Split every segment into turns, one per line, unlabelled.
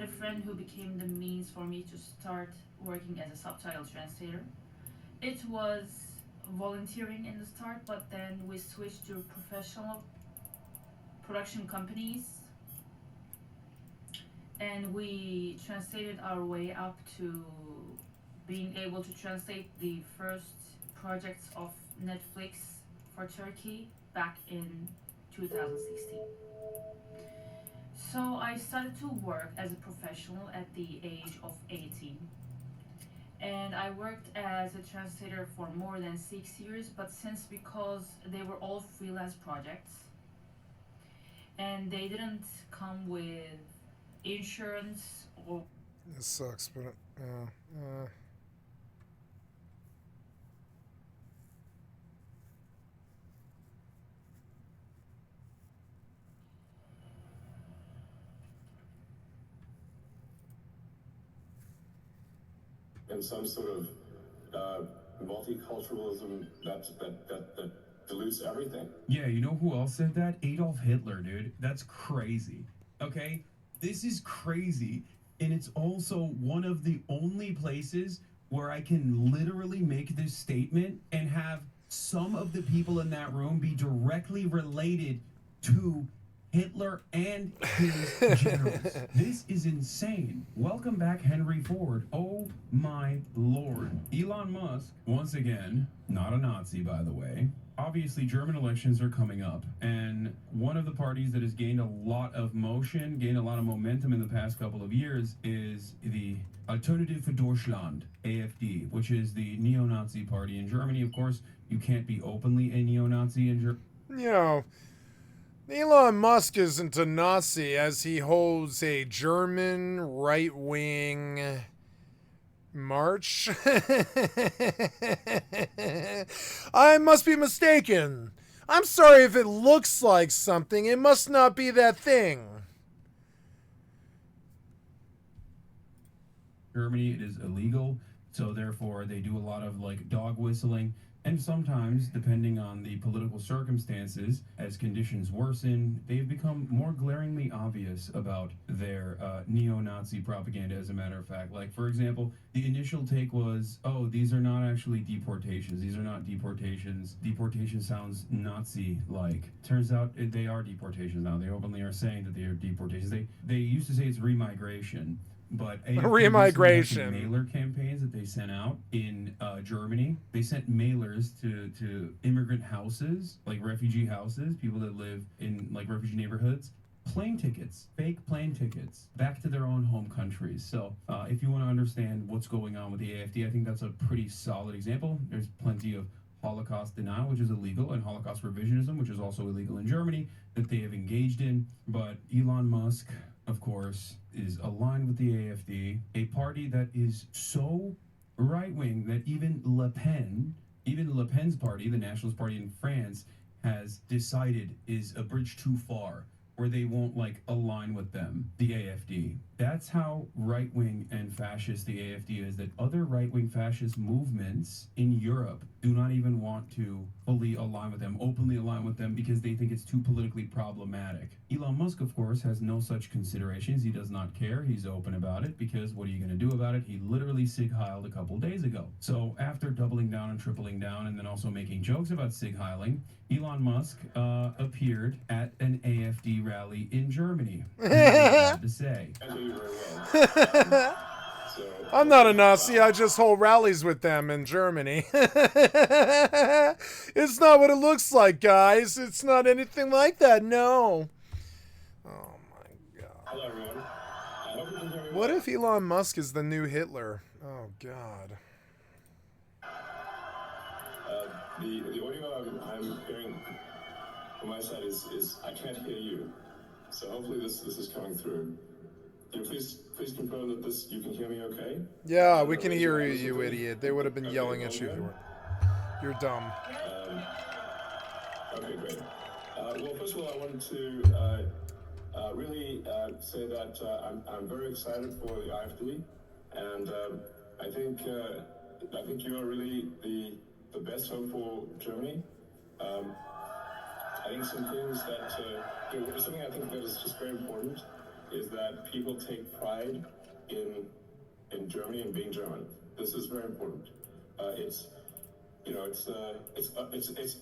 had a friend who became the means for me to start working as a subtitle translator. It was volunteering in the start, but then we switched to professional production companies and we translated our way up to being able to translate the first projects of Netflix for Turkey back in 2016. So I started to work as a professional at the age of 18. And I worked as a translator for more than 6 years, but since because they were all freelance projects and they didn't come with insurance or
It sucks, but
and some sort of multiculturalism that dilutes everything.
Yeah, you know who else said that? Adolf Hitler, dude. That's crazy. Okay? This is crazy. And it's also one of the only places where I can literally make this statement and have some of the people in that room be directly related to Hitler and his generals. This is insane. Welcome back, Henry Ford. Oh my lord. Elon Musk, once again, not a Nazi, by the way. Obviously, German elections are coming up, and one of the parties that has gained a lot of motion, gained a lot of momentum in the past couple of years is the Alternative für Deutschland, AfD, which is the neo-Nazi party in Germany. Of course, you can't be openly a neo-Nazi in Germany.
you know, Elon Musk isn't a Nazi as he holds a German right-wing march. I must be mistaken. I'm sorry if it looks like something. It must not be that thing.
Germany, it is illegal, so therefore they do a lot of like dog whistling. And sometimes, depending on the political circumstances, as conditions worsen, they've become more glaringly obvious about their neo-Nazi propaganda, as a matter of fact. Like, for example, the initial take was, oh, these are not actually deportations. These are not deportations. Deportation sounds Nazi-like. Turns out they are deportations now. They openly are saying that they are deportations. They used to say it's remigration. But
remigration
mailer campaigns that they sent out in Germany, they sent mailers to immigrant houses, like refugee houses, people that live in like refugee neighborhoods, plane tickets, fake plane tickets, back to their own home countries. So if you want to understand what's going on with the AfD, I think that's a pretty solid example. There's plenty of Holocaust denial, which is illegal, and Holocaust revisionism, which is also illegal in Germany, that they have engaged in. But Elon Musk, of course, is aligned with the AfD, a party that is so right-wing that even Le Pen's party, the Nationalist Party in France, has decided is a bridge too far, where they won't like align with them, the AfD. That's how right-wing and fascist the AfD is, that other right-wing fascist movements in Europe do not even want to fully align with them, openly align with them, because they think it's too politically problematic. Elon Musk, of course, has no such considerations. He does not care. He's open about it, because what are you going to do about it? He literally Sig Heiled a couple days ago. So after doubling down and tripling down, and then also making jokes about Sig Heiling, Elon Musk appeared at an AfD rally in Germany. To say.
I'm not a Nazi, I just hold rallies with them in Germany. It's not what it looks like, guys. It's not anything like that, no. Oh my god.
Hello, everyone. I hope you can hear me.
What if Elon Musk is the new Hitler? Oh god.
The audio I'm hearing from my side is I can't hear you. So hopefully this is coming through. Can you please confirm that you can hear me okay?
Yeah, we can hear you, you idiot. They would have been yelling at you if you weren't. You're dumb.
Okay, great. Well, first of all, I wanted to really say that I'm very excited for the AfD, and I think you are really the best hope for Germany. I think some things that something I think that is just very important is that people take pride in Germany and being German. This is very important. It's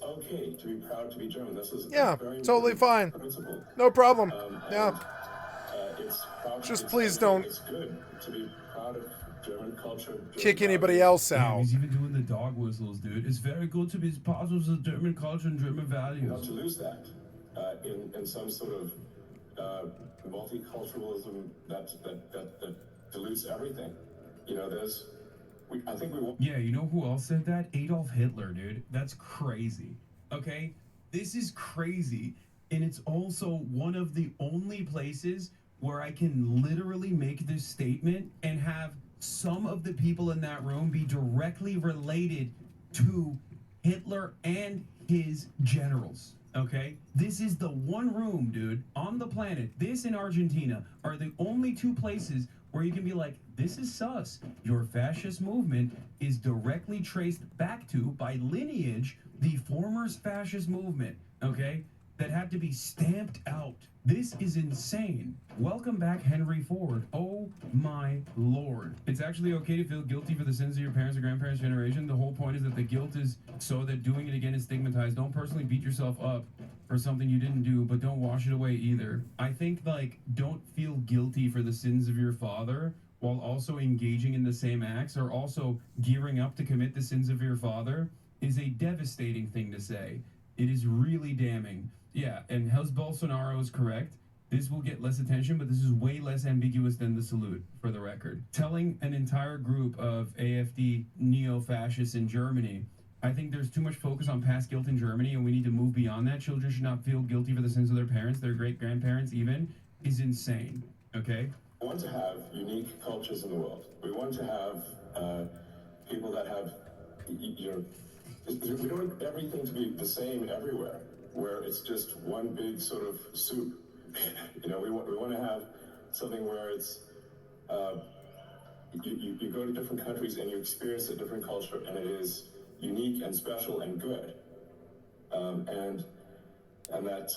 okay to be proud to be German. This is
Yeah,
very
totally fine.
principle.
No problem.
And,
Yeah.
it's proud.
Just please don't
It's good to be proud of German culture. German
kick anybody
values.
else
Damn,
out.
he's even doing the dog whistles, dude. It's very good to be part of the German culture and German
Not
values.
to lose that in some sort of multiculturalism that dilutes everything. You know, I think we want.
Yeah, you know who else said that? Adolf Hitler, dude. That's crazy. Okay? This is crazy. And it's also one of the only places where I can literally make this statement and have some of the people in that room be directly related to Hitler and his generals. Okay? This is the one room, dude, on the planet. This and Argentina are the only two places where you can be like, this is sus. Your fascist movement is directly traced back to, by lineage, the former fascist movement, okay, that had to be stamped out. This is insane. Welcome back, Henry Ford. Oh my lord. It's actually okay to feel guilty for the sins of your parents or grandparents' generation. The whole point is that the guilt is so that doing it again is stigmatized. Don't personally beat yourself up for something you didn't do, but don't wash it away either. I think, like, don't feel guilty for the sins of your father while also engaging in the same acts or also gearing up to commit the sins of your father is a devastating thing to say. It is really damning. Yeah, and House Bolsonaro is correct. This will get less attention, but this is way less ambiguous than the salute, for the record. Telling an entire group of AfD neo-fascists in Germany, I think there's too much focus on past guilt in Germany, and we need to move beyond that. Children should not feel guilty for the sins of their parents, their great-grandparents even, is insane, okay?
We want to have unique cultures in the world. We want to have people that have, you know, we don't want everything to be the same everywhere, where it's just one big sort of soup. You know, we want to have something where it's, you go to different countries and you experience a different culture, and it is unique and special and good. And that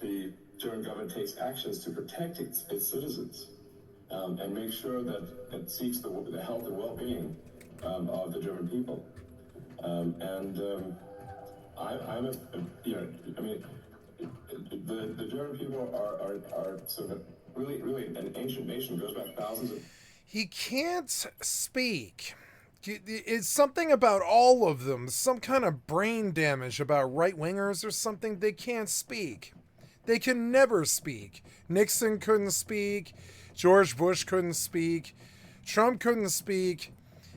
the German government takes actions to protect its citizens and make sure that it seeks the health and well-being of the German people. I'm a, you know, I mean, the German people are sort of really an ancient nation, goes back thousands of.
He can't speak. It's something about all of them, some kind of brain damage about right-wingers or something. They can't speak. They can never speak. Nixon couldn't speak. George Bush couldn't speak. Trump couldn't speak.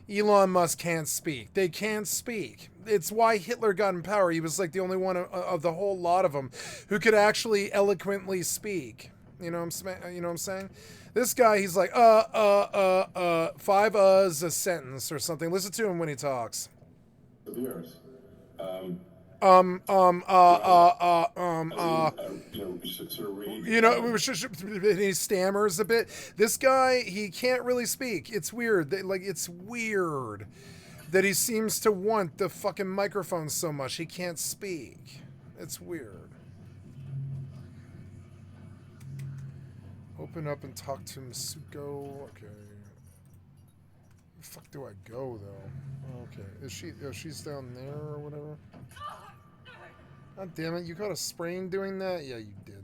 Elon Musk can't speak. They can't speak. It's why Hitler got in power. He was like the only one of the whole lot of them who could actually eloquently speak. You know what I'm saying? This guy, he's like, 5 uhs a sentence or something. Listen to him when he talks.
Years.
You know, he stammers a bit. This guy, he can't really speak. It's weird. It's weird that he seems to want the fucking microphone so much. He can't speak. It's weird. Open up and talk to Masuko. Okay. Where the fuck do I go, though? Okay. She's down there or whatever? God damn it, you got a sprain doing that? Yeah, you did.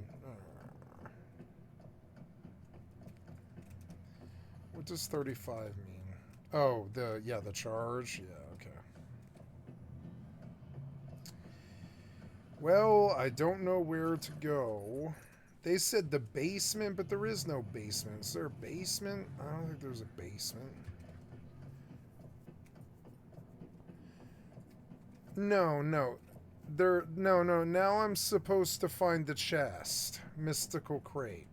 What does 35 mean? Oh, the charge? Yeah, okay. Well, I don't know where to go. They said the basement, but there is no basement. Is there a basement? I don't think there's a basement. No. No. Now I'm supposed to find the chest. Mystical crate.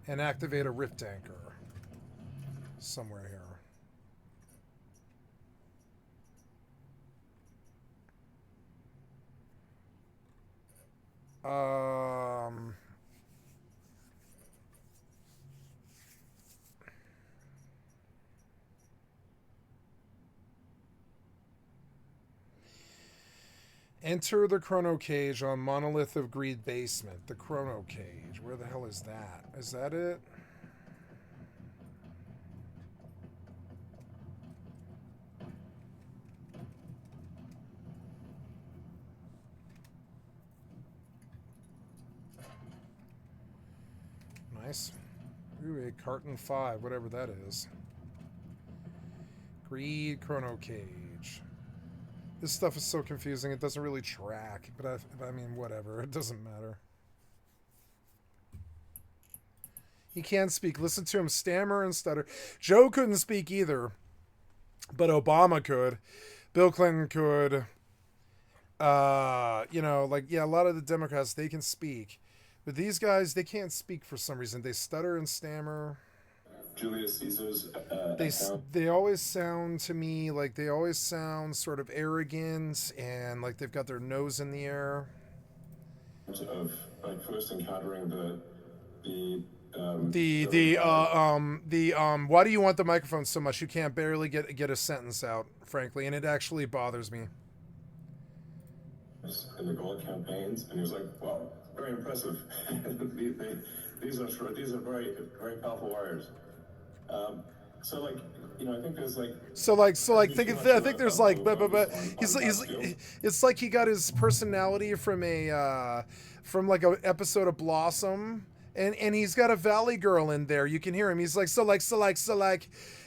And activate a rift anchor. Somewhere here. Enter the Chrono Cage on Monolith of Greed Basement. The Chrono Cage. Where the hell is that? Is that it? Nice. Ooh, a carton 5, whatever that is. Greed Chrono Cage. This stuff is so confusing, it doesn't really track, but I mean, whatever, it doesn't matter. He can't speak. Listen to him stammer and stutter. Joe couldn't speak either, but Obama could. Bill Clinton could. You know, like, yeah, a lot of the Democrats, they can speak. But these guys, they can't speak for some reason. They stutter and stammer.
Julius Caesar's
They always sound to me like they always sound sort of arrogant and like they've got their nose in the air.
Of like first encountering
why do you want the microphone so much? You can't barely get a sentence out, frankly, and it actually bothers me.
In the gold campaigns, and he was like, "Wow, very impressive. These are very, very powerful warriors." So like, you know, I think there's like.
I think there's like, but he's it's like he got his personality from like a episode of Blossom. And he's got a Valley Girl in there. You can hear him. He's like, so like,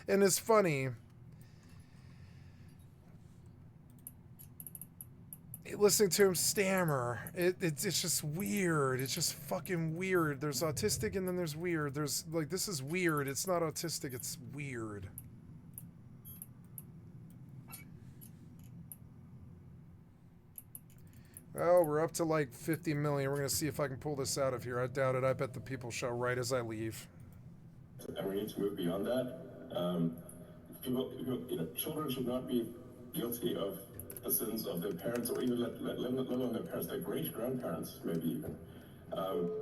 and it's funny. Listening to him stammer, it's just weird. It's just fucking weird. There's autistic and then there's weird. There's like, this is weird. It's not autistic. It's weird. Well, we're up to like 50 million. We're going to see if I can pull this out of here. I doubt it. I bet the people shall right as I leave.
And we need to move beyond that. Children should not be guilty of the sins of their parents, or even let alone their parents, their great-grandparents, maybe even.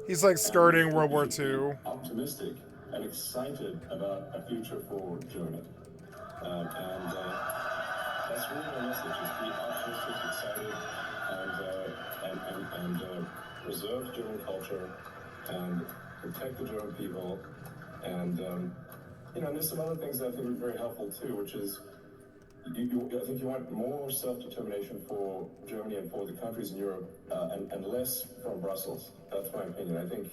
He's like skirting World War II.
Optimistic and excited about a future for Germany. That's really my message, is be optimistic, excited, and preserve German culture and protect the German people. And, and there's some other things that I think are very helpful too, which is I think you want more self-determination for Germany and for the countries in Europe, and less from Brussels. That's my opinion. I think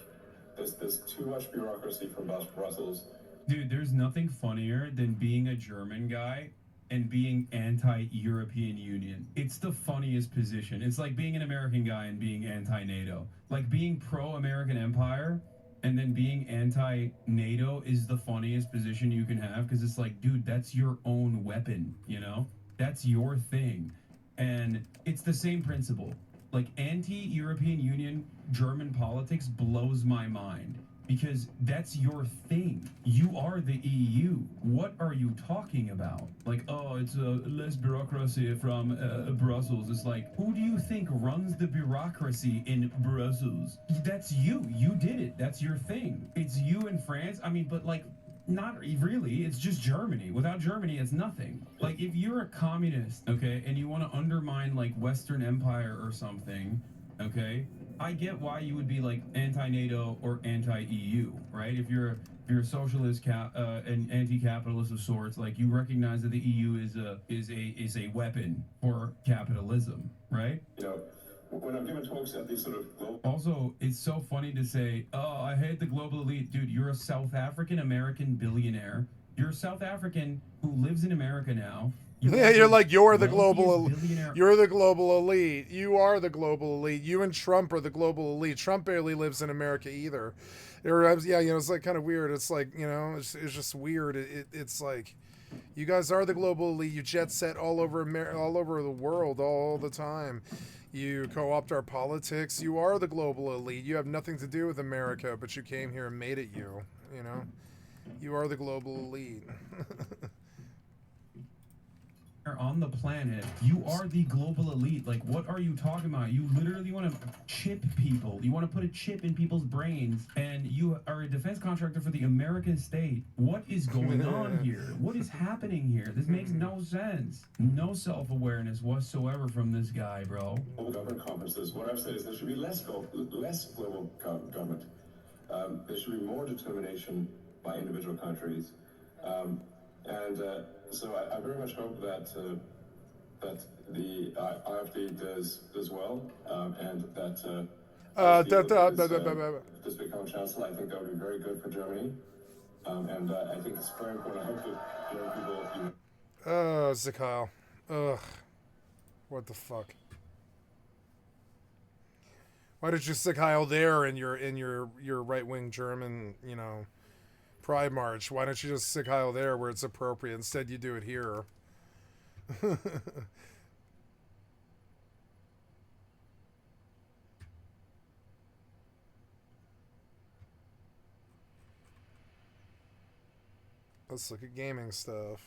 there's too much bureaucracy from Brussels.
Dude, there's nothing funnier than being a German guy and being anti-European Union. It's the funniest position. It's like being an American guy and being anti-NATO. Like being pro-American empire and then being anti-NATO is the funniest position you can have, because it's like, dude, that's your own weapon, you know? That's your thing. And it's the same principle. Like, anti-European Union German politics blows my mind, because that's your thing. You are the EU. What are you talking about? Like, oh, it's less bureaucracy from Brussels. It's like, who do you think runs the bureaucracy in Brussels? That's you. You did it. That's your thing. It's you in France. I mean, but like, not really. It's just Germany. Without Germany, it's nothing. Like, if you're a communist, okay, and you want to undermine like Western Empire or something, okay, I get why you would be like anti-NATO or anti-EU, right? If you're a socialist and anti-capitalist of sorts, like, you recognize that the EU is a weapon for capitalism, right?
You know, when I'm giving talks at these sort of global...
Also, it's so funny to say, oh, I hate the global elite. Dude, you're a South African American billionaire. You're a South African who lives in America now.
Yeah, you're like, you're the global elite. You are the global elite. You and Trump are the global elite. Trump barely lives in America either. Yeah, it's like kind of weird. It's like, it's just weird. It's like, you guys are the global elite. You jet set all over the world all the time. You co-opt our politics. You are the global elite. You have nothing to do with America, but you came here and made it you. You are the global elite.
on the planet. You are the global elite. Like, what are you talking about? You literally want to chip people. You want to put a chip in people's brains, and you are a defense contractor for the American state. What is going on here? What is happening here? This makes no sense. No self-awareness whatsoever from this guy, bro.
Global government conferences, what I've said is there should be less global government. There should be more determination by individual countries. So I very much hope that that the IFD does well, and that does become chancellor. I think that would be very good for Germany, and I think it's very important. I hope that young people.
Zakyle. Ugh. What the fuck? Why did you stick Heil there in your right-wing German, Pride March? Why don't you just stick Heil there where it's appropriate? Instead, you do it here. Let's look at gaming stuff.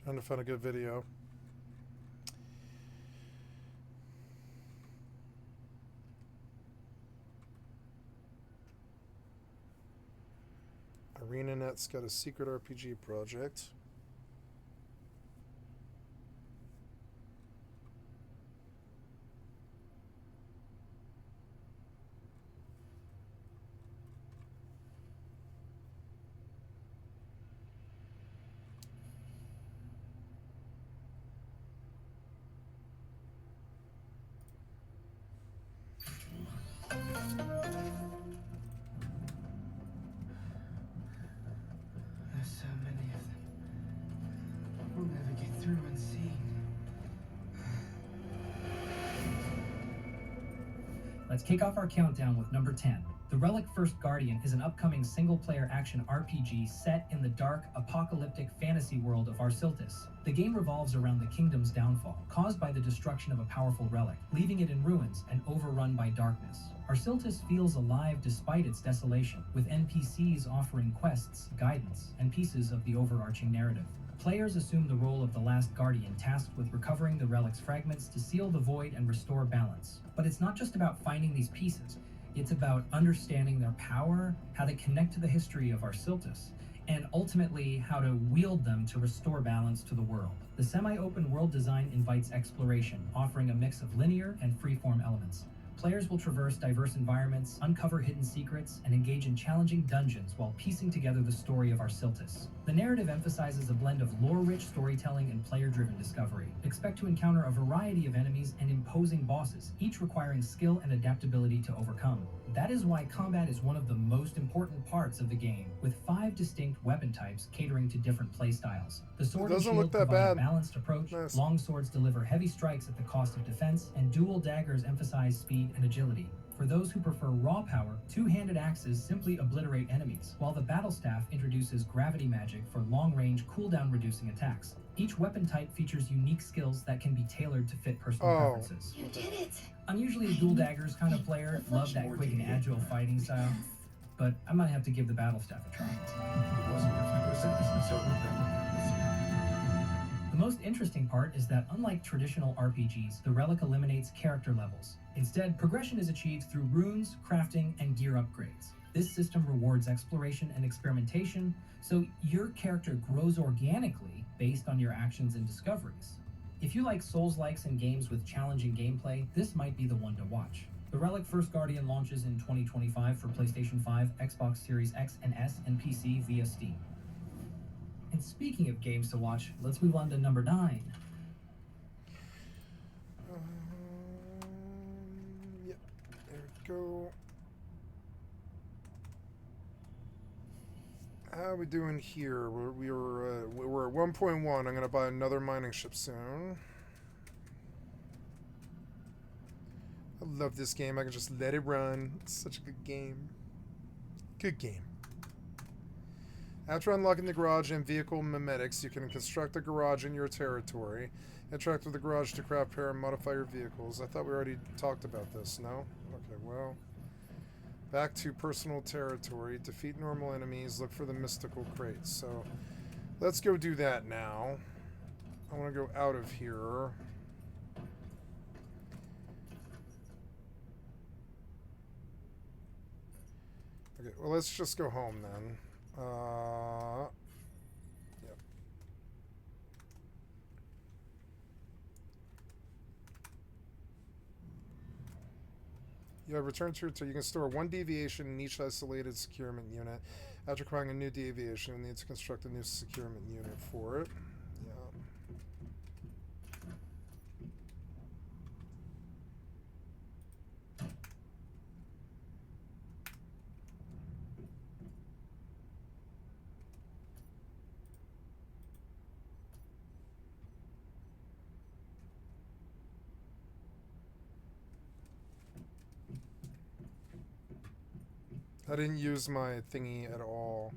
Trying to find a good video. ArenaNet's got a secret RPG project.
There's so many of them. We'll never get through unseen.
Let's kick off our countdown with number 10. The Relic First Guardian is an upcoming single-player action RPG set in the dark, apocalyptic fantasy world of Arsiltis. The game revolves around the kingdom's downfall, caused by the destruction of a powerful relic, leaving it in ruins and overrun by darkness. Arsiltis feels alive despite its desolation, with NPCs offering quests, guidance, and pieces of the overarching narrative. Players assume the role of the last guardian tasked with recovering the relic's fragments to seal the void and restore balance. But it's not just about finding these pieces. It's about understanding their power, how they connect to the history of Arsiltis, and ultimately how to wield them to restore balance to the world. The semi-open world design invites exploration, offering a mix of linear and freeform elements. Players will traverse diverse environments, uncover hidden secrets, and engage in challenging dungeons while piecing together the story of Arsiltis. The narrative emphasizes a blend of lore-rich storytelling and player-driven discovery. Expect to encounter a variety of enemies and imposing bosses, each requiring skill and adaptability to overcome. That is why combat is one of the most important parts of the game, with 5 distinct weapon types catering to different playstyles. The sword and shield provide a balanced approach,
Nice.
long swords deliver heavy strikes at the cost of defense, and dual daggers emphasize speed and agility. For those who prefer raw power, two-handed axes simply obliterate enemies, while the battle staff introduces gravity magic for long-range cooldown-reducing attacks. Each weapon type features unique skills that can be tailored to fit personal preferences.
You did it!
I'm usually a dual daggers kind of player, love that quick and agile fighting style, but I might have to give the battle staff a try. The most interesting part is that unlike traditional RPGs, the Relic eliminates character levels. Instead, progression is achieved through runes, crafting, and gear upgrades. This system rewards exploration and experimentation, so your character grows organically based on your actions and discoveries. If you like Souls-likes and games with challenging gameplay, this might be the one to watch. The Relic First Guardian launches in 2025 for PlayStation 5, Xbox Series X and S, and PC via Steam. And speaking of games to watch, let's move on to number 9.
Yep, there we go. How are we doing here? We're at 1.1. I'm gonna buy another mining ship soon. I love this game. I can just let it run. It's such a good game. Good game. After unlocking the garage and vehicle mimetics, you can construct a garage in your territory. Interact with the garage to craft, repair, and modify your vehicles. I thought we already talked about this, no? Okay, well. Back to personal territory. Defeat normal enemies. Look for the mystical crates. So, let's go do that now. I want to go out of here. Okay, well, let's just go home then. Yep. You have returned to your... You can store one deviation in each isolated securement unit. After acquiring a new deviation, you need to construct a new securement unit for it. Yeah. I didn't use my thingy at all.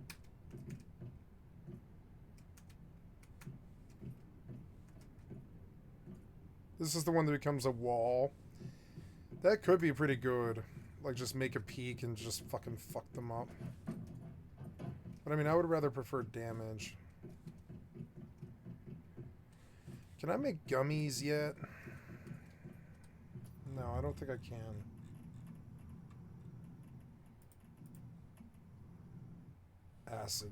This is the one that becomes a wall. That could be pretty good. Like, just make a peak and just fucking fuck them up. But I mean, I would rather prefer damage. Can I make gummies yet? No, I don't think I can. Acid.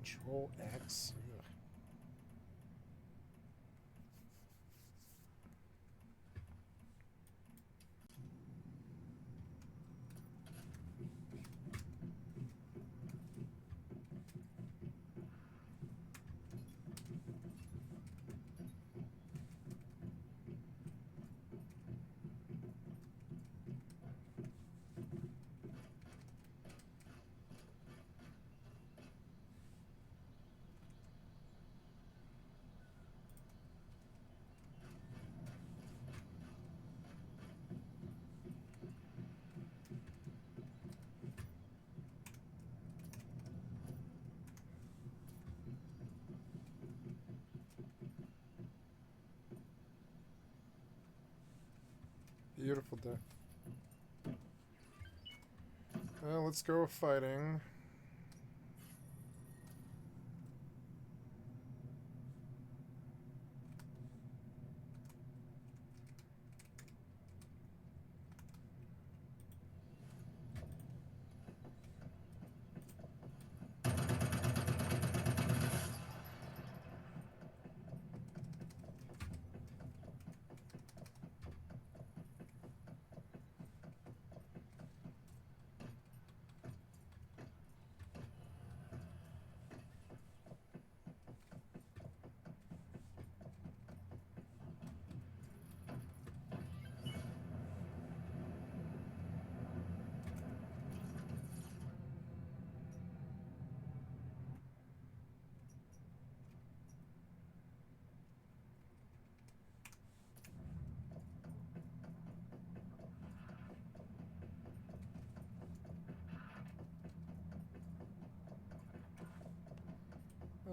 Control X. Ugh. Beautiful day. Well, let's go fighting.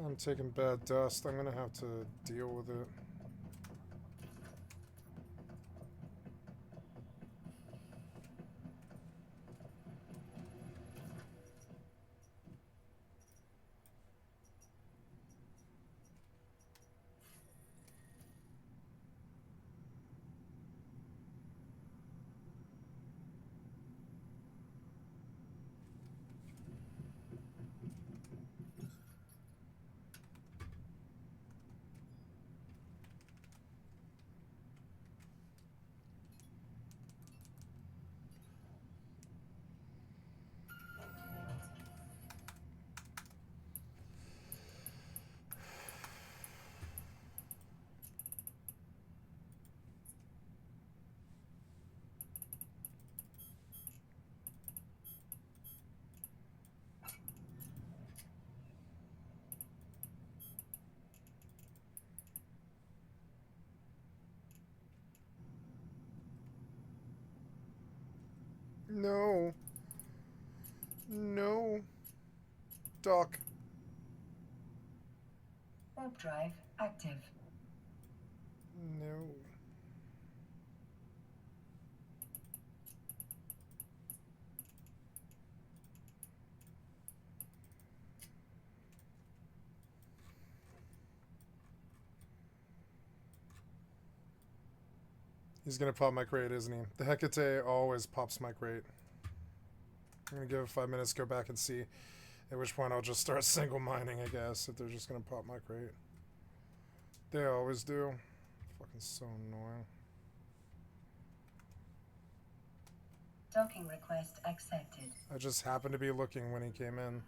I'm taking bad dust. I'm gonna have to deal with it. No. No. Doc.
Warp drive active.
No. He's gonna pop my crate, isn't he? The Hecate always pops my crate. I'm gonna give it 5 minutes, go back and see. At which point I'll just start single mining, I guess, if they're just gonna pop my crate. They always do. Fucking so annoying.
Docking request accepted.
I just happened to be looking when he came in.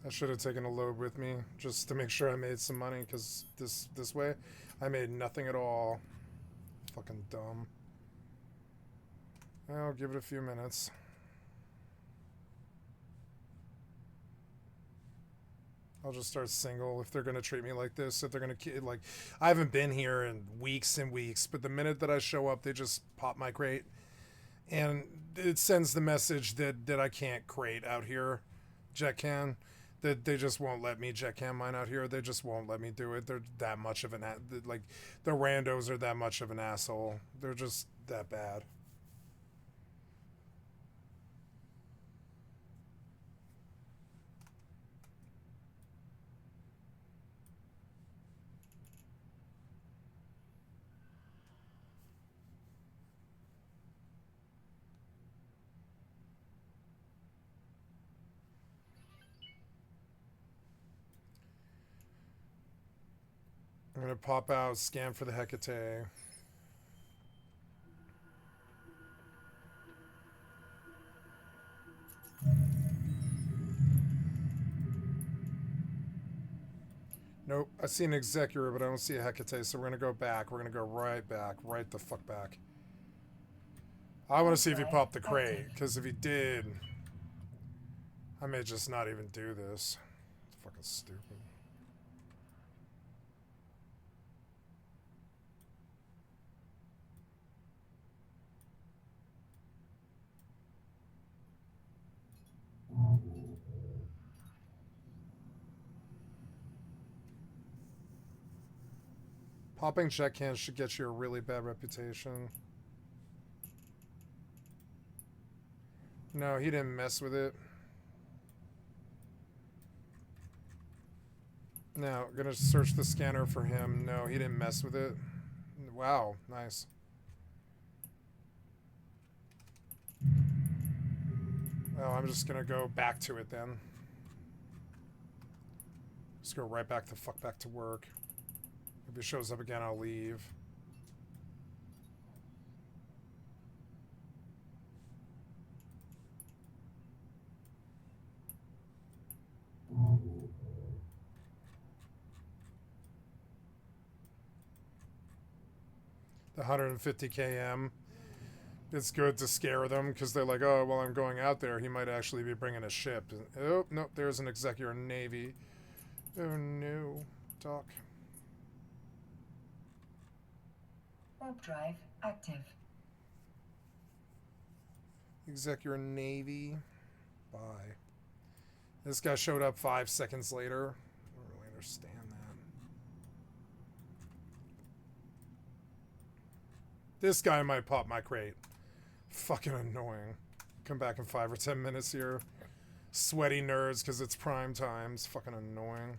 I should have taken a load with me just to make sure I made some money, because this way I made nothing at all. Fucking dumb. I'll give it a few minutes. I'll just start single if they're gonna treat me like this. If they're gonna like, I haven't been here in weeks and weeks, but the minute that I show up, they just pop my crate, and it sends the message that I can't crate out here, jet can. That they just won't let me jet can mine out here. They just won't let me do it. They're that much of an like, the randos are that much of an asshole. They're just that bad. I'm gonna pop out, scan for the Hecate. Nope, I see an Executor, but I don't see a Hecate, so we're gonna go back. We're gonna go right back, right the fuck back. I want to see if he popped the crate, because if he did, I may just not even do this. It's fucking stupid. Popping check cans should get you a really bad reputation. No, he didn't mess with it. Now, gonna search the scanner for him. No, he didn't mess with it. Wow, nice. Well, I'm just gonna go back to it then. Just go right back the fuck back to work. If it shows up again, I'll leave. The 150 km. It's good to scare them because they're like, oh, well, I'm going out there. He might actually be bringing a ship. Oh, nope, there's an Executor Navy. Oh, no. Doc.
Warp drive active.
Exec your Navy. Bye. This guy showed up 5 seconds later. I don't really understand that. This guy might pop my crate. Fucking annoying. Come back in 5 or 10 minutes here. Sweaty nerds because it's prime time. It's fucking annoying.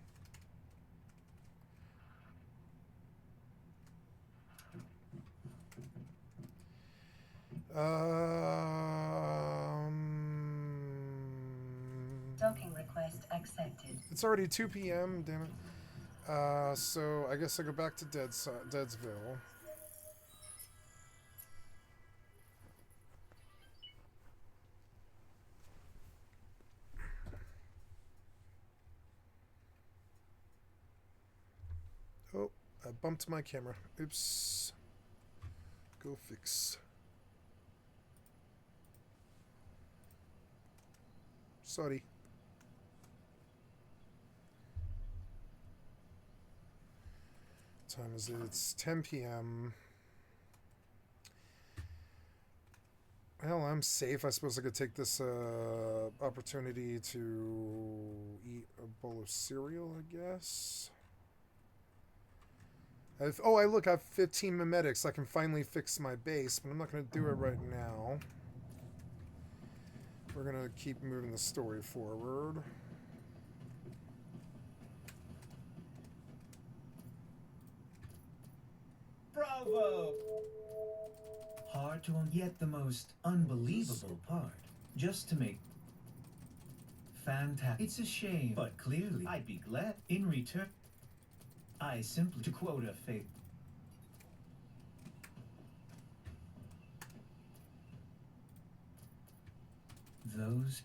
Docking request accepted.
It's already 2 p.m. Damn it. So I guess I go back to Deadsville. Oh, I bumped my camera. Oops. Go fix. Sorry. What time is it? It's 10 p.m. Well, I'm safe. I suppose I could take this opportunity to eat a bowl of cereal, I guess. Look, I have 15 mimetics. I can finally fix my base, but I'm not going to do it right now. We're going to keep moving the story forward.
Bravo! Hard to yet the most unbelievable part. Just to make fantastic. It's a shame, but clearly I'd be glad in return. I simply, to quote a fake. Those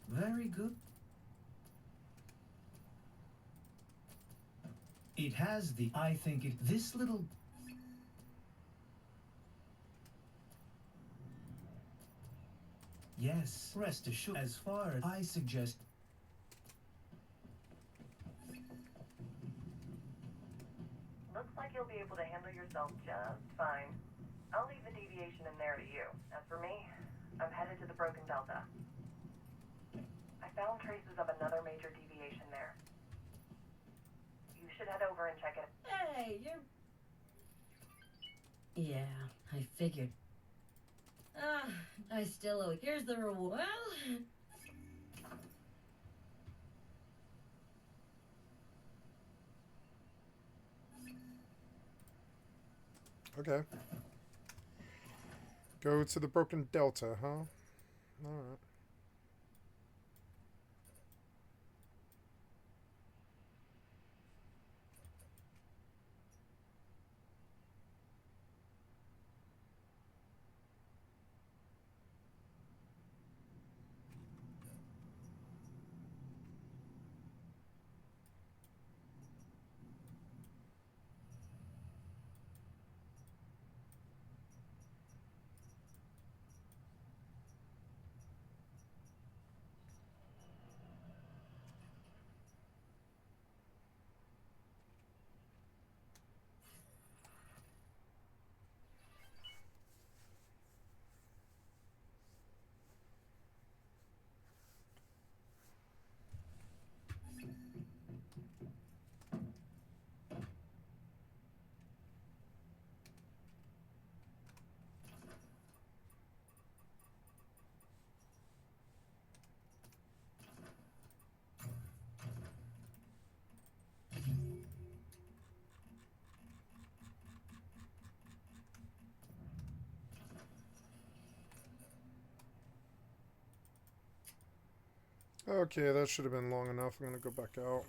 very good. It has the, I think it, this little. Yes, rest assured, as far as I suggest.
Looks like you'll be able to handle yourself just fine. I'll leave the deviation in there to you. As for me, I'm headed to the Broken Delta. I found traces of another major deviation there. You should head over and check it.
Hey, you're... Yeah, I figured. I still owe... Here's the reward. Well...
Okay. Go to the Broken Delta, huh? Alright. Okay, that should have been long enough. I'm gonna go back out.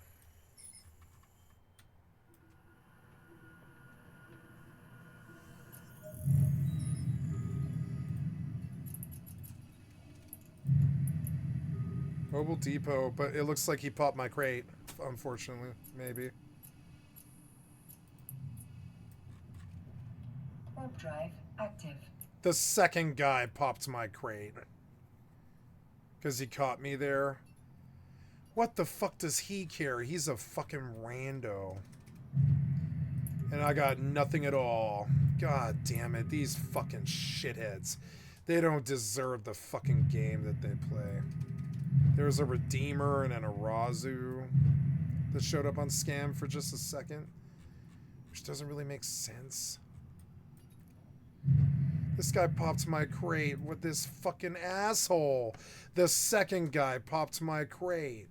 Mobile Depot, but it looks like he popped my crate, unfortunately. Maybe.
Warp drive active.
The second guy popped my crate. Because he caught me there. What the fuck does he care? He's a fucking rando. And I got nothing at all. God damn it. These fucking shitheads. They don't deserve the fucking game that they play. There's a Redeemer and an Arazu that showed up on Scam for just a second, which doesn't really make sense. This guy popped my crate with this fucking asshole. The second guy popped my crate.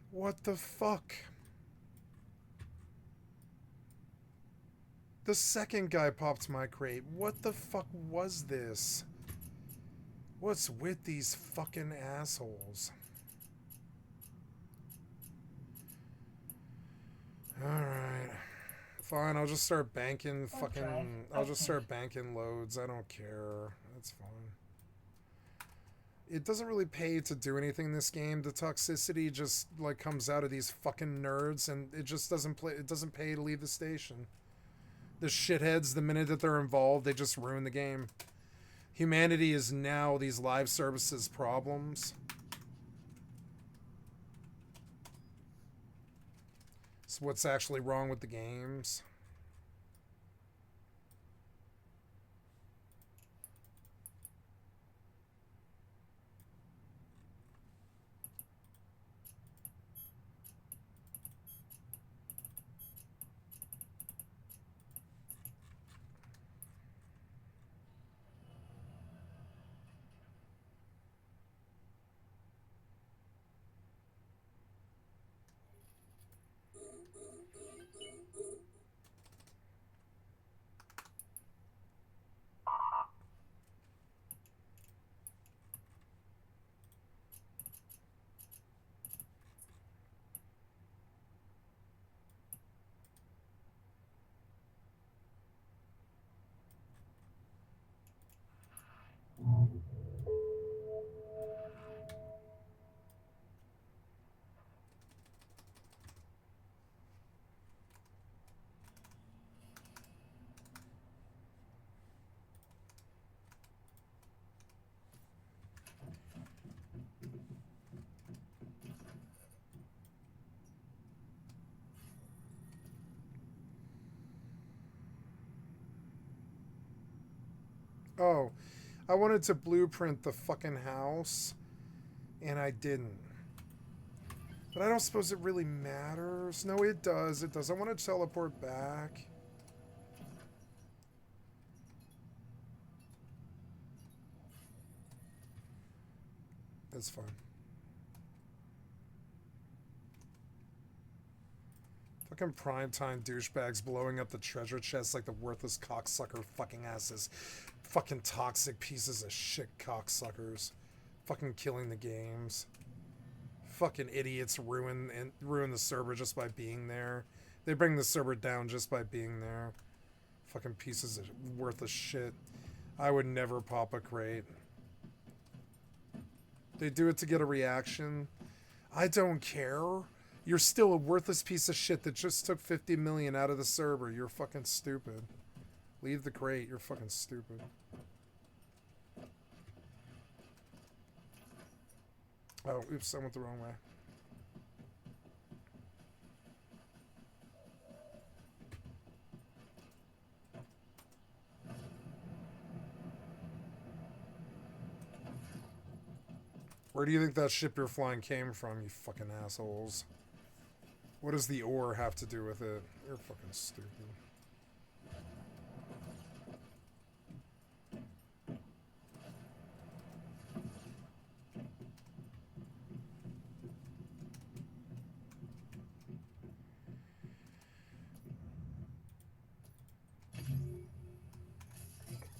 What the fuck? The second guy popped my crate. What the fuck was this? What's with these fucking assholes? Alright. Fine, I'll just start banking fucking... I'll just start banking loads. I don't care. That's fine. It doesn't really pay to do anything in this game. The toxicity just, like, comes out of these fucking nerds, and it just doesn't play... It doesn't pay to leave the station. The shitheads, the minute that they're involved, they just ruin the game. Humanity is now these live services problems. It's what's actually wrong with the games. Oh, I wanted to blueprint the fucking house, and I didn't. But I don't suppose it really matters. No, it does. It does. I want to teleport back. That's fine. Fucking primetime douchebags blowing up the treasure chest like the worthless cocksucker fucking asses. Fucking toxic pieces of shit cocksuckers. Fucking killing the games. Fucking idiots ruin the server just by being there. They bring the server down just by being there. Fucking pieces of worthless shit. I would never pop a crate. They do it to get a reaction. I don't care. You're still a worthless piece of shit that just took 50 million out of the server. You're fucking stupid. Leave the crate. You're fucking stupid. Oh, oops, I went the wrong way. Where do you think that ship you're flying came from, you fucking assholes? What does the ore have to do with it? You're fucking stupid.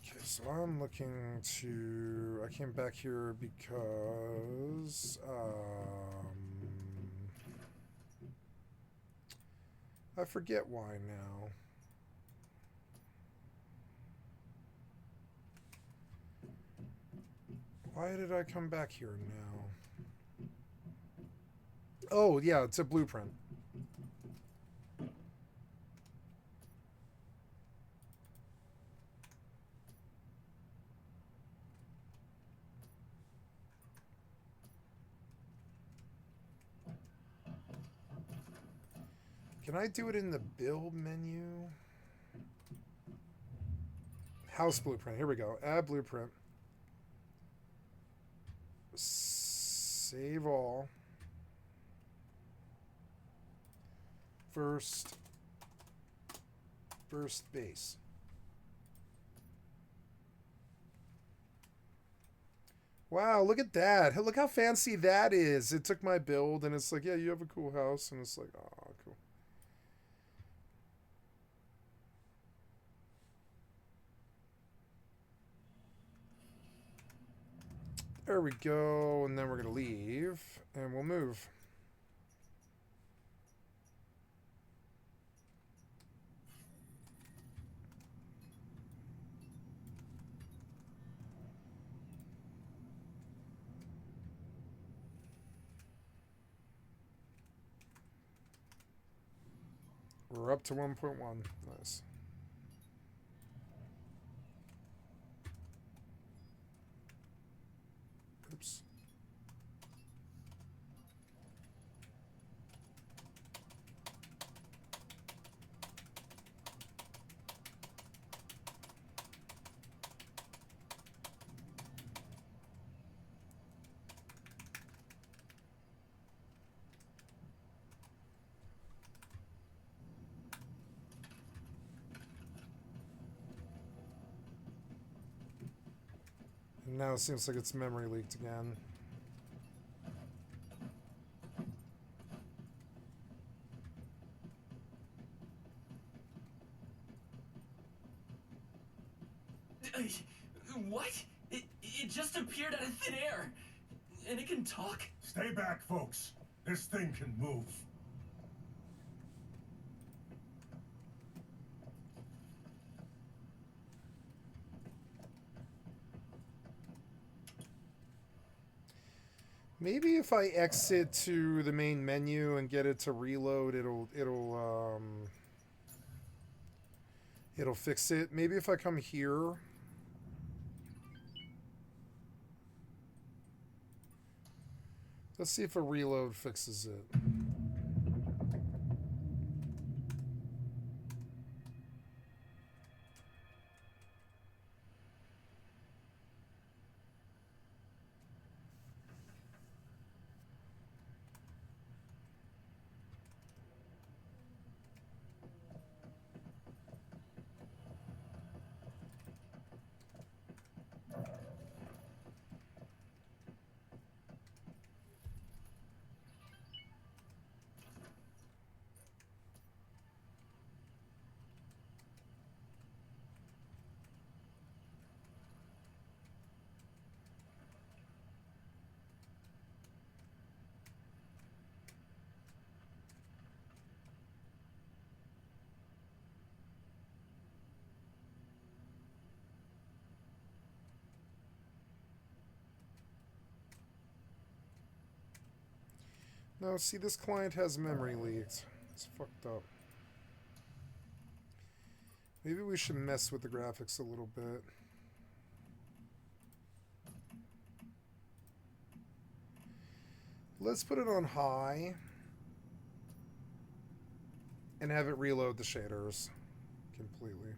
Okay, so I'm looking to... I came back here because... I forget why now. Why did I come back here now? Oh, yeah, it's a blueprint. Can I do it in the build menu? House blueprint. Here we go. Add blueprint. Save all. First base. Wow, look at that. Look how fancy that is. It took my build and it's like, yeah, you have a cool house. And it's like, oh, cool. There we go. And then we're going to leave and we'll move. We're up to 1.1. Nice. Oops. And now it seems like it's memory leaked again.
What? It just appeared out of thin air. And it can talk?
Stay back, folks. This thing can move.
Maybe if I exit to the main menu and get it to reload, it'll fix it. Maybe if I come here. Let's see if a reload fixes it. No, see, this client has memory leaks. It's fucked up. Maybe we should mess with the graphics a little bit. Let's put it on high and have it reload the shaders completely.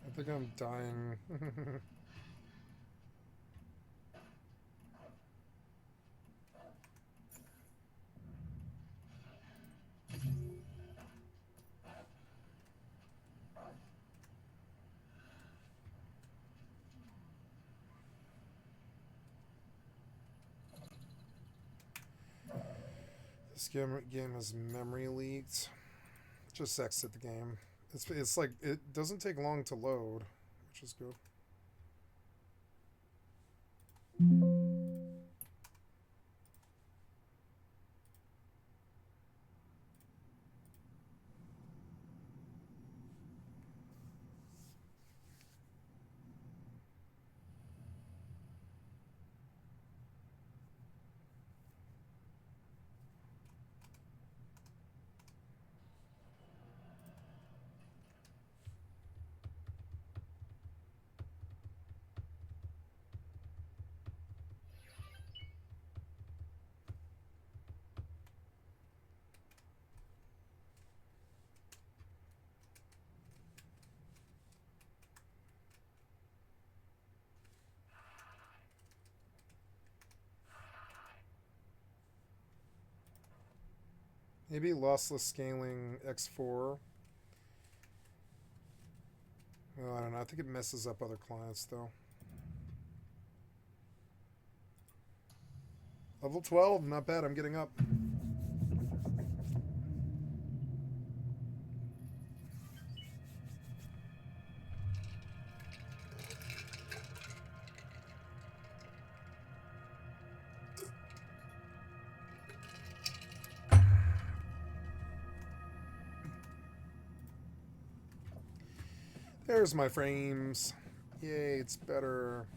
I think I'm dying. This game has memory leaked. Just exit the game. It's like, it doesn't take long to load, which is good. Maybe lossless scaling X4. Well, I don't know. I think it messes up other clients, though. Level 12, not bad. I'm getting up. There's my frames. Yay, it's better.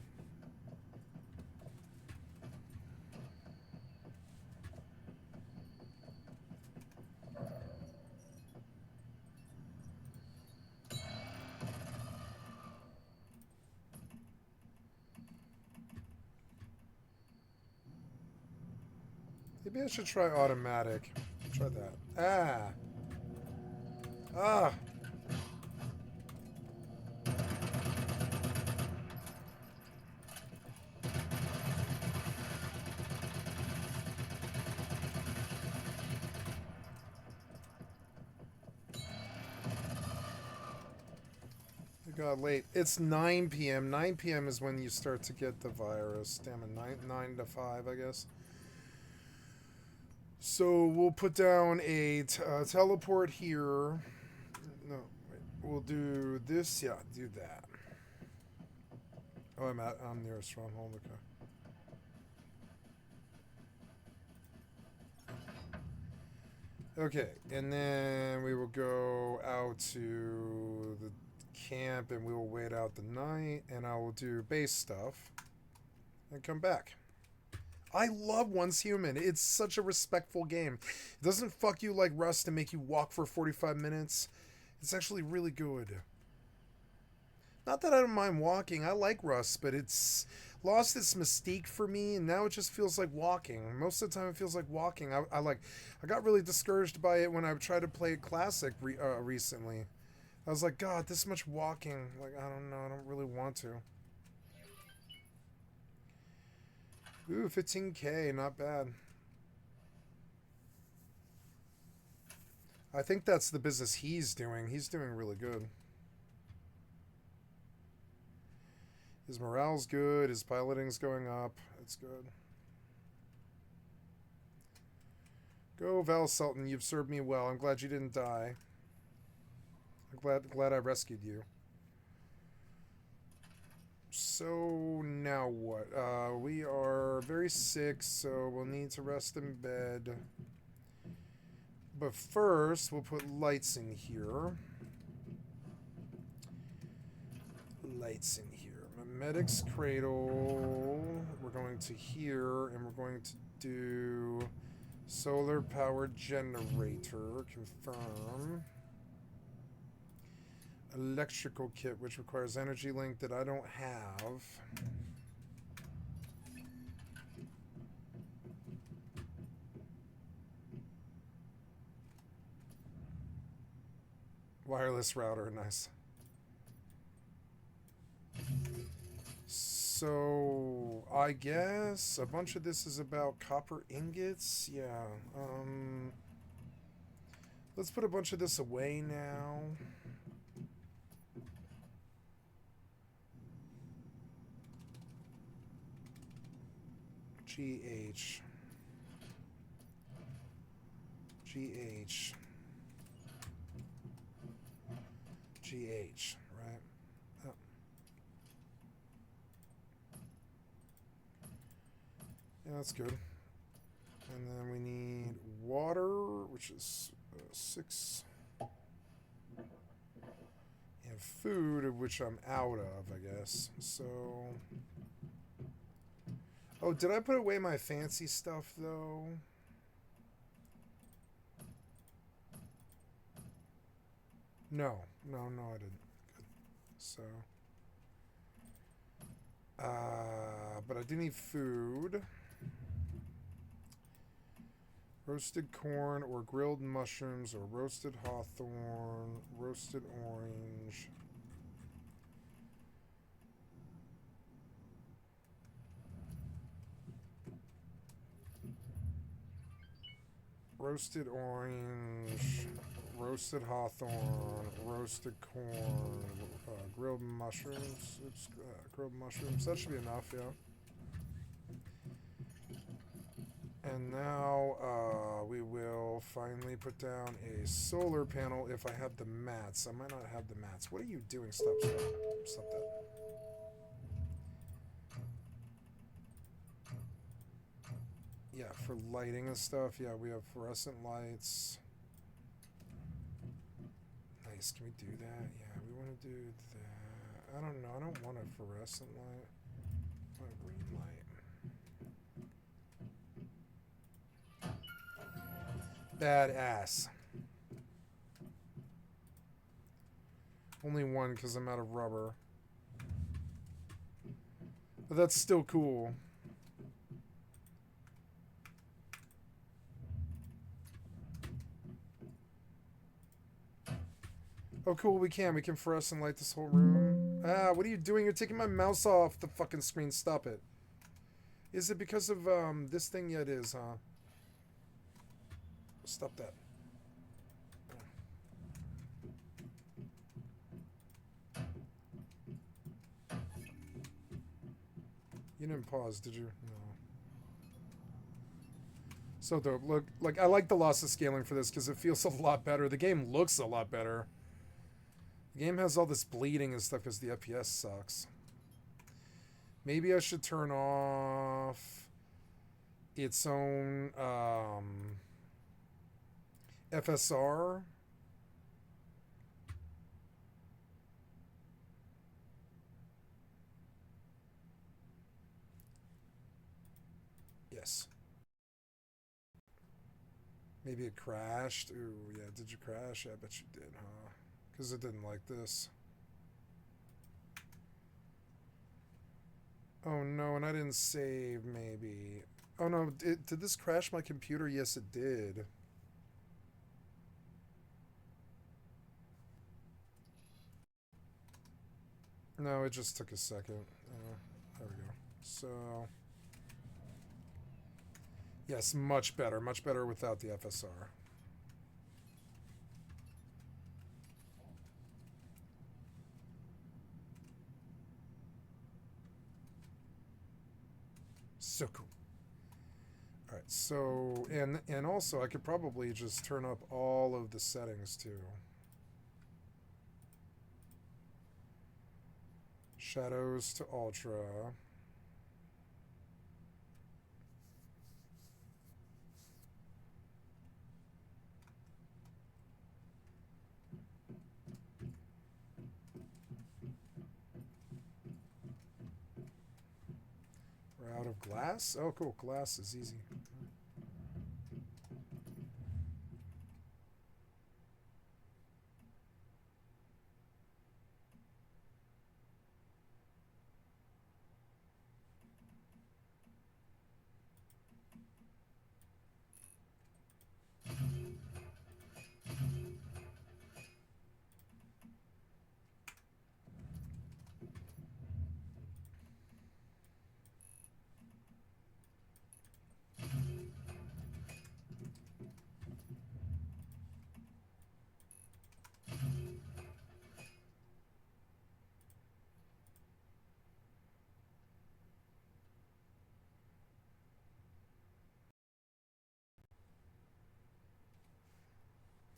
Maybe I should try automatic. Try that. Ah! It got late. It's 9 p.m. 9 p.m. is when you start to get the virus. Damn it, 9 to 5, I guess. So we'll put down a teleport here. No, wait. We'll do this. Yeah, do that. Oh, I'm near a stronghold. Okay. Okay, and then we will go out to the camp and we will wait out the night and I will do base stuff and come back. I love Once Human. It's such a respectful game. It doesn't fuck you like Rust and make you walk for 45 minutes. It's actually really good. Not that I don't mind walking. I like Rust, but it's lost its mystique for me, and now it just feels like walking. Most of the time it feels like walking. I got really discouraged by it when I tried to play Classic recently. I was like, God, this much walking. Like, I don't know. I don't really want to. Ooh, 15K. Not bad. I think that's the business he's doing. He's doing really good. His morale's good. His piloting's going up. It's good. Go, Val Sultan. You've served me well. I'm glad you didn't die. I'm glad I rescued you. So now what? We are very sick, so we'll need to rest in bed. But first, we'll put lights in here. Lights in here. Medic's cradle. We're going to here, and we're going to do solar power generator. Confirm. Electrical kit, which requires energy link that I don't have. Wireless router, nice. So, I guess a bunch of this is about copper ingots. Yeah. Let's put a bunch of this away now. GH. GH. GH, right? Oh. Yeah, that's good. And then we need water, which is 6. And food, of which I'm out of, I guess. So... Oh, did I put away my fancy stuff, though? No, I didn't. Good. So... but I do need food. Roasted corn or grilled mushrooms or roasted hawthorn, roasted orange. Roasted orange, roasted hawthorn, roasted corn, grilled mushrooms. Oops, grilled mushrooms. That should be enough, yeah. And now we will finally put down a solar panel if I have the mats. I might not have the mats. What are you doing? Stop that. Yeah, for lighting and stuff, yeah, we have fluorescent lights. Nice, can we do that? Yeah, we want to do that. I don't know, I don't want a fluorescent light. I want a green light. Badass. Only one because I'm out of rubber. But that's still cool. Oh, cool, we can. We can fluorescent light this whole room. Ah, what are you doing? You're taking my mouse off the fucking screen. Stop it. Is it because of, this thing? Yeah, it is, huh? Stop that. You didn't pause, did you? No. So dope. Look, like, I like the loss of scaling for this because it feels a lot better. The game looks a lot better. The game has all this bleeding and stuff because the FPS sucks. Maybe I should turn off its own FSR. Yes. Maybe it crashed. Ooh, yeah, did you crash? Yeah, I bet you did, huh? Because it didn't like this. Oh no, and I didn't save, maybe. Oh no, did this crash my computer? Yes, it did. No, it just took a second. There we go. So... Yes, much better. Much better without the FSR. So cool. Alright, so... And also, I could probably just turn up all of the settings, too. Shadows to Ultra. We're out of glass? Oh, cool. Glass is easy.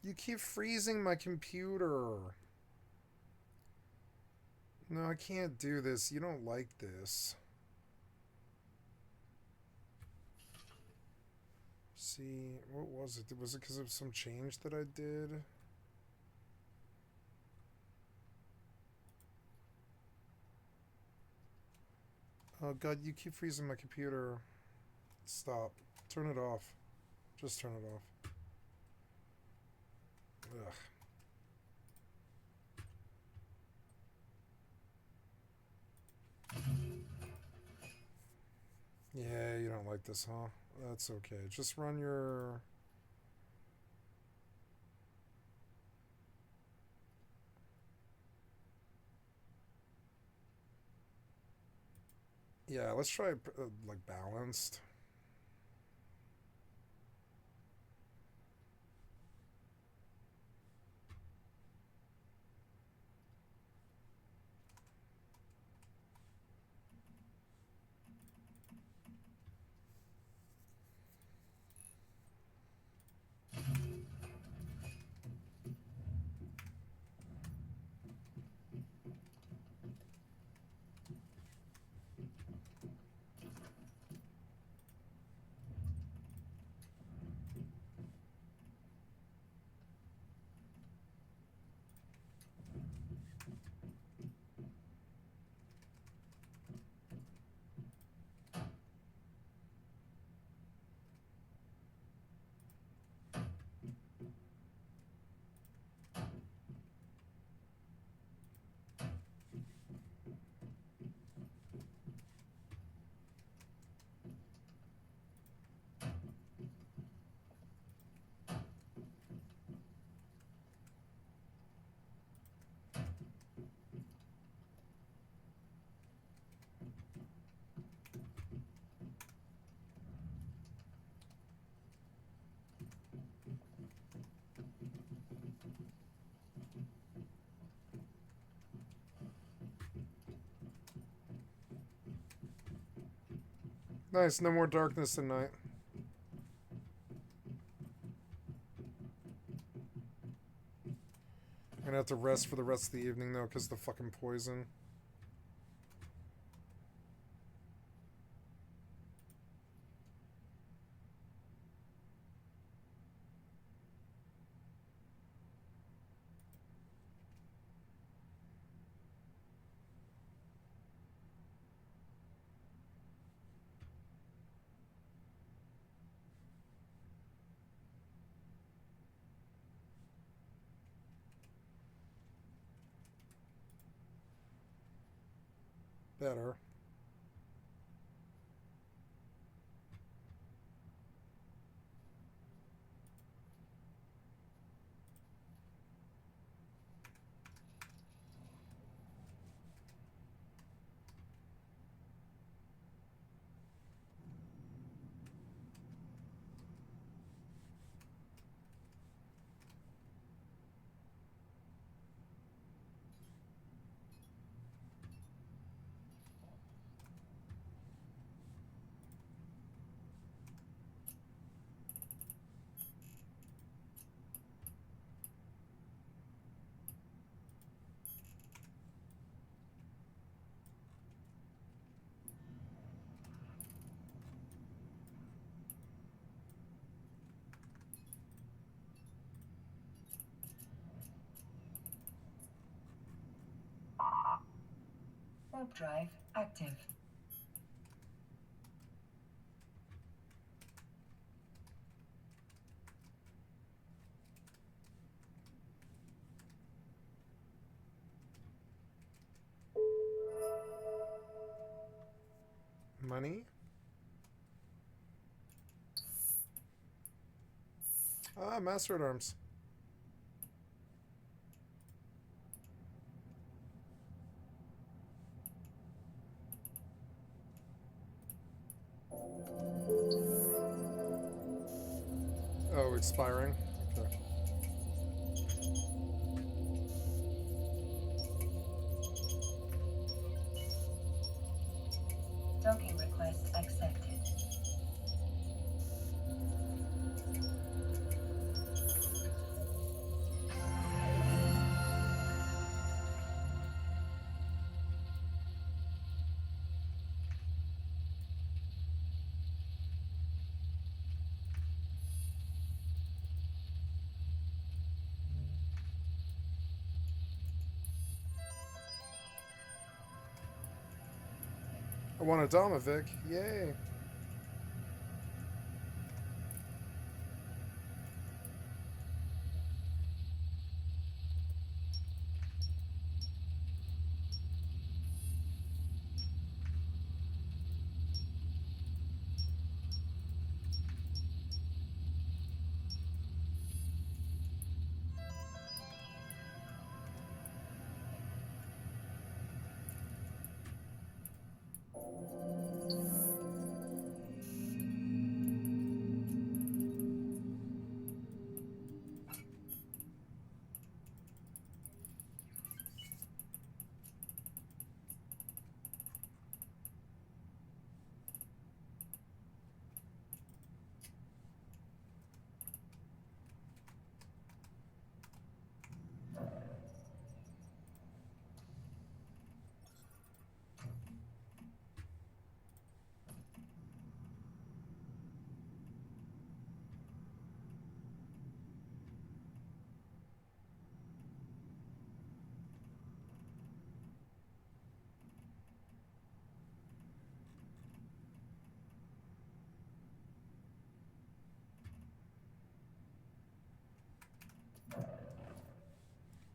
You keep freezing my computer. No, I can't do this. You don't like this. See, what was it? Was it because of some change that I did? Oh god, you keep freezing my computer. Stop. Turn it off. Just turn it off. Ugh. Yeah, you don't like this, huh? That's okay. Just run your... Yeah, let's try like balanced. Nice, no more darkness at night. I'm gonna have to rest for the rest of the evening though, because of the fucking poison. Better.
Warp drive active.
Money? Ah, Master at Arms. Oh, expiring? Okay.
Docking request accepted.
want a Domovic. Yay.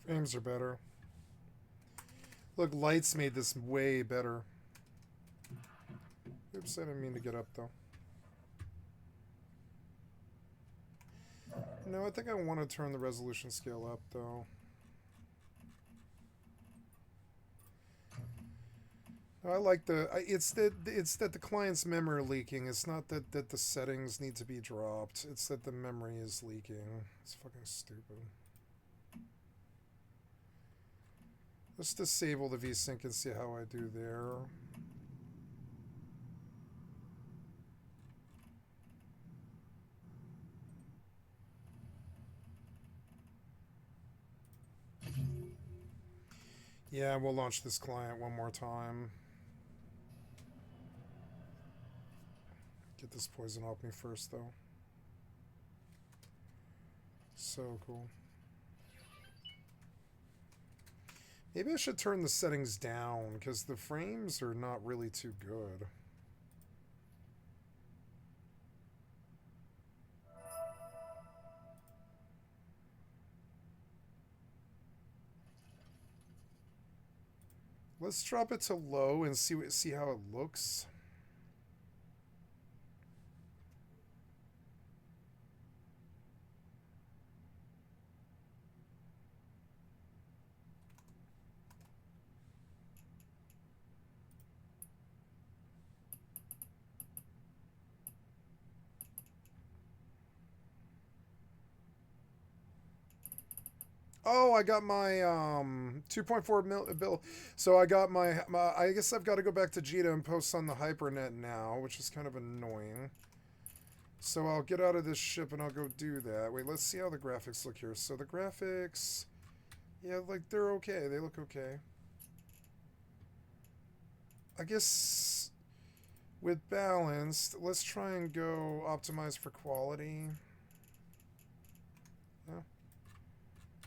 Frames are better. Look, lights made this way better. Oops, I didn't mean to get up, though. No, I think I want to turn the resolution scale up, though. I like the... it's that the client's memory leaking. It's not that the settings need to be dropped. It's that the memory is leaking. It's fucking stupid. Let's disable the VSync and see how I do there. Yeah, we'll launch this client one more time. Get this poison off me first, though. So cool. Maybe I should turn the settings down, because the frames are not really too good. Let's drop it to low and see how it looks. Oh, I got my 2.4 bill. So I got my I guess I've got to go back to Jita and post on the HyperNet now, which is kind of annoying. So I'll get out of this ship and I'll go do that. Wait, let's see how the graphics look here. So the graphics, yeah, like they're okay. They look okay. I guess with balanced, let's try and go optimize for quality. Yeah.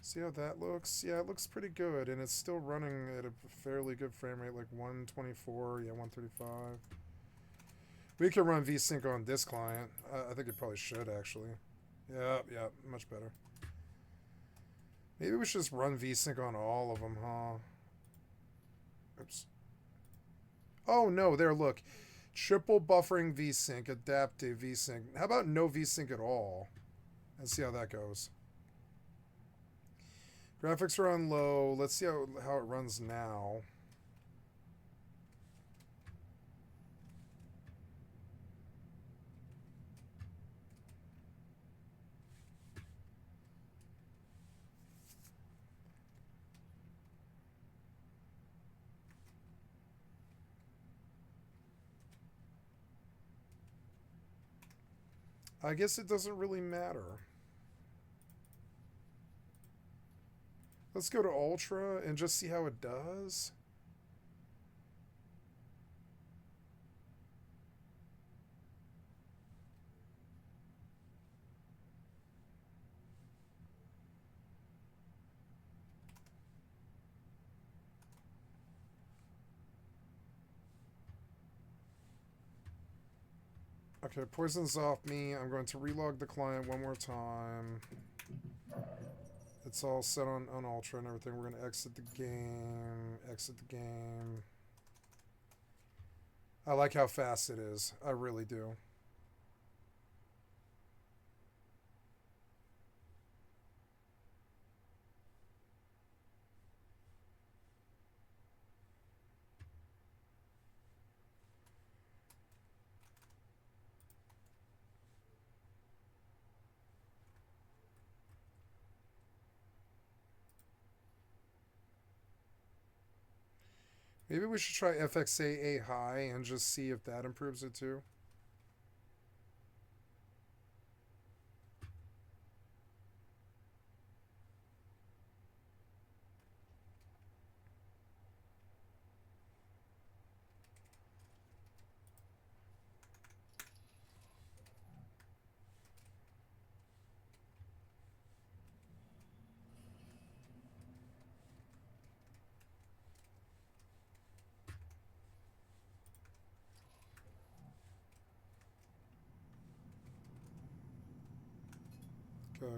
See how that looks? Yeah, it looks pretty good, and it's still running at a fairly good frame rate, like 124, yeah, 135. We can run VSync on this client. I think it probably should, actually. Yeah, much better. Maybe we should just run VSync on all of them, huh? Oops. Oh, no, there, look. Triple buffering VSync, adaptive VSync. How about no VSync at all? And see how that goes. Graphics are on low. Let's see how it runs now. I guess it doesn't really matter. Let's go to Ultra and just see how it does. Okay, poison's off me. I'm going to relog the client one more time. It's all set on Ultra and everything. We're going to exit the game. Exit the game. I like how fast it is. I really do. Maybe we should try FXAA high and just see if that improves it too.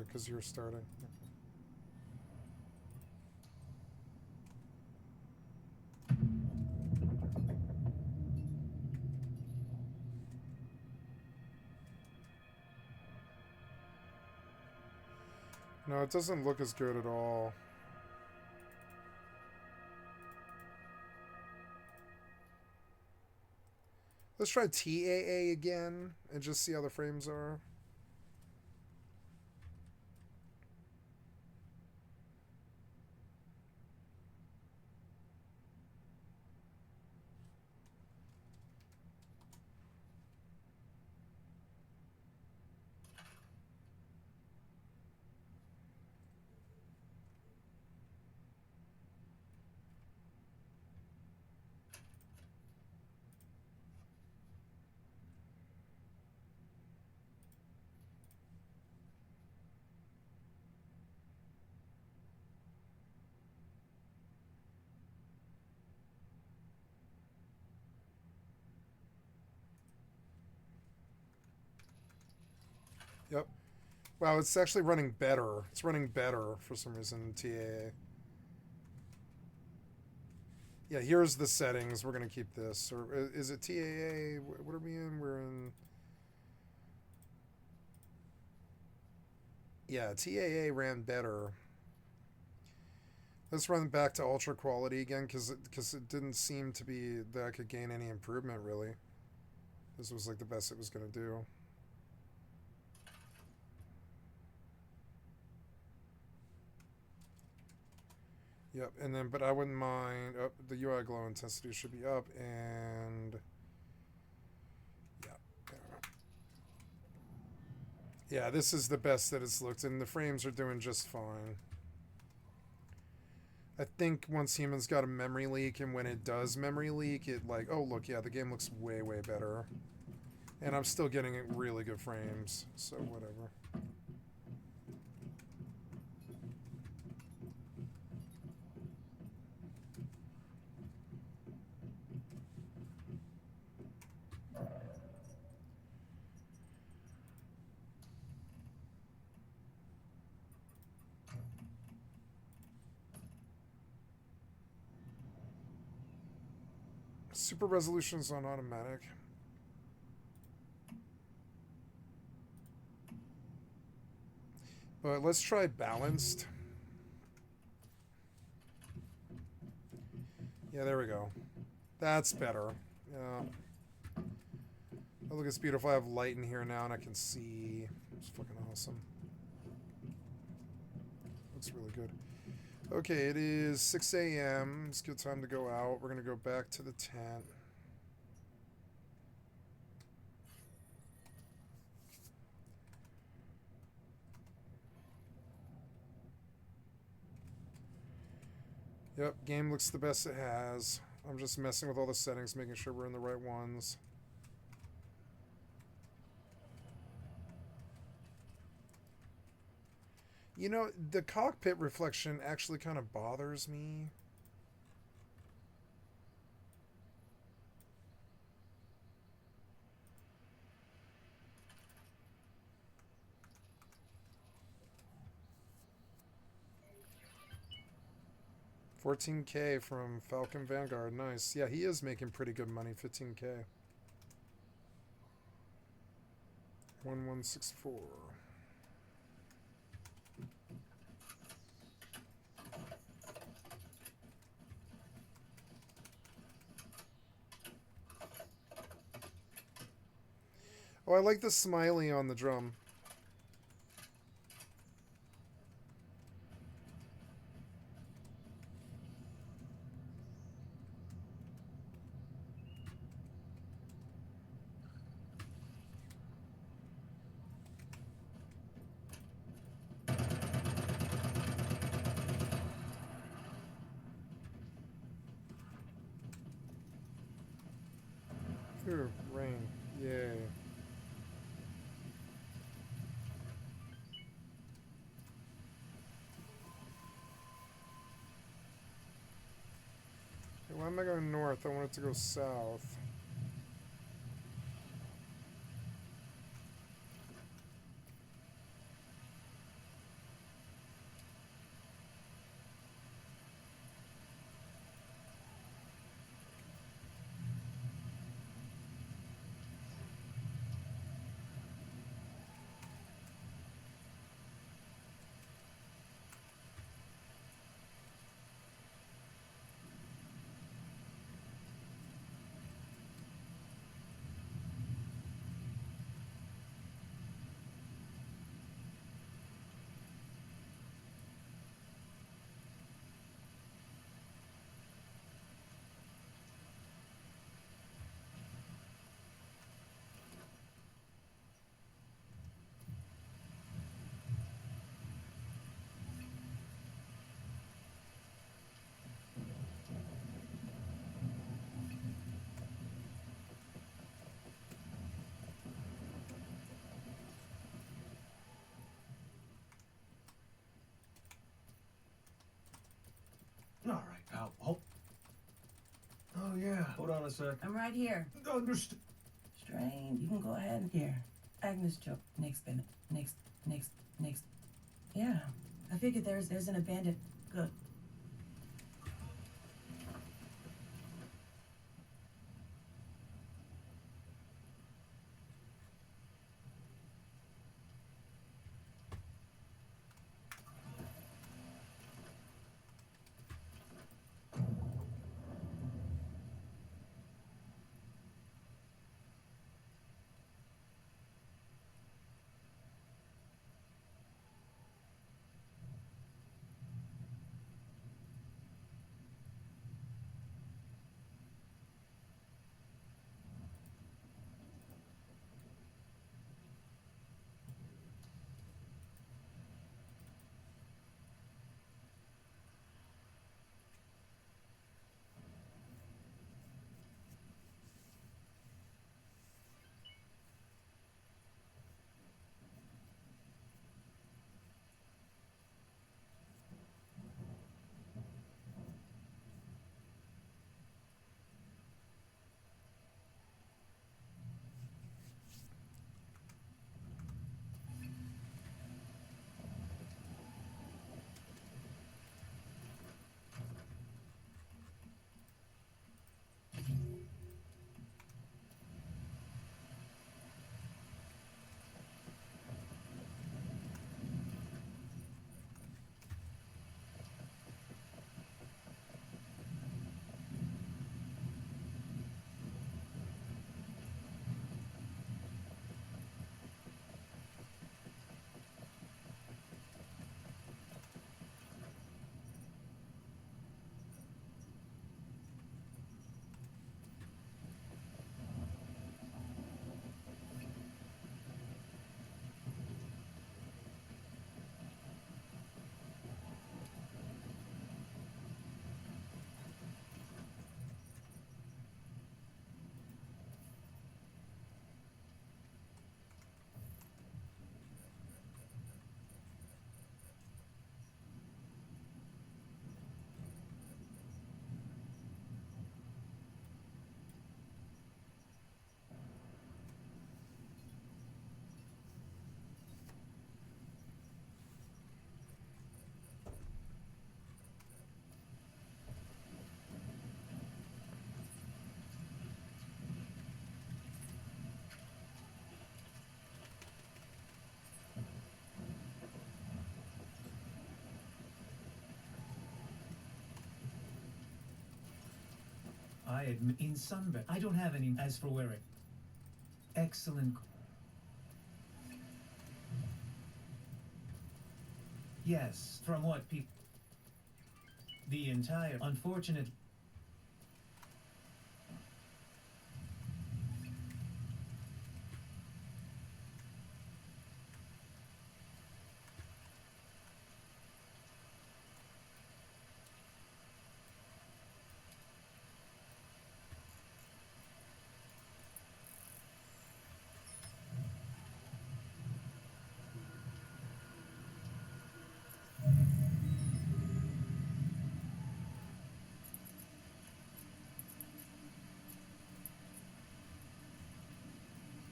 Because you're starting. No, it doesn't look as good at all. Let's try TAA again and just see how the frames are. Yep. Wow, it's actually running better. It's running better for some reason in TAA. Yeah, here's the settings. We're going to keep this. Or is it TAA? What are we in? We're in... Yeah, TAA ran better. Let's run back to ultra quality again because it didn't seem to be that I could gain any improvement, really. This was like the best it was going to do. Yep, and then, but I wouldn't mind, oh, the UI glow intensity should be up, and, yeah, this is the best that it's looked, and the frames are doing just fine. I think once humans got a memory leak, and when it does memory leak, it like, oh, look, yeah, the game looks way, way better. And I'm still getting really good frames, so whatever. Super resolution's on automatic. But let's try balanced. Yeah, there we go. That's better. Yeah. Oh, look, it's beautiful. I have light in here now and I can see. It's fucking awesome. Looks really good. Okay, it is 6 a.m. It's a good time to go out. We're going to go back to the tent. Yep, game looks the best it has. I'm just messing with all the settings, making sure we're in the right ones. You know, the cockpit reflection actually kind of bothers me. 14K from Falcon Vanguard. Nice. Yeah, he is making pretty good money. 15K. 1164. Oh, I like the smiley on the drum. Ooh, rain. Yay. Why am I going north? I want it to go south.
All right, pal. Oh yeah. Hold on a sec.
I'm right here.
Understood.
Strange. You can go ahead here. Agnes Joe. Next, Bennett. Next. Yeah. I figured there's an abandoned. Good.
admit, in sunburn. I don't have any. As for where it. Excellent. Yes, from what people. The entire. Unfortunate.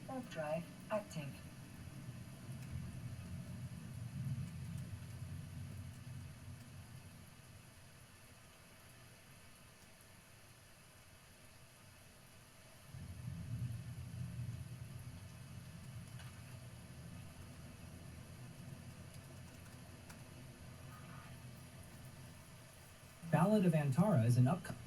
Warp drive active.
Ballad of Antara is an upcoming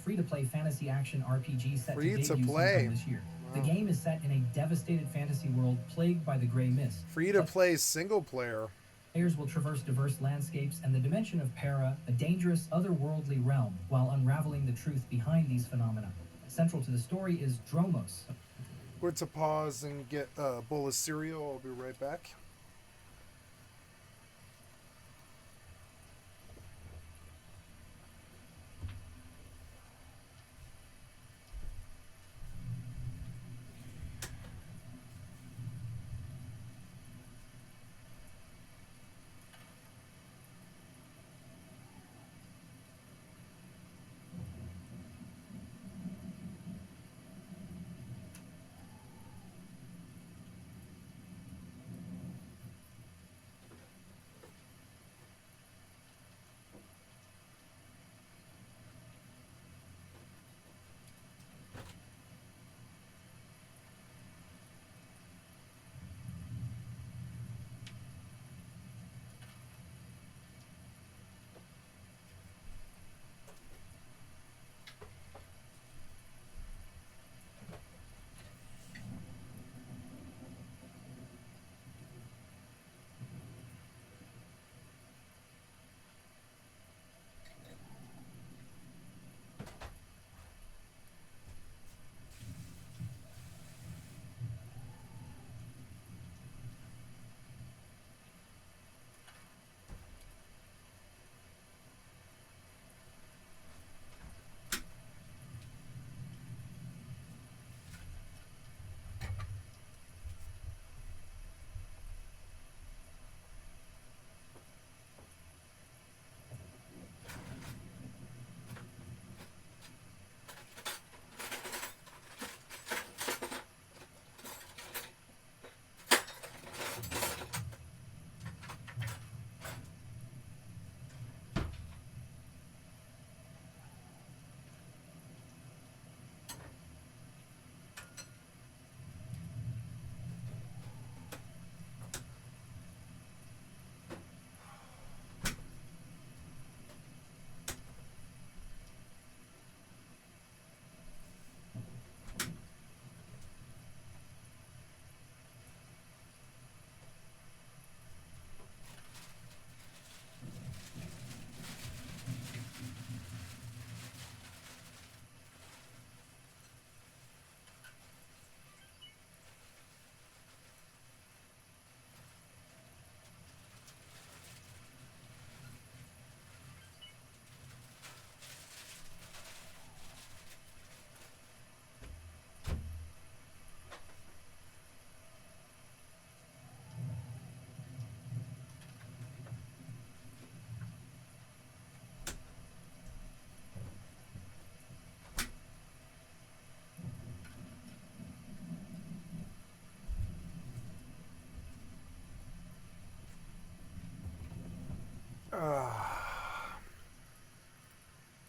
free-to-play fantasy action RPG set to debut sometime this year. The game is set in a devastated fantasy world plagued by the Grey Mist.
Free-to-play single player.
Players will traverse diverse landscapes and the dimension of Para, a dangerous, otherworldly realm, while unraveling the truth behind these phenomena. Central to the story is Dromos.
We're to pause and get a bowl of cereal. I'll be right back.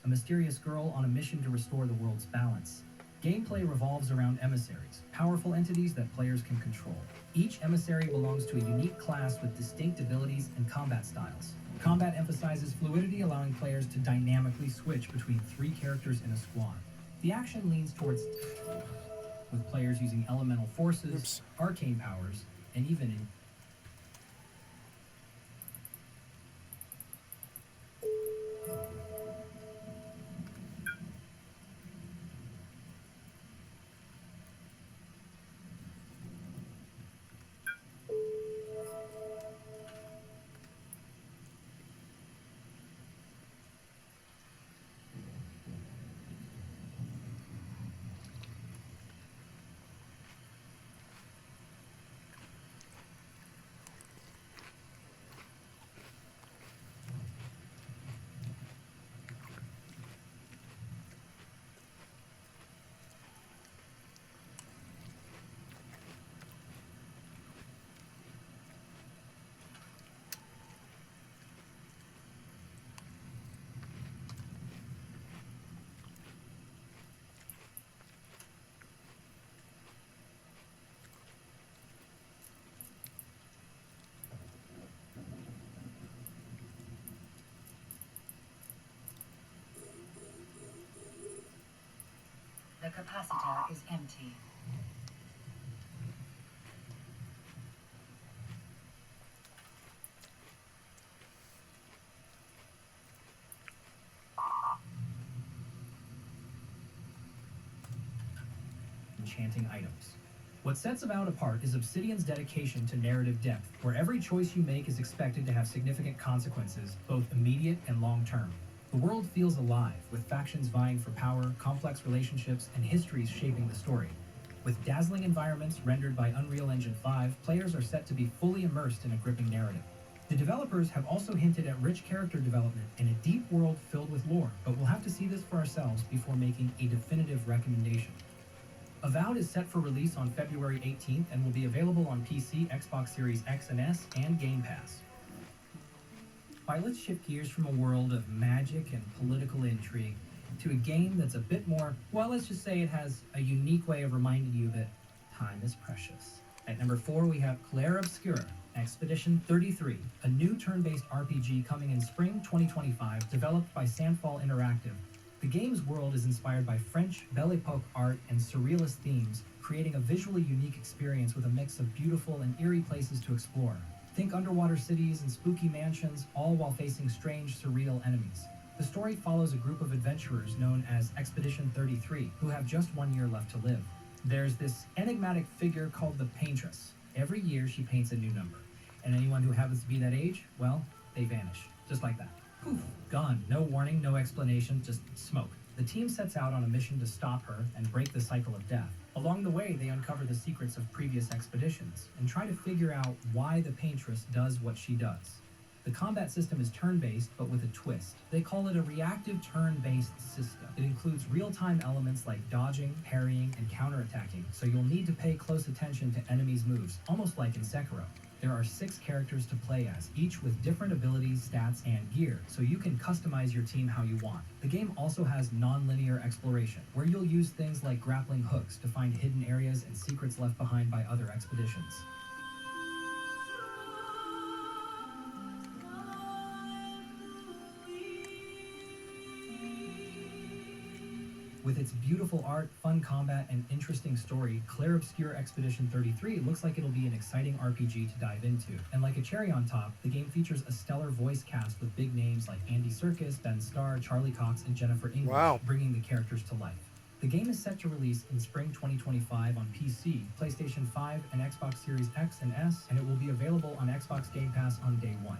A mysterious girl on a mission to restore the world's balance. Gameplay revolves around emissaries, powerful entities that players can control. Each emissary belongs to a unique class with distinct abilities and combat styles. Combat emphasizes fluidity, allowing players to dynamically switch between 3 characters in a squad. The action leans towards with players using elemental forces, arcane powers, and even in
The capacitor is empty.
enchanting items. What sets Avowed apart is Obsidian's dedication to narrative depth, where every choice you make is expected to have significant consequences, both immediate and long-term. The world feels alive, with factions vying for power, complex relationships, and histories shaping the story. With dazzling environments rendered by Unreal Engine 5, players are set to be fully immersed in a gripping narrative. The developers have also hinted at rich character development and a deep world filled with lore, but we'll have to see this for ourselves before making a definitive recommendation. Avowed is set for release on February 18th and will be available on PC, Xbox Series X and S, and Game Pass. Alright, let's shift gears from a world of magic and political intrigue to a game that's a bit more, well, let's just say it has a unique way of reminding you that time is precious. At number 4, we have Clair Obscura, Expedition 33, a new turn-based RPG coming in spring 2025, developed by Sandfall Interactive. The game's world is inspired by French Belle Epoque art and surrealist themes, creating a visually unique experience with a mix of beautiful and eerie places to explore. Think underwater cities and spooky mansions, all while facing strange, surreal enemies. The story follows a group of adventurers known as Expedition 33, who have just 1 year left to live. There's this enigmatic figure called the Paintress. Every year she paints a new number, and anyone who happens to be that age, well, they vanish, just like that. Poof, gone, no warning, no explanation, just smoke. The team sets out on a mission to stop her and break the cycle of death. Along the way, they uncover the secrets of previous expeditions and try to figure out why the Paintress does what she does. The combat system is turn-based, but with a twist. They call it a reactive turn-based system. It includes real-time elements like dodging, parrying, and counterattacking, so you'll need to pay close attention to enemies' moves, almost like in Sekiro. There are 6 characters to play as, each with different abilities, stats, and gear, so you can customize your team how you want. The game also has non-linear exploration, where you'll use things like grappling hooks to find hidden areas and secrets left behind by other expeditions. With its beautiful art, fun combat, and interesting story, Clair Obscura Expedition 33 looks like it'll be an exciting RPG to dive into. And like a cherry on top, the game features a stellar voice cast with big names like Andy Serkis, Ben Starr, Charlie Cox, and Jennifer English, bringing the characters to life. The game is set to release in spring 2025 on PC, PlayStation 5, and Xbox Series X and S, and it will be available on Xbox Game Pass on day 1.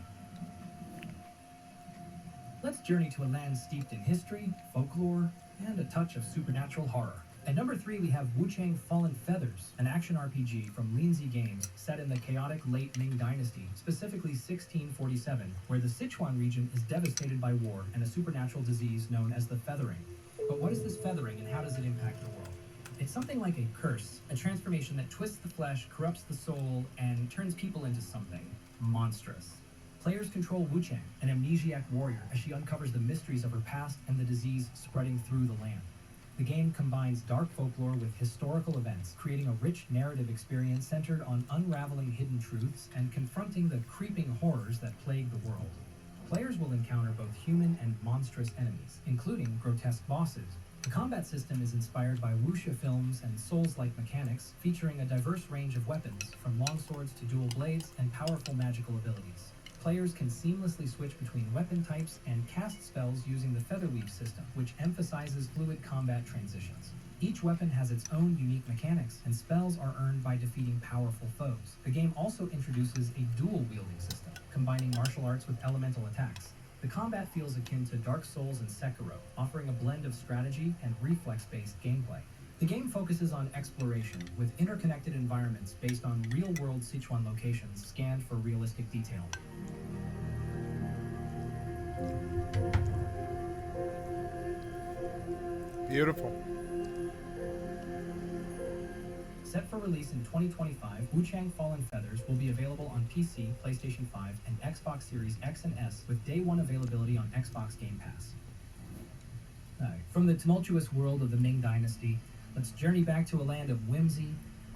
Let's journey to a land steeped in history, folklore, and a touch of supernatural horror. At number 3, we have Wuchang Fallen Feathers, an action RPG from Lindsay Games set in the chaotic late Ming Dynasty, specifically 1647, where the Sichuan region is devastated by war and a supernatural disease known as the Feathering. But what is this feathering and how does it impact the world? It's something like a curse, a transformation that twists the flesh, corrupts the soul, and turns people into something monstrous. Players control Wuchang, an amnesiac warrior, as she uncovers the mysteries of her past and the disease spreading through the land. The game combines dark folklore with historical events, creating a rich narrative experience centered on unraveling hidden truths and confronting the creeping horrors that plague the world. Players will encounter both human and monstrous enemies, including grotesque bosses. The combat system is inspired by wuxia films and Souls-like mechanics, featuring a diverse range of weapons, from longswords to dual blades and powerful magical abilities. Players can seamlessly switch between weapon types and cast spells using the Featherweave system, which emphasizes fluid combat transitions. Each weapon has its own unique mechanics, and spells are earned by defeating powerful foes. The game also introduces a dual-wielding system, combining martial arts with elemental attacks. The combat feels akin to Dark Souls and Sekiro, offering a blend of strategy and reflex-based gameplay. The game focuses on exploration, with interconnected environments based on real-world Sichuan locations scanned for realistic detail.
Beautiful.
Set for release in 2025, Wuchang Fallen Feathers will be available on PC, PlayStation 5, and Xbox Series X and S, with day one availability on Xbox Game Pass. From the tumultuous world of the Ming Dynasty, let's journey back to a land of whimsy,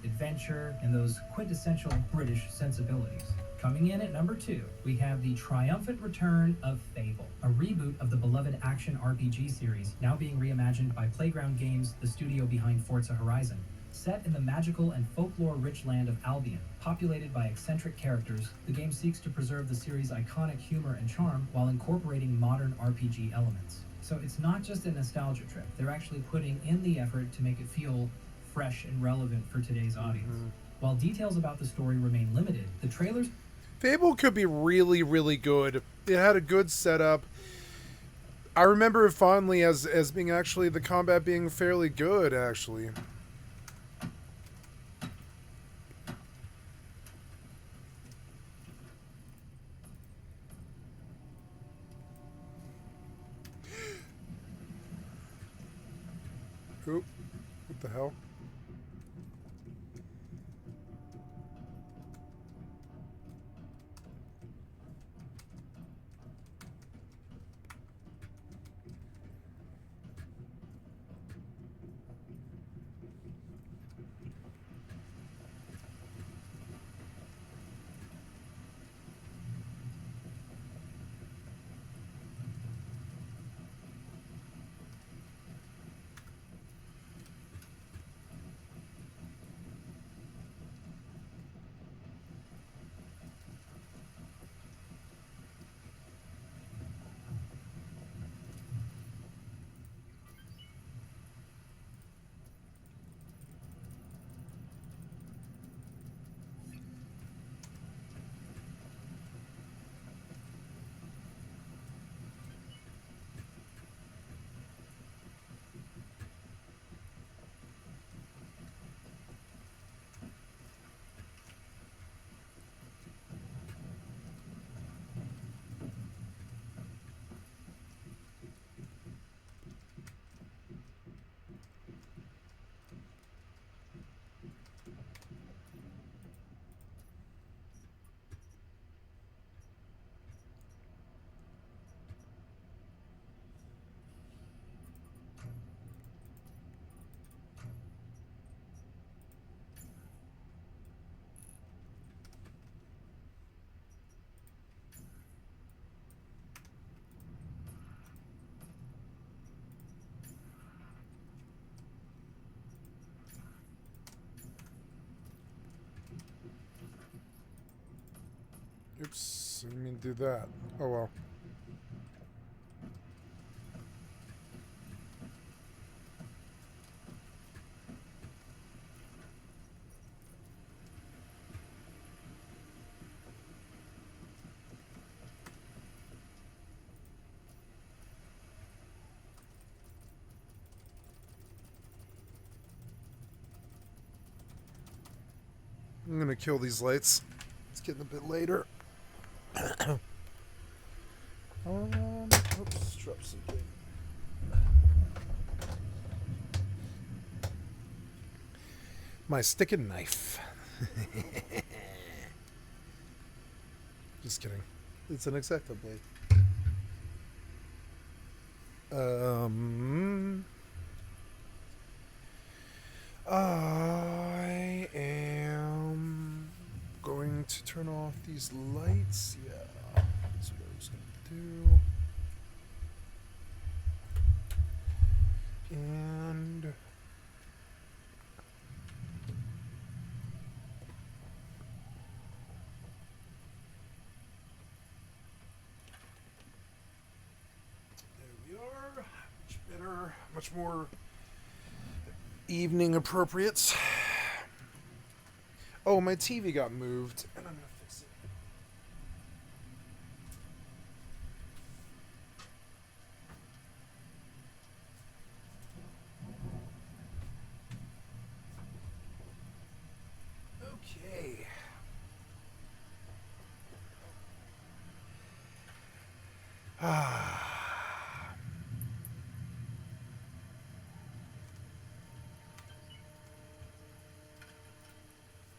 adventure, and those quintessential British sensibilities. Coming in at number 2, we have the triumphant return of Fable, a reboot of the beloved action RPG series, now being reimagined by Playground Games, the studio behind Forza Horizon. Set in the magical and folklore-rich land of Albion, populated by eccentric characters, the game seeks to preserve the series' iconic humor and charm while incorporating modern RPG elements. So it's not just a nostalgia trip, they're actually putting in the effort to make it feel fresh and relevant for today's audience. While details about the story remain limited, the trailers...
Fable could be really, really good. It had a good setup. I remember it fondly as being actually the combat being fairly good, actually. Oop, what the hell? Oops, I didn't mean to do that. Oh well. I'm gonna kill these lights. It's getting a bit later. Oops, drop something. My stick and knife. Just kidding. It's an X-Acto blade. turn off these lights. Yeah, that's what I was gonna do. And there we are. Much better, much more evening appropriate. Oh, my TV got moved, and I'm gonna fix it. Okay.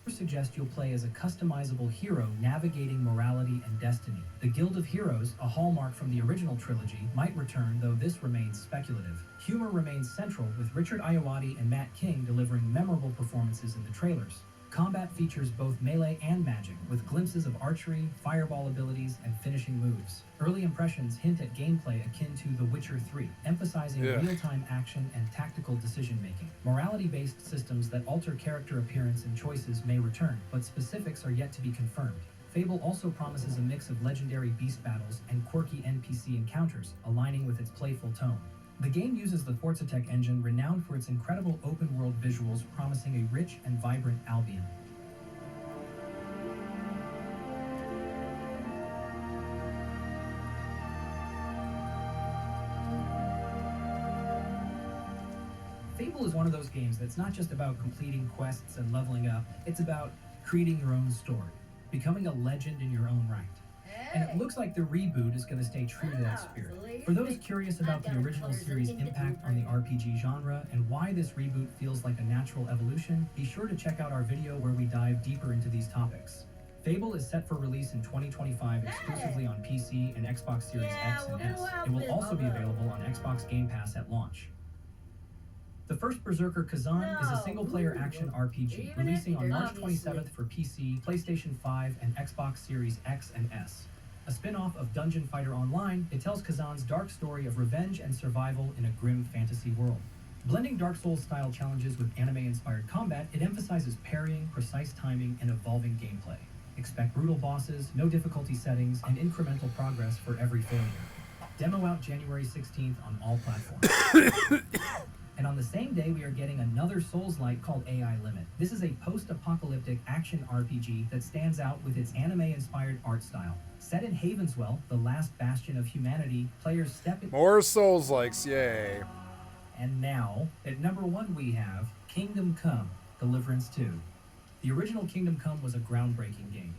Suggest you'll play as a customizable hero navigating morality and destiny. The Guild of Heroes, a hallmark from the original trilogy, might return, though this remains speculative. Humor remains central, with Richard Ayoade and Matt King delivering memorable performances in the trailers. Combat features both melee and magic, with glimpses of archery, fireball abilities, and finishing moves. Early impressions hint at gameplay akin to The Witcher 3, emphasizing real-time action and tactical decision-making. Morality-based systems that alter character appearance and choices may return, but specifics are yet to be confirmed. Fable also promises a mix of legendary beast battles and quirky NPC encounters, aligning with its playful tone. The game uses the Forza Tech engine, renowned for its incredible open-world visuals, promising a rich and vibrant Albion. Fable is one of those games that's not just about completing quests and leveling up, it's about creating your own story, becoming a legend in your own right. And it looks like the reboot is going to stay true to that spirit. For those curious about the original series' impact on the RPG genre and why this reboot feels like a natural evolution, be sure to check out our video where we dive deeper into these topics. Fable is set for release in 2025 exclusively on PC and Xbox Series X and S. It will also be available on Xbox Game Pass at launch. The first Berserker Kazan is a single-player action RPG, releasing on March 27th for PC, PlayStation 5, and Xbox Series X and S. A spin-off of Dungeon Fighter Online, it tells Kazan's dark story of revenge and survival in a grim fantasy world. Blending Dark Souls-style challenges with anime-inspired combat, it emphasizes parrying, precise timing, and evolving gameplay. Expect brutal bosses, no difficulty settings, and incremental progress for every failure. Demo out January 16th on all platforms. And on the same day, we are getting another Souls-like called AI Limit. This is a post-apocalyptic action RPG that stands out with its anime-inspired art style. Set in Havenswell, the last bastion of humanity, players step in...
More Souls-likes, yay.
And now, at number 1 we have Kingdom Come: Deliverance 2. The original Kingdom Come was a groundbreaking game.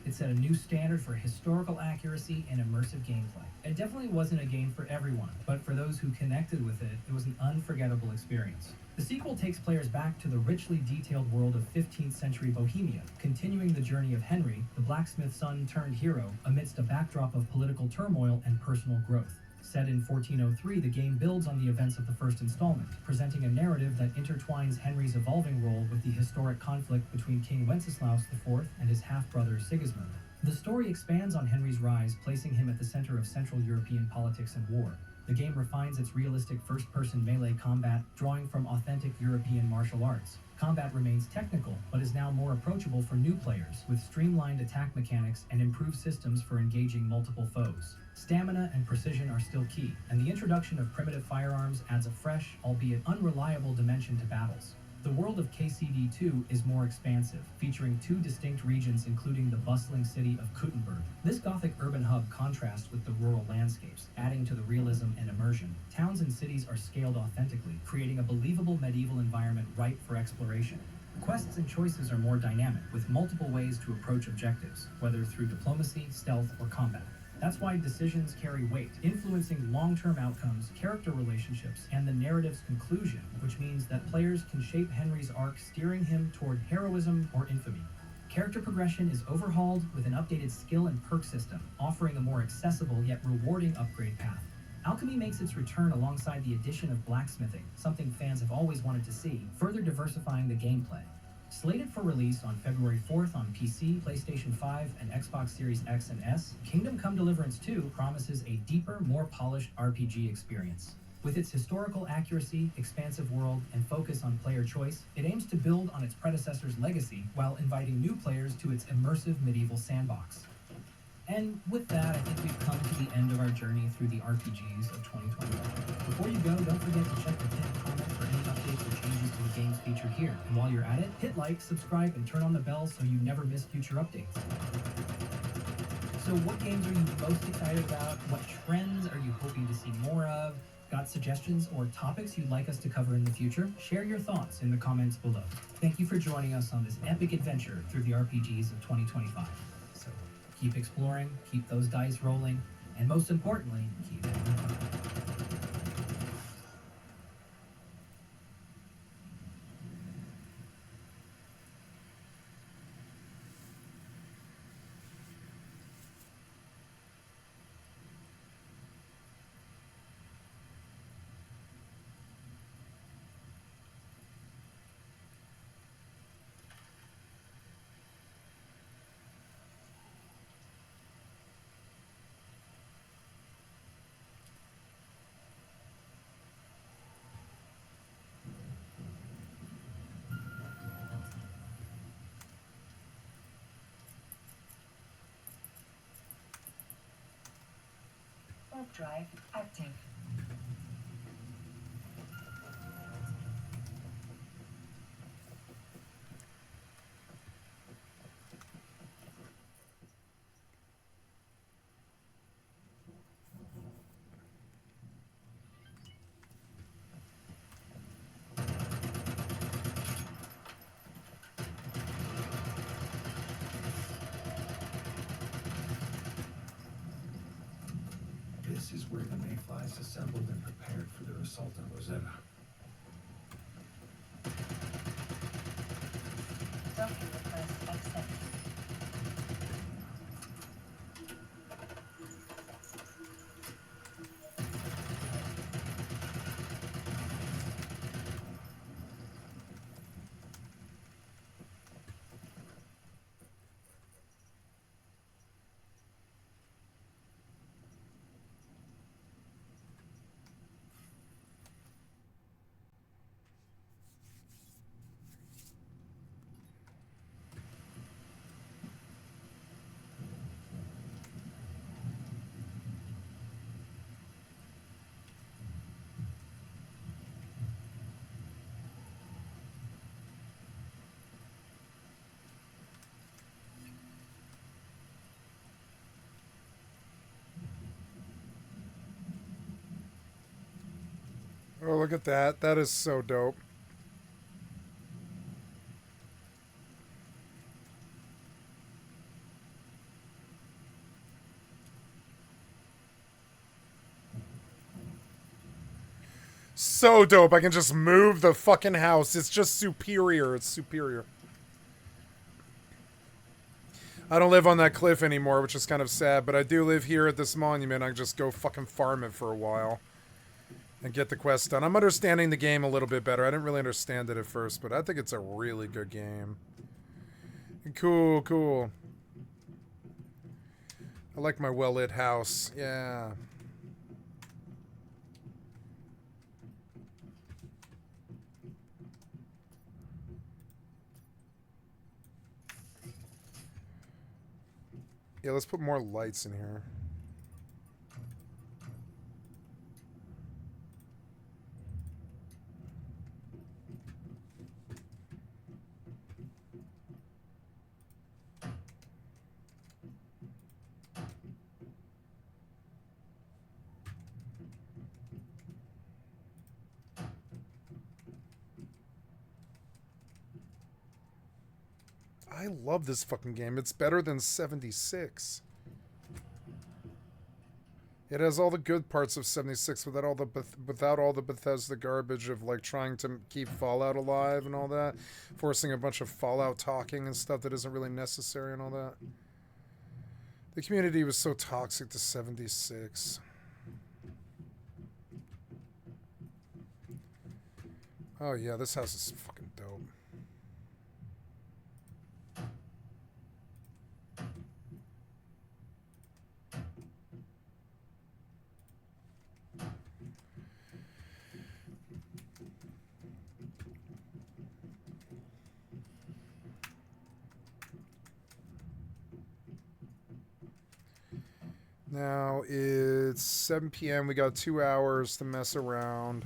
It set a new standard for historical accuracy and immersive gameplay. It definitely wasn't a game for everyone, but for those who connected with it, it was an unforgettable experience. The sequel takes players back to the richly detailed world of 15th century Bohemia, continuing the journey of Henry, the blacksmith's son turned hero, amidst a backdrop of political turmoil and personal growth. Set in 1403, the game builds on the events of the first installment, presenting a narrative that intertwines Henry's evolving role with the historic conflict between King Wenceslaus IV and his half-brother Sigismund. The story expands on Henry's rise, placing him at the center of Central European politics and war. The game refines its realistic first-person melee combat, drawing from authentic European martial arts. Combat remains technical, but is now more approachable for new players, with streamlined attack mechanics and improved systems for engaging multiple foes. Stamina and precision are still key, and the introduction of primitive firearms adds a fresh, albeit unreliable dimension to battles. The world of KCD2 is more expansive, featuring 2 distinct regions including the bustling city of Kuttenberg. This Gothic urban hub contrasts with the rural landscapes, adding to the realism and immersion. Towns and cities are scaled authentically, creating a believable medieval environment ripe for exploration. Quests and choices are more dynamic, with multiple ways to approach objectives, whether through diplomacy, stealth, or combat. That's why decisions carry weight, influencing long-term outcomes, character relationships, and the narrative's conclusion, which means that players can shape Henry's arc, steering him toward heroism or infamy. Character progression is overhauled with an updated skill and perk system, offering a more accessible yet rewarding upgrade path. Alchemy makes its return alongside the addition of blacksmithing, something fans have always wanted to see, further diversifying the gameplay. Slated for release on February 4th on PC, PlayStation 5, and Xbox Series X and S, Kingdom Come Deliverance 2 promises a deeper, more polished RPG experience. With its historical accuracy, expansive world, and focus on player choice, it aims to build on its predecessor's legacy while inviting new players to its immersive medieval sandbox. And with that, I think we've come to the end of our journey through the RPGs of 2021. Before you go, don't forget to check the pinned comment for any updates or changes to the games featured here. And while you're at it, hit like, subscribe, and turn on the bell so you never miss future updates. So what games are you most excited about? What trends are you hoping to see more of? Got suggestions or topics you'd like us to cover in the future? Share your thoughts in the comments below. Thank you for joining us on this epic adventure through the RPGs of 2025. So keep exploring, keep those dice rolling, and most importantly, keep having fun.
Warp drive active.
This is where the Mayflies assembled and prepared for their assault on Rosetta.
Docking request accepted.
Oh, look at that. That is so dope. So dope. I can just move the fucking house. It's just superior. It's superior. I don't live on that cliff anymore, which is kind of sad, but I do live here at this monument. I can just go fucking farm it for a while and get the quest done. I'm understanding the game a little bit better. I didn't really understand it at first, but I think it's a really good game. Cool, cool. I like my well-lit house. Yeah. Yeah, let's put more lights in here. I love this fucking game. It's better than 76. It has all the good parts of 76 without all the Bethesda garbage of like trying to keep Fallout alive and all that, forcing a bunch of Fallout talking and stuff that isn't really necessary and all that. The community was so toxic to 76. Oh yeah, this house is fucking dope. Now it's 7 p.m. We got 2 hours to mess around.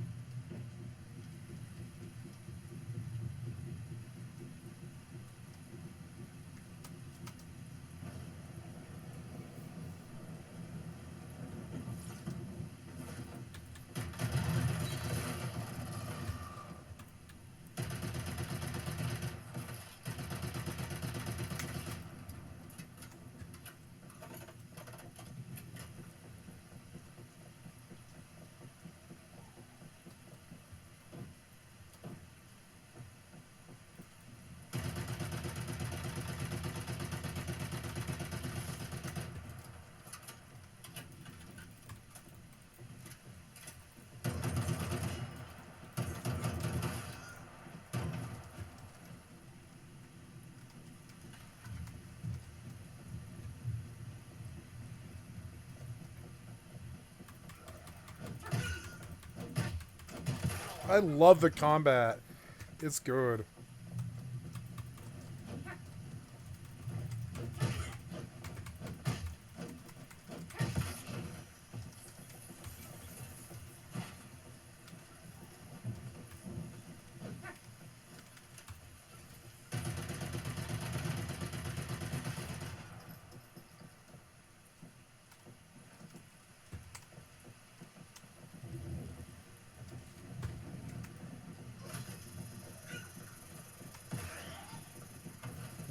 I love the combat. It's good.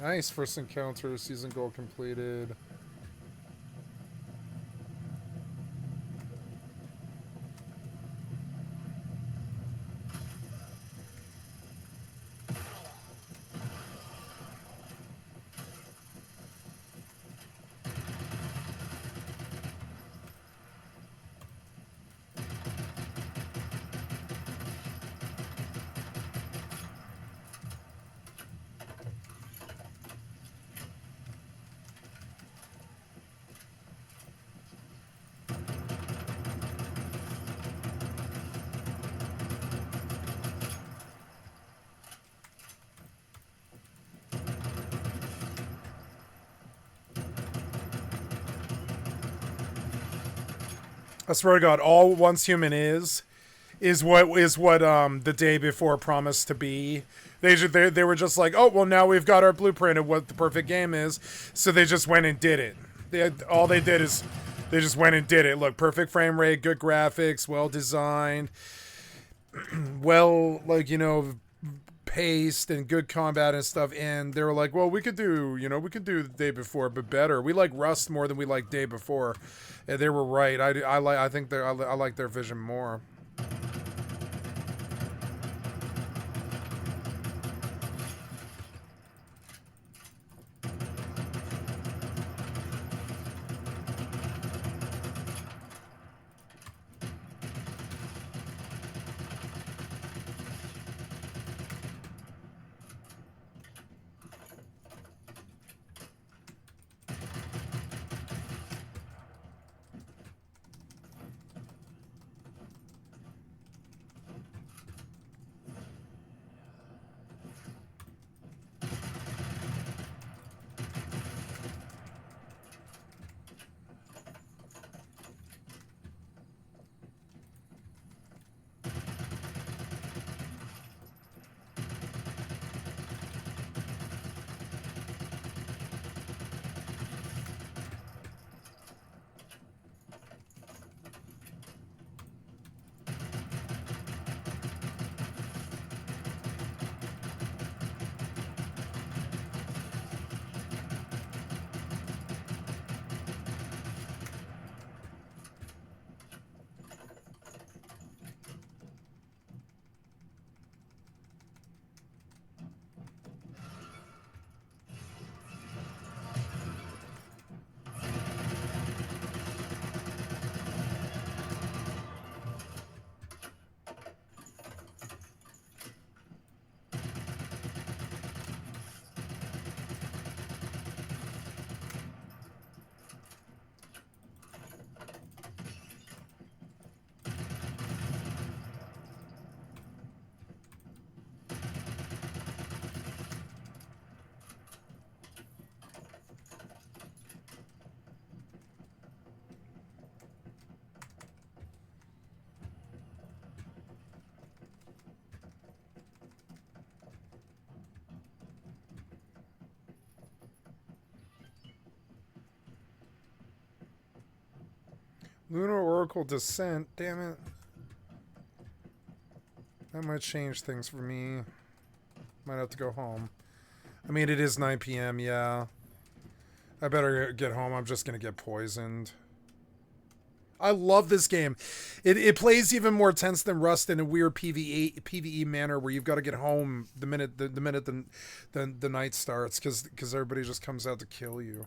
Nice, first encounter, season goal completed. I swear to God, all Once Human is what the day before promised to be. They were just like, oh well, now we've got our blueprint of what the perfect game is, so they just went and did it. All they did is they just went and did it. Look, perfect frame rate, good graphics, well designed, well, like, you know, paced and good combat and stuff. And they were like, well, we could do the day before, but better. We like Rust more than we like day before. And they were right. I think I like their vision more. Lunar Oracle Descent. Damn it. That might change things for me. Might have to go home. I mean, it is 9 p.m., yeah. I better get home. I'm just going to get poisoned. I love this game. It plays even more tense than Rust in a weird PvE manner where you've got to get home the minute the night starts because everybody just comes out to kill you.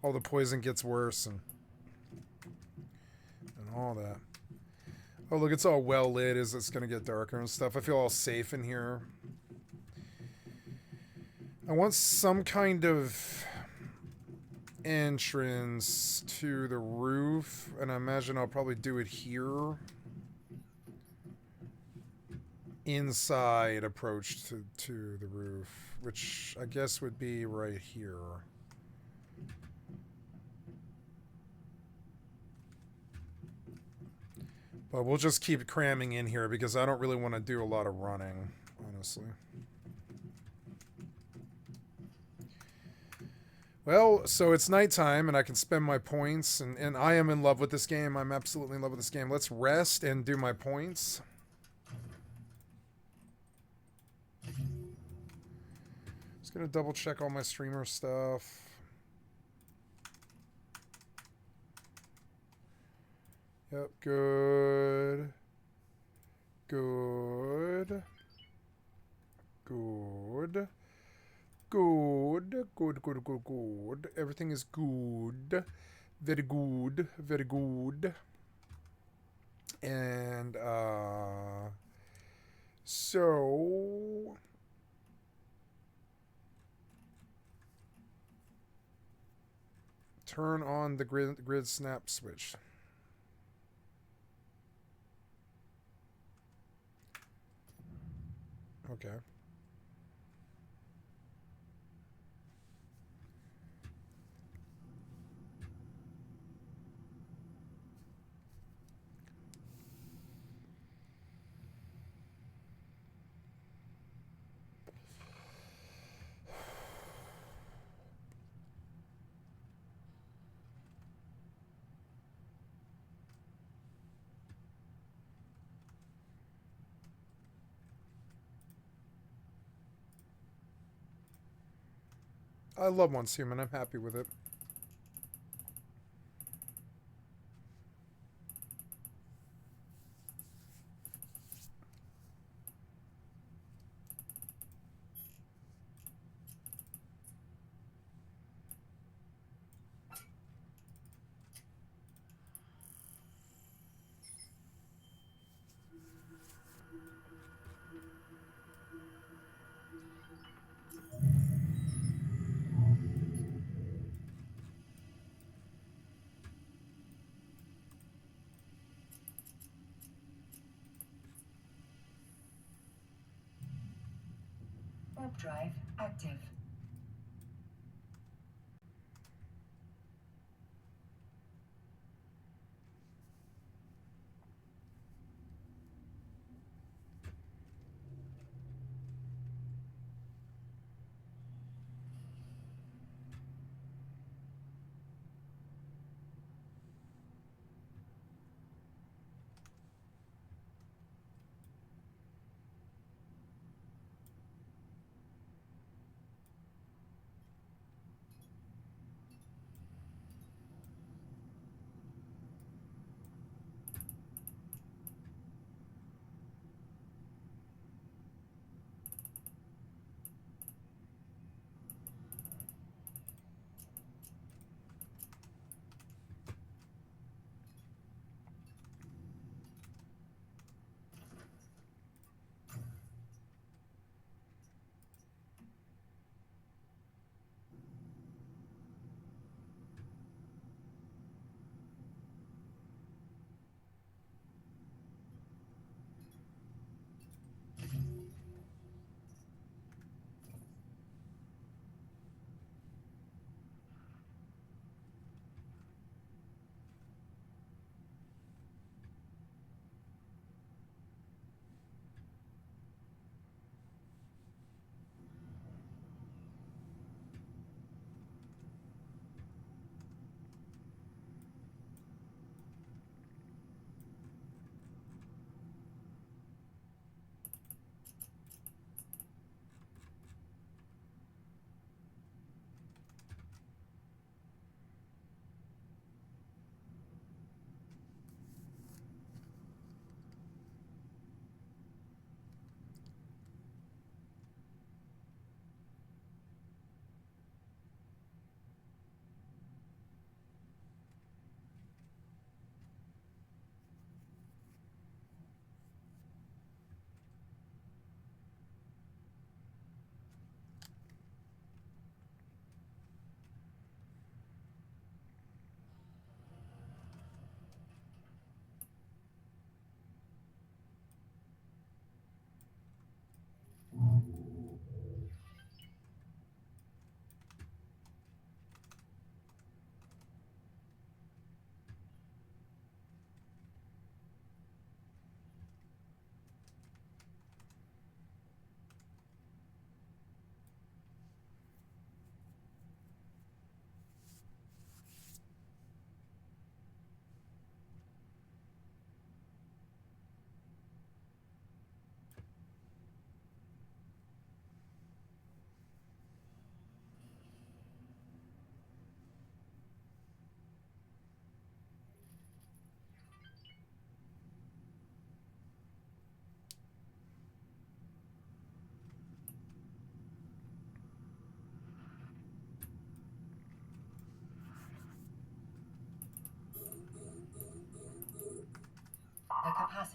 All the poison gets worse and all that. Oh, look, it's all well lit as it's going to get darker and stuff. I feel all safe in here. I want some kind of entrance to the roof, and I imagine I'll probably do it here. Inside approach to the roof, which I guess would be right here. But we'll just keep cramming in here because I don't really want to do a lot of running, honestly. Well, so it's nighttime and I can spend my points, and I am in love with this game. I'm absolutely in love with this game. Let's rest and do my points. Just gonna double check all my streamer stuff. Yep, good. Good. Good. Good. Good, good, good, good. Everything is good. Very good. Very good. And, so... Turn on the grid snap switch. Okay. I love Once Human. I'm happy with it.
Warp drive active.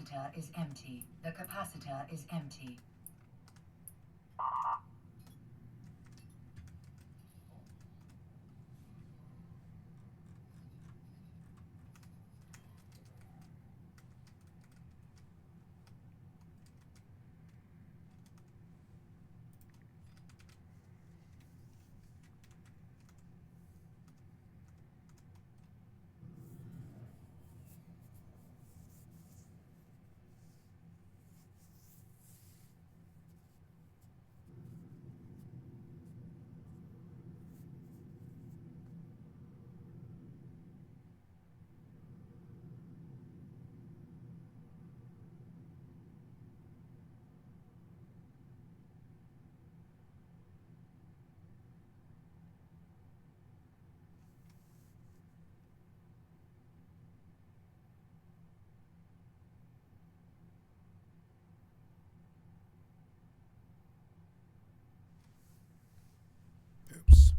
capacitor is empty. The capacitor is empty.
Oops.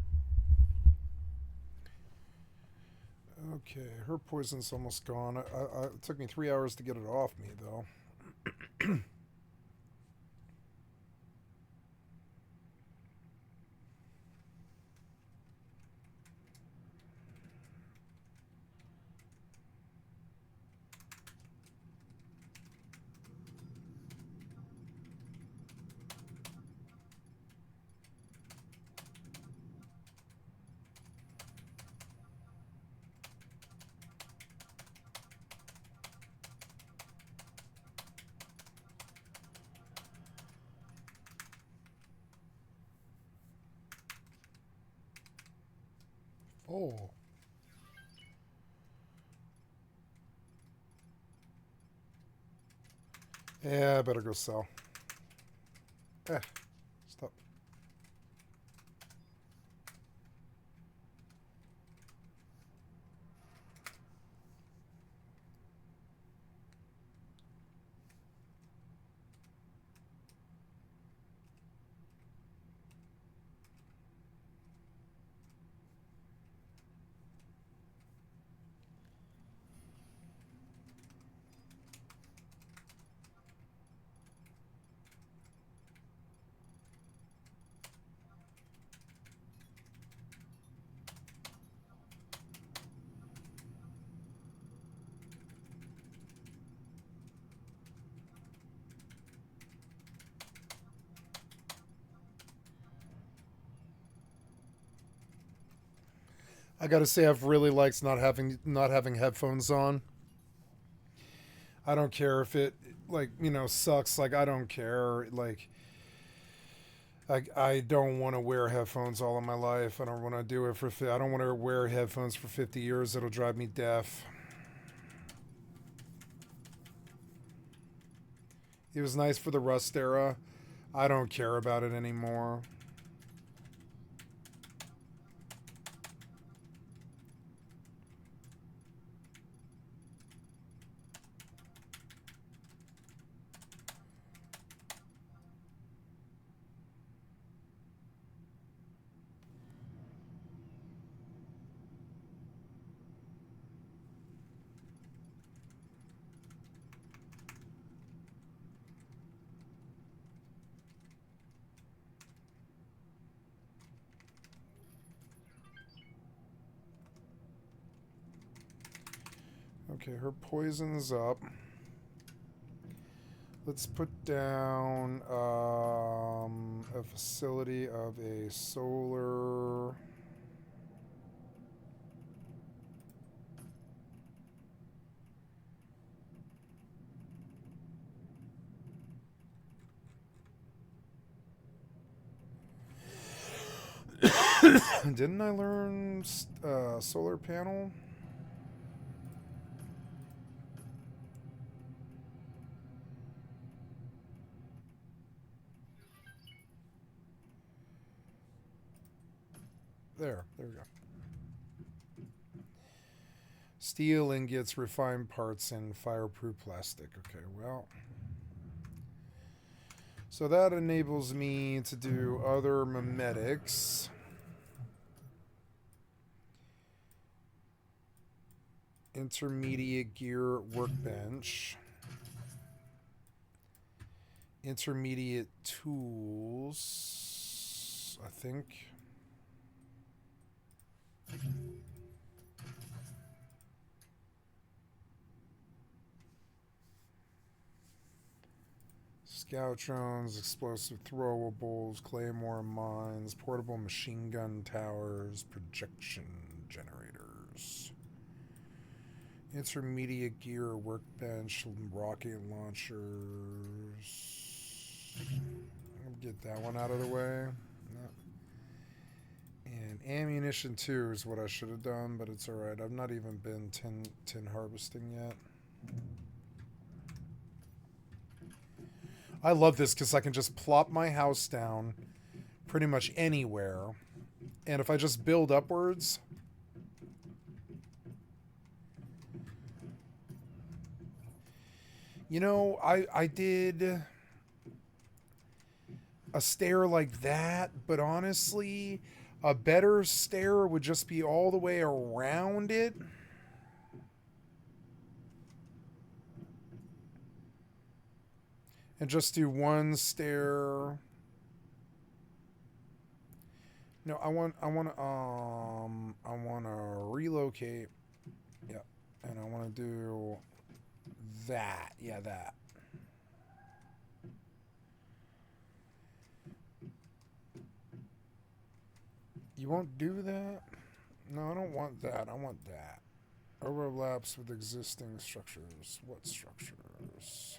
Okay, her poison's almost gone. It took me 3 hours to get it off me, though. Oh. Yeah, I better go sell. Stop. I gotta say, I've really liked not having headphones on. I don't care if it sucks. Like, I don't care. Like, I don't want to wear headphones all of my life. I don't want to do it for. I don't want to wear headphones for 50 years. It'll drive me deaf. It was nice for the Rust era. I don't care about it anymore. Okay, her poison's up. Let's put down a facility of a solar. Didn't I learn solar panel? There we go. Steel ingots, refined parts, and fireproof plastic. Okay, well. So that enables me to do other memetics. Intermediate gear workbench. Intermediate tools, I think. Scout drones, explosive throwables, claymore mines, portable machine gun towers, projection generators. Intermediate gear, workbench, rocket launchers. I'll get that one out of the way. No. And ammunition too is what I should have done, but it's alright. I've not even been tin harvesting yet. I love this because I can just plop my house down pretty much anywhere. And if I just build upwards... You know, I did a stair like that, but honestly, a better stair would just be all the way around it. And just do one stair. No, I want to relocate. Yeah. And I want to do that. Yeah, that. You won't do that? No, I don't want that. I want that. Overlaps with existing structures. What structures?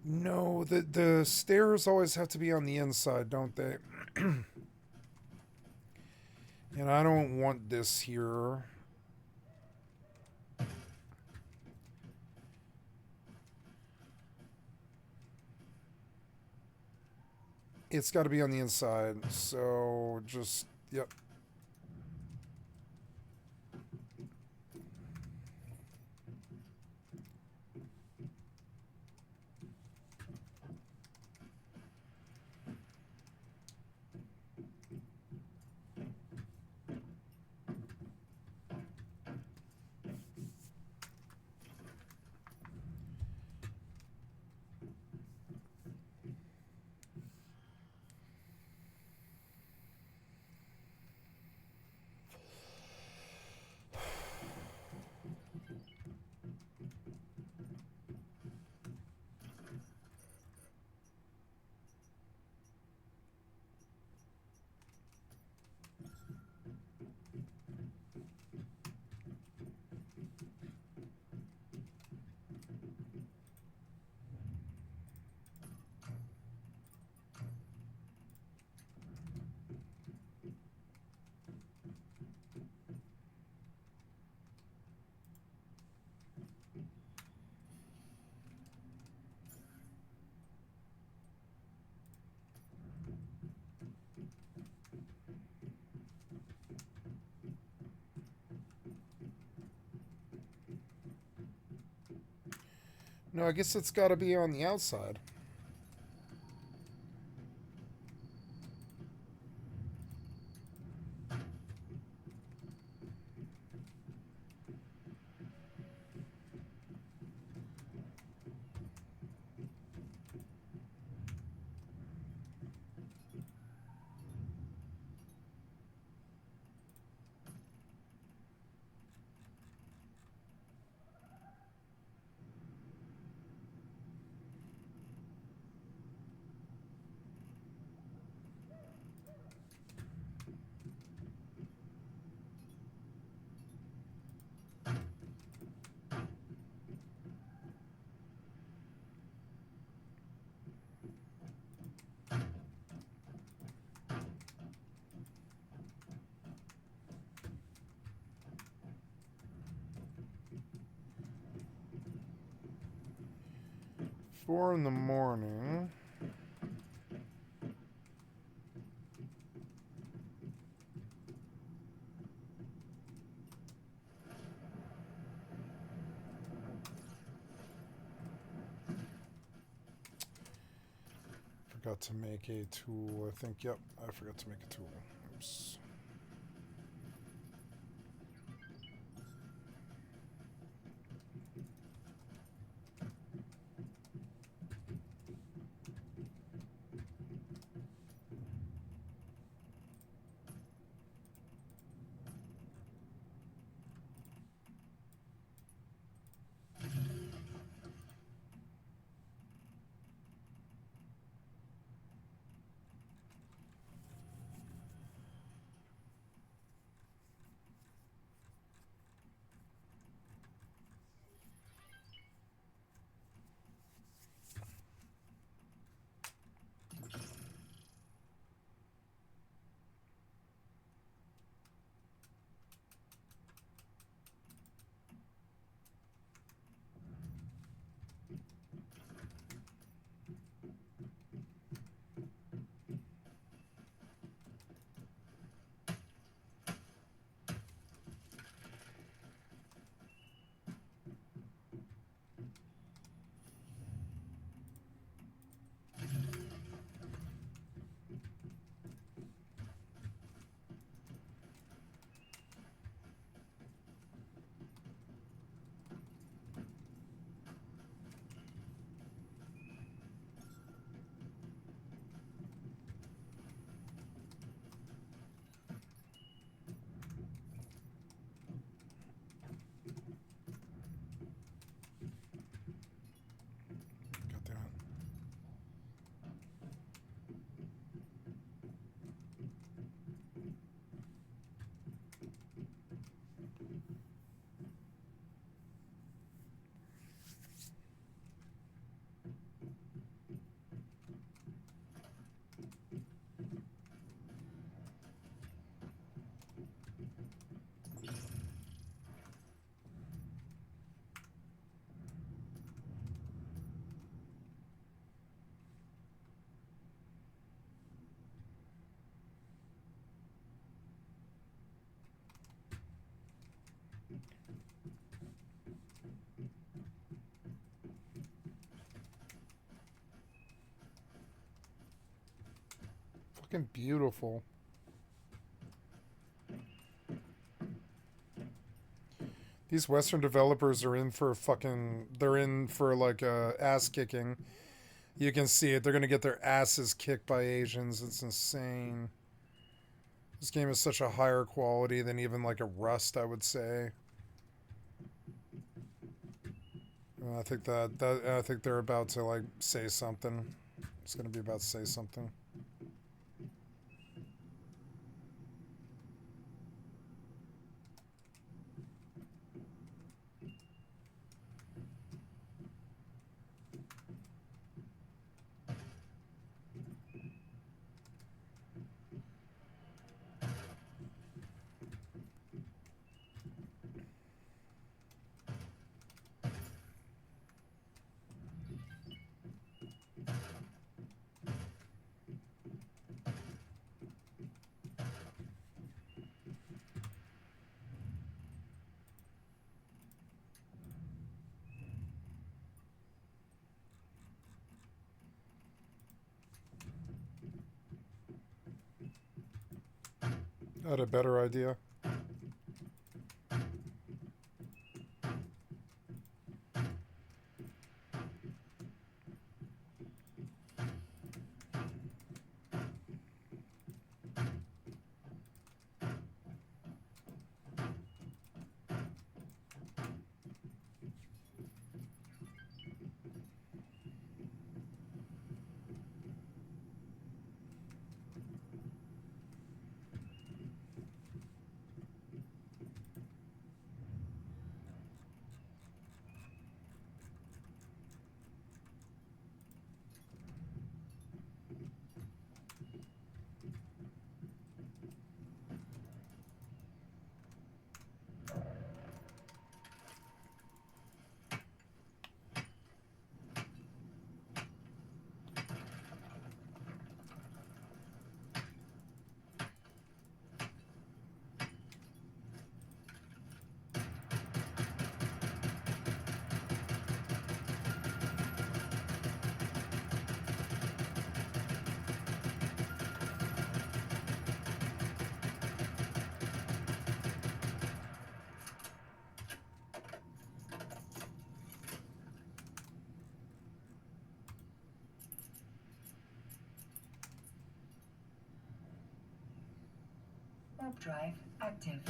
No, the stairs always have to be on the inside, don't they? And I don't want this here. It's got to be on the inside, so just, yep. No, I guess it's got to be on the outside. Four in the morning. forgot to make a tool. I think, yep, I forgot to make a tool. Oops. Got that. Fucking beautiful. These Western developers are in for fucking... They're in for like ass kicking. You can see it. They're gonna get their asses kicked by Asians. It's insane. This game is such a higher quality than even like a Rust, I would say. I think I think they're about to like say something. It's gonna be about to say something. I had a better idea.
Warp drive active.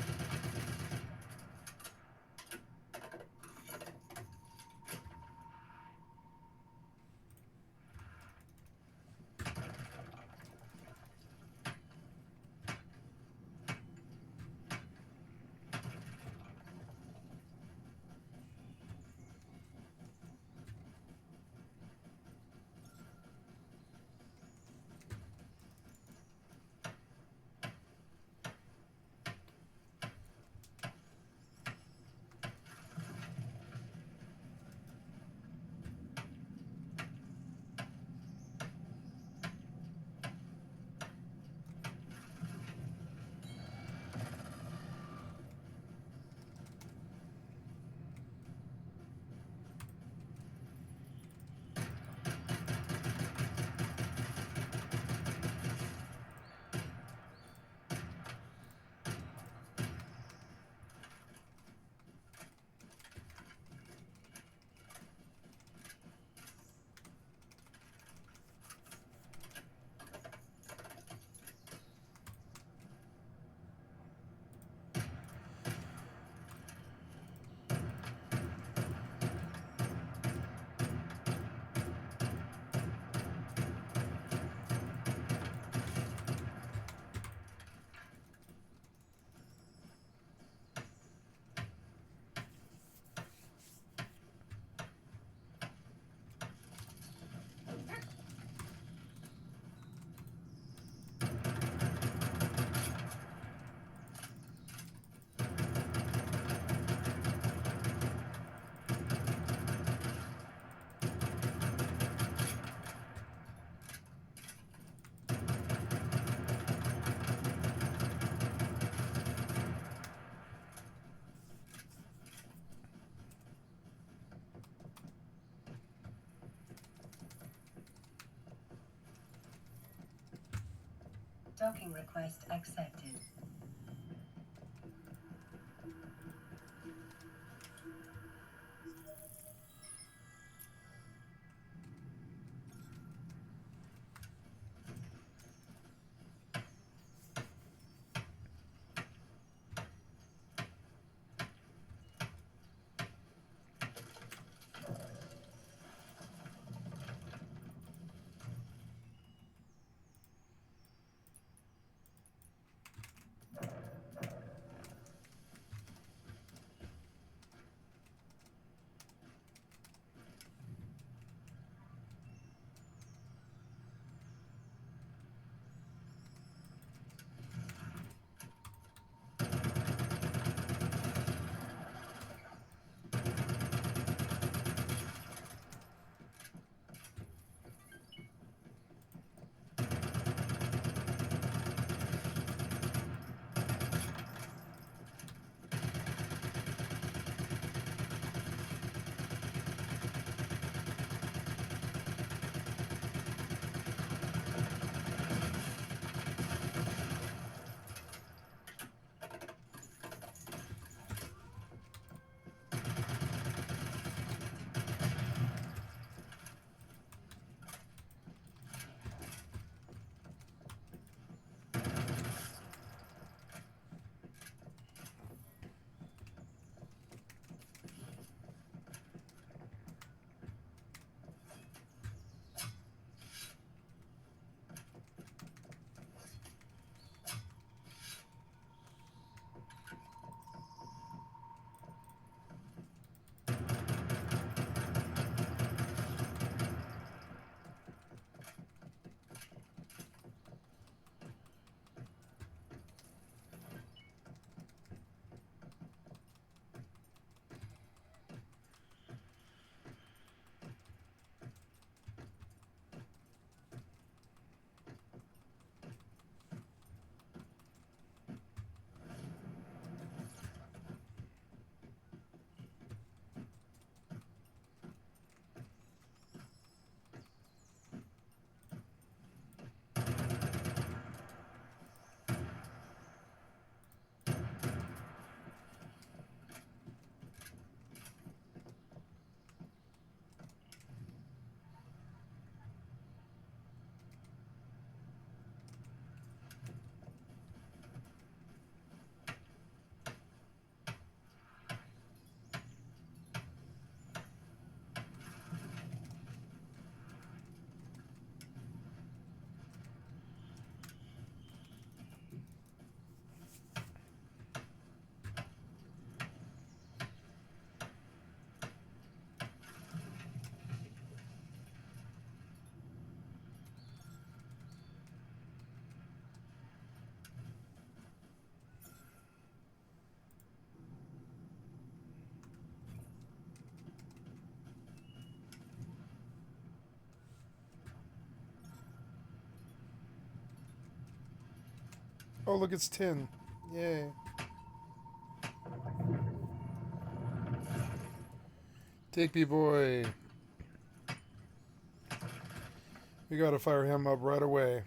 Docking request accepted.
Oh, look, it's tin. Yay. Take me, boy. We gotta fire him up right away.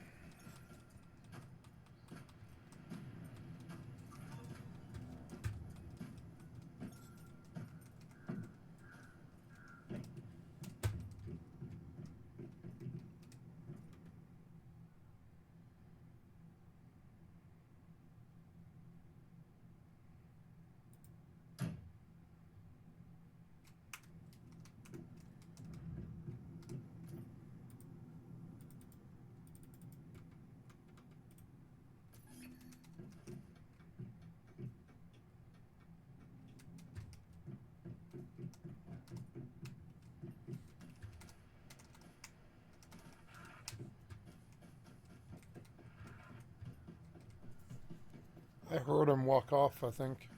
I heard him walk off, I think.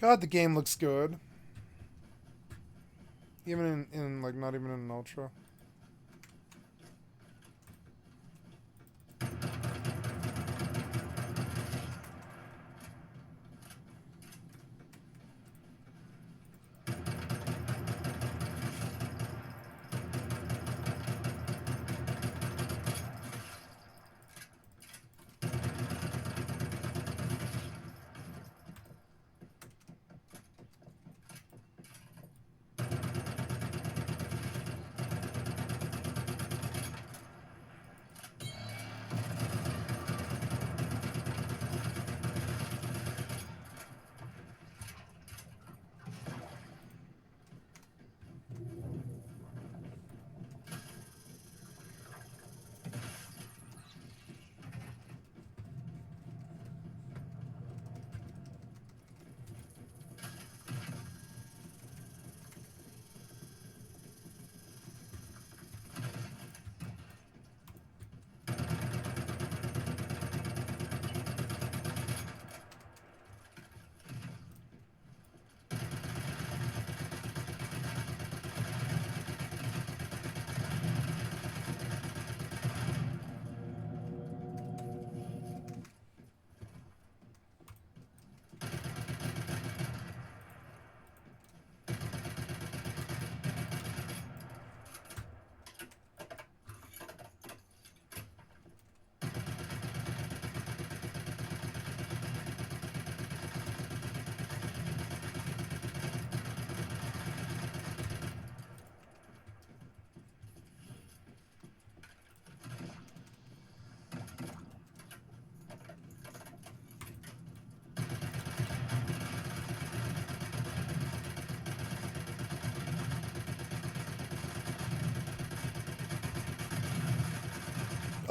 God, the game looks good. Even in like, not even in an ultra.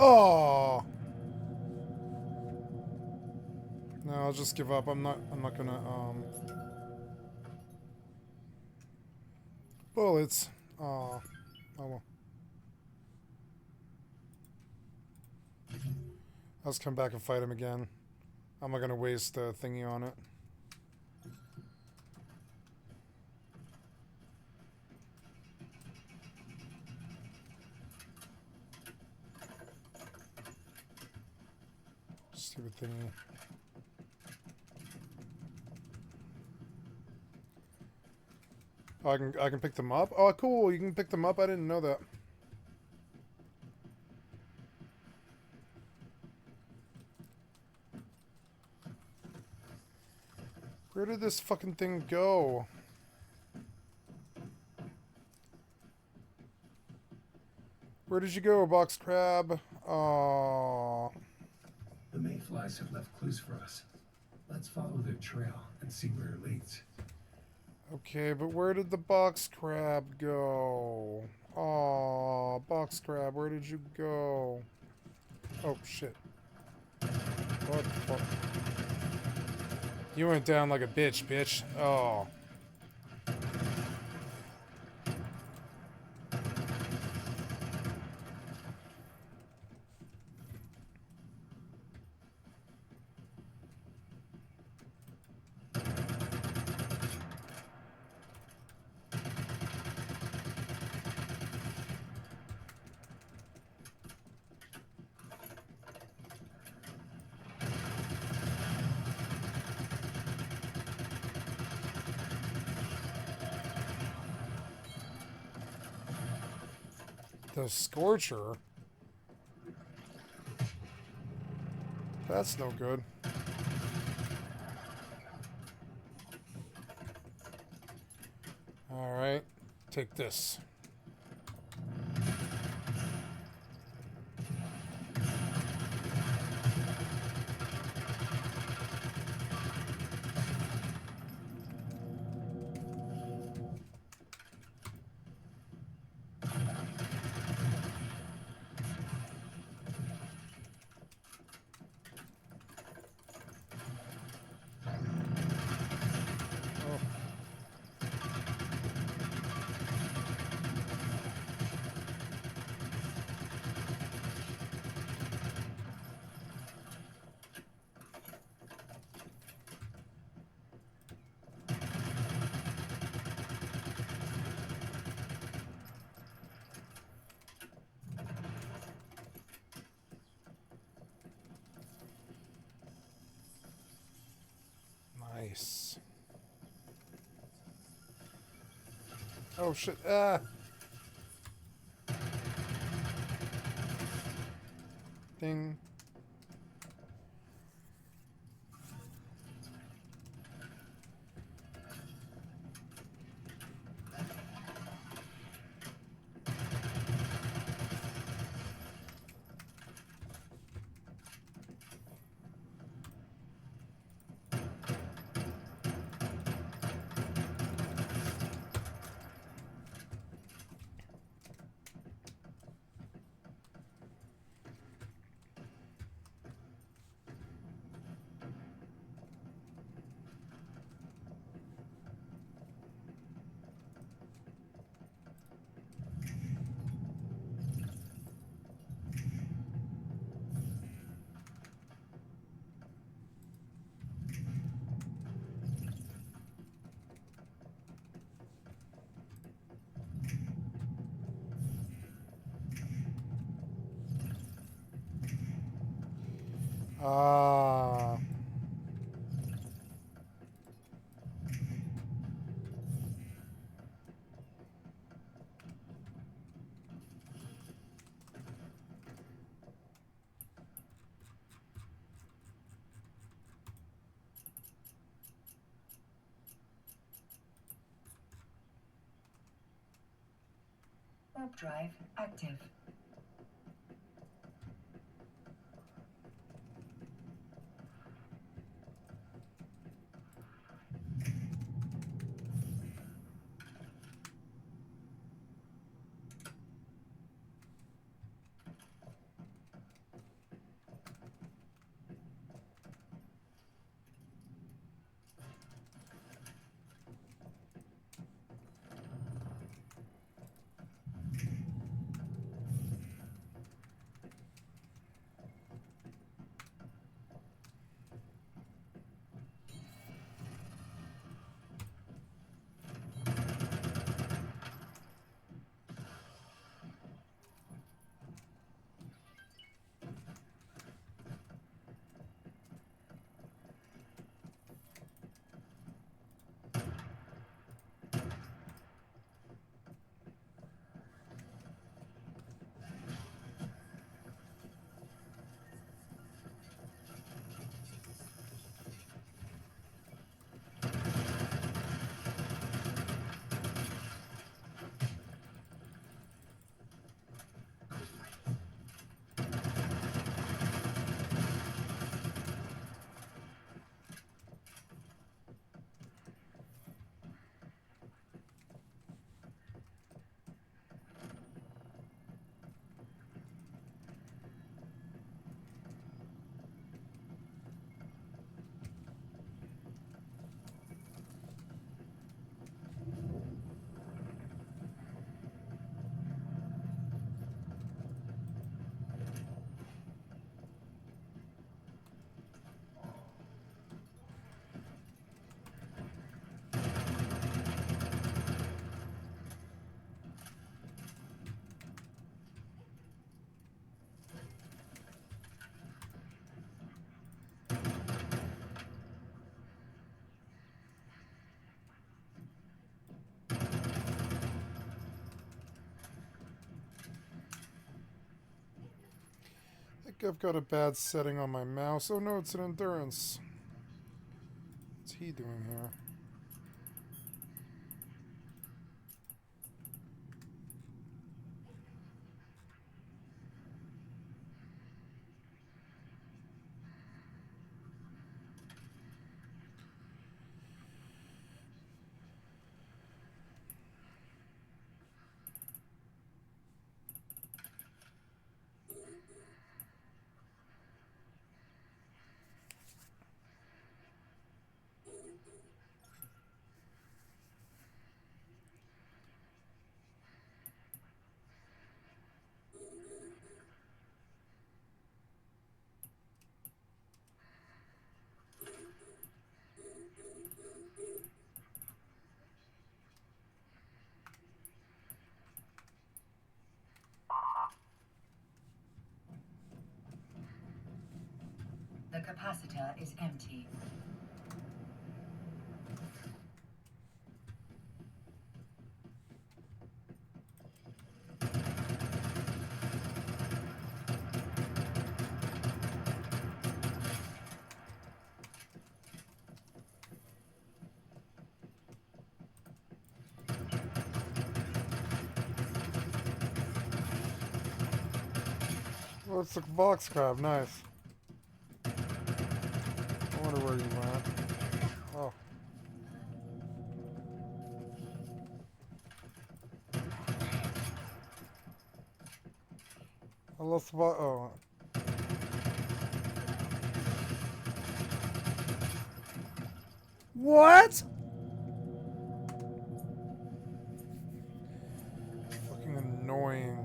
Oh. No, I'll just give up. I'm not gonna bullets. Oh. Oh well. Let's come back and fight him again. I'm not gonna waste a thingy on it. Stupid thingy. Oh, I can pick them up? Oh, cool. You can pick them up. I didn't know that. Where did this fucking thing go? Where did you go, box crab? Oh.
The mayflies have left clues for us. Let's follow their trail and see where it leads.
Okay, but where did the box crab go? Oh, box crab, where did you go? Oh, shit. What the fuck? You went down like a bitch. Oh. The Scorcher? That's no good. Alright, take this. Oh shit. Ah. Ding. Ah.
Warp drive active.
I think I've got a bad setting on my mouse. Oh no, it's an endurance. What's he doing here?
The capacitor is empty.
Oh, it's a box crab. Nice. I wonder where you went. Oh. I lost the box. Oh. What? Fucking annoying.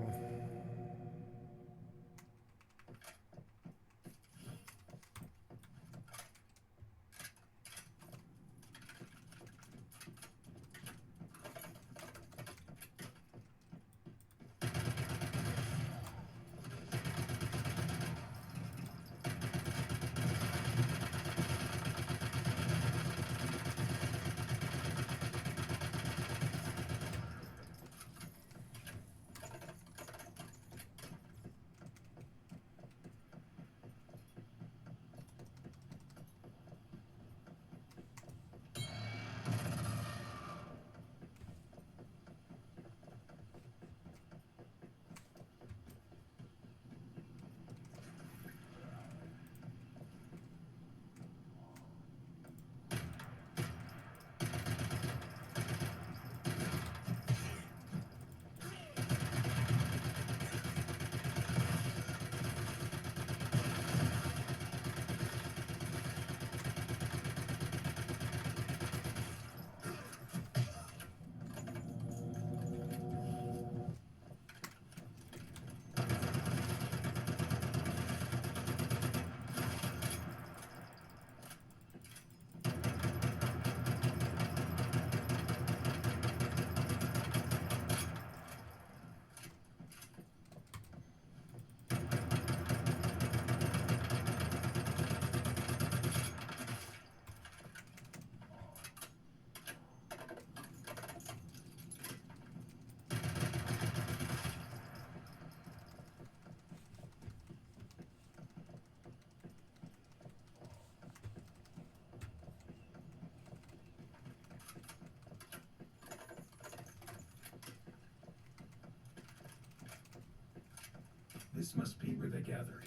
This must be where they gathered.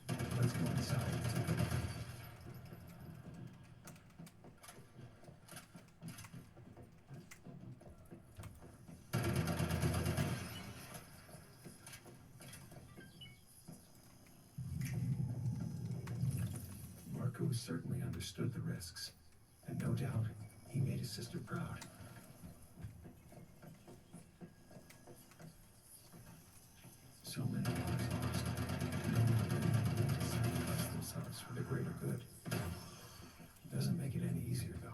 Let's go inside. Marco certainly understood the risks, and no doubt he made his sister proud. So many lives lost. No one willing to sacrifice themselves for the greater good. Doesn't make it any easier, though.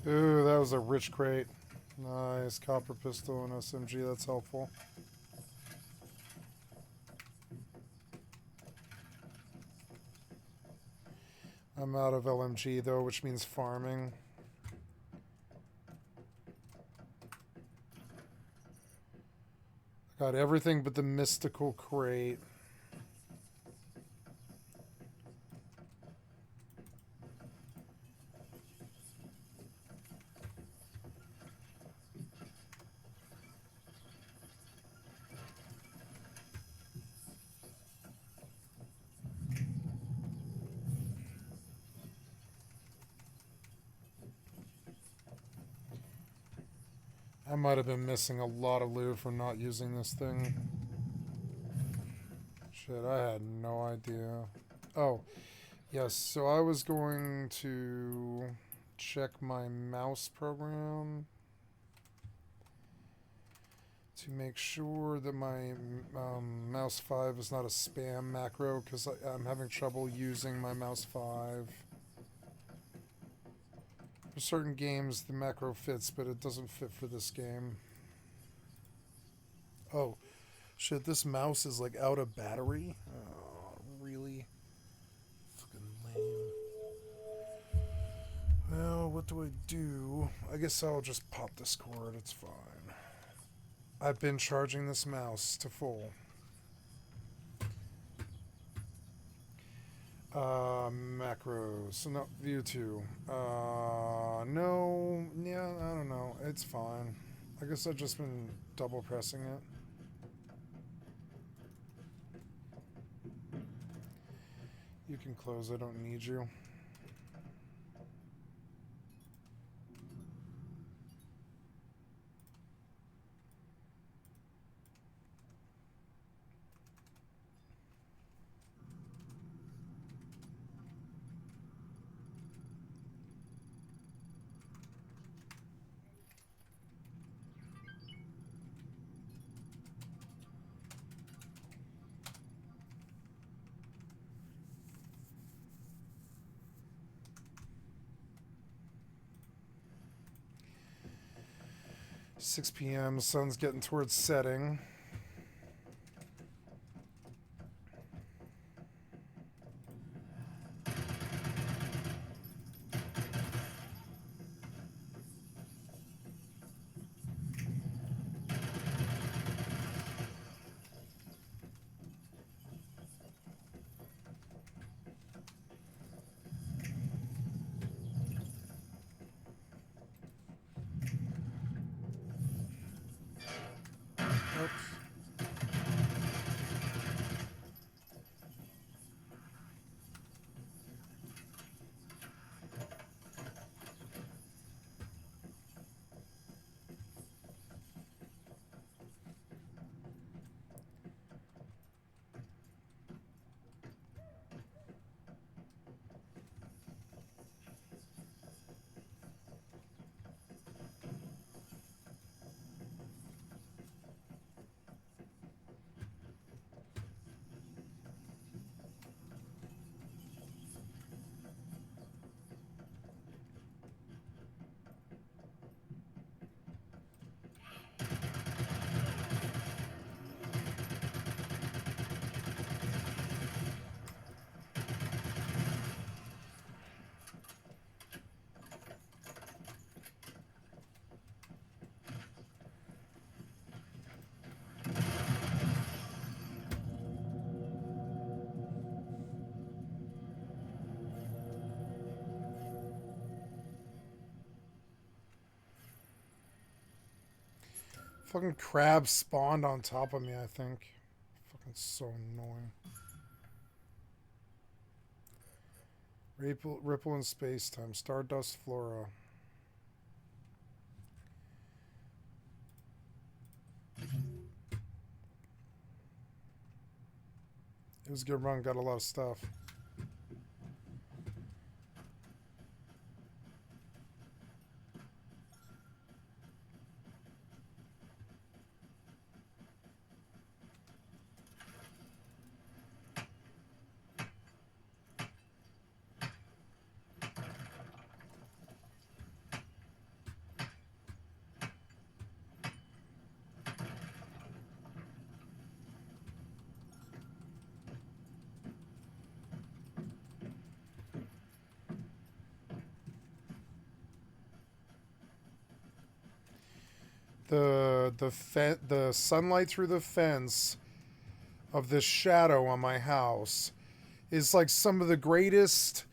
Ooh, that was a rich crate. Nice. Copper pistol and SMG. That's helpful. I'm out of LMG though, which means farming. Got everything but the mystical crate. I might have been missing a lot of loot from not using this thing. Shit, I had no idea. Oh, yes, so I was going to check my mouse program to make sure that my mouse 5 is not a spam macro, because I'm having trouble using my mouse 5. For certain games, the macro fits, but it doesn't fit for this game. Oh, shit, this mouse is like out of battery? Oh, really? Fucking lame. Well, what do I do? I guess I'll just pop this cord, it's fine. I've been charging this mouse to full. Macros. No, view 2. No, yeah, I don't know. It's fine. I guess I've just been double pressing it. You can close, I don't need you. $6 p.m. Sun's getting towards setting. Fucking crabs spawned on top of me, I think. Fucking so annoying. Ripple in space-time. Stardust flora. It was a good run. Got a lot of stuff. the sunlight through the fence of this shadow on my house is like some of the greatest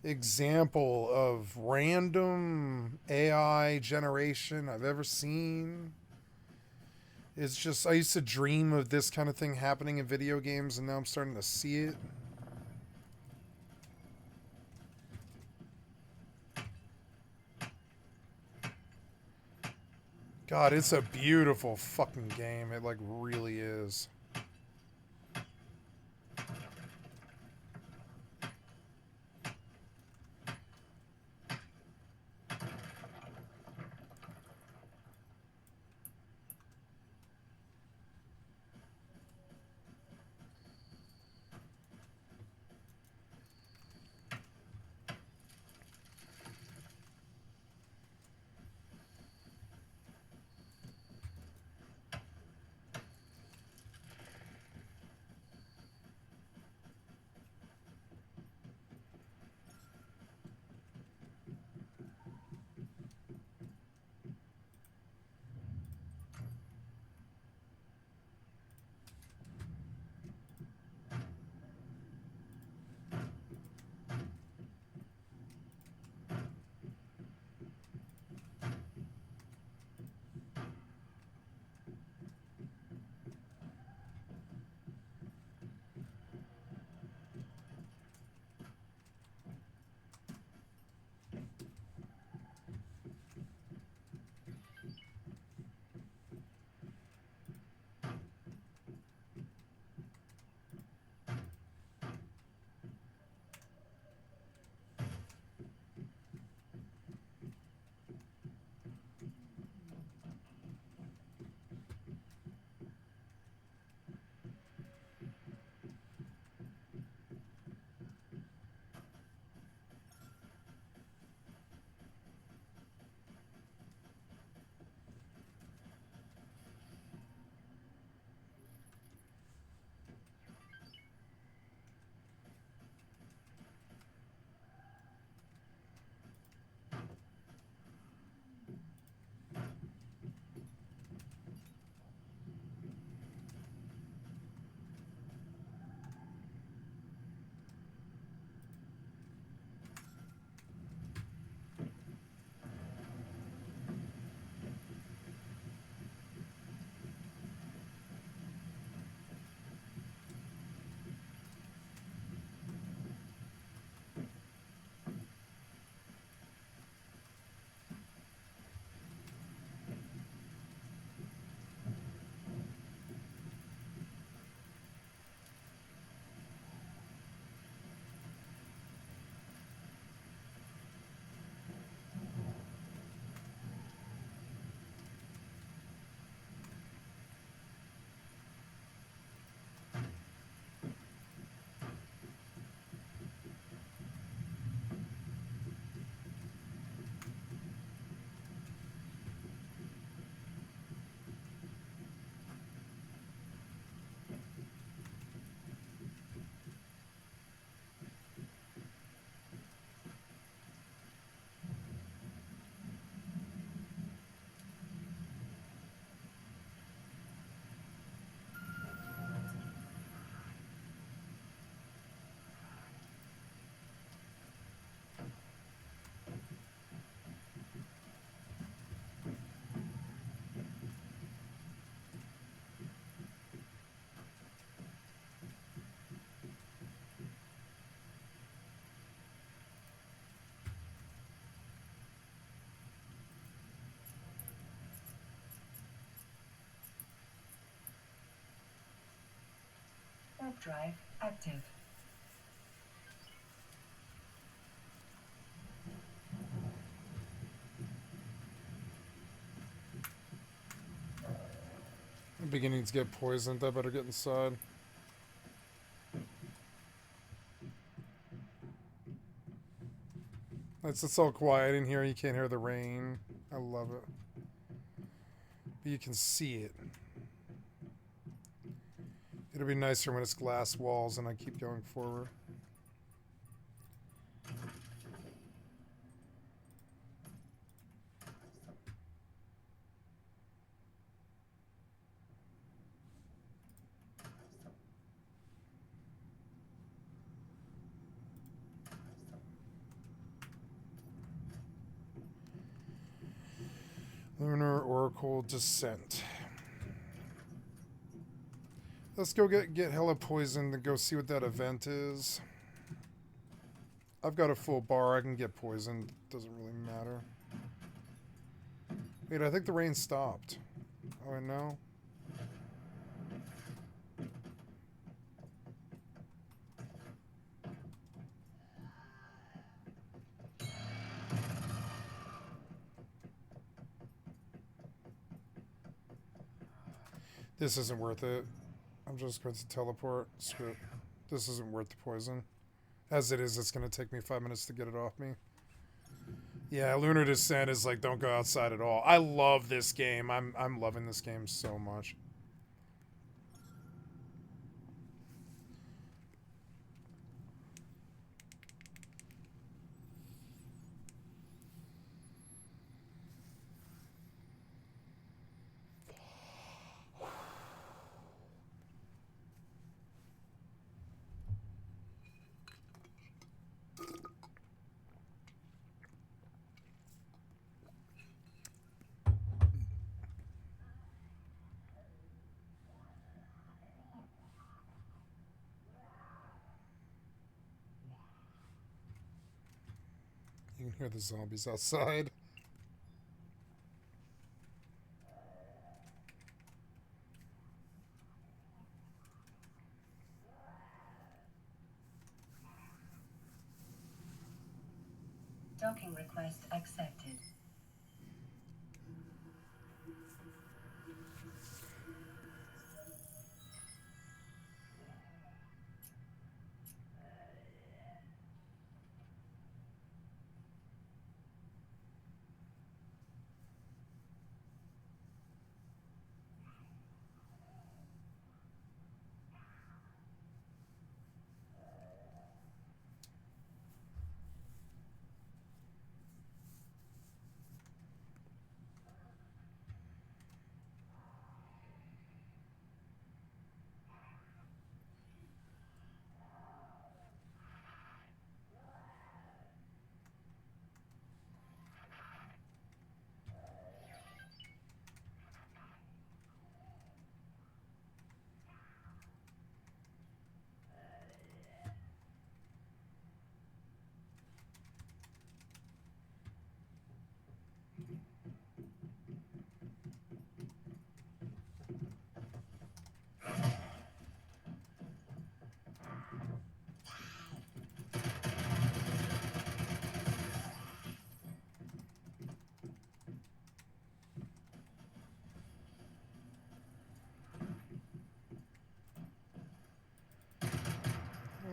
example of random AI generation I've ever seen. It's just, I used to dream of this kind of thing happening in video games, and now I'm starting to see it. God, it's a beautiful fucking game. It like really is.
Warp drive active.
I'm beginning to get poisoned. I better get inside. It's all quiet in here. You can't hear the rain. I love it. But you can see it. It'll be nicer when it's glass walls and I keep going forward. Oracle Descent. Let's go get hella poisoned and go see what that event is. I've got a full bar. I can get poisoned. Doesn't really matter. Wait, I think the rain stopped. Oh, no. This isn't worth it. I'm just going to teleport. Screw it. This isn't worth the poison. As it is, it's going to take me 5 minutes to get it off me. Yeah, Lunar Descent is like, don't go outside at all. I love this game. I'm loving this game so much. You can hear the zombies outside.
Docking request accepted.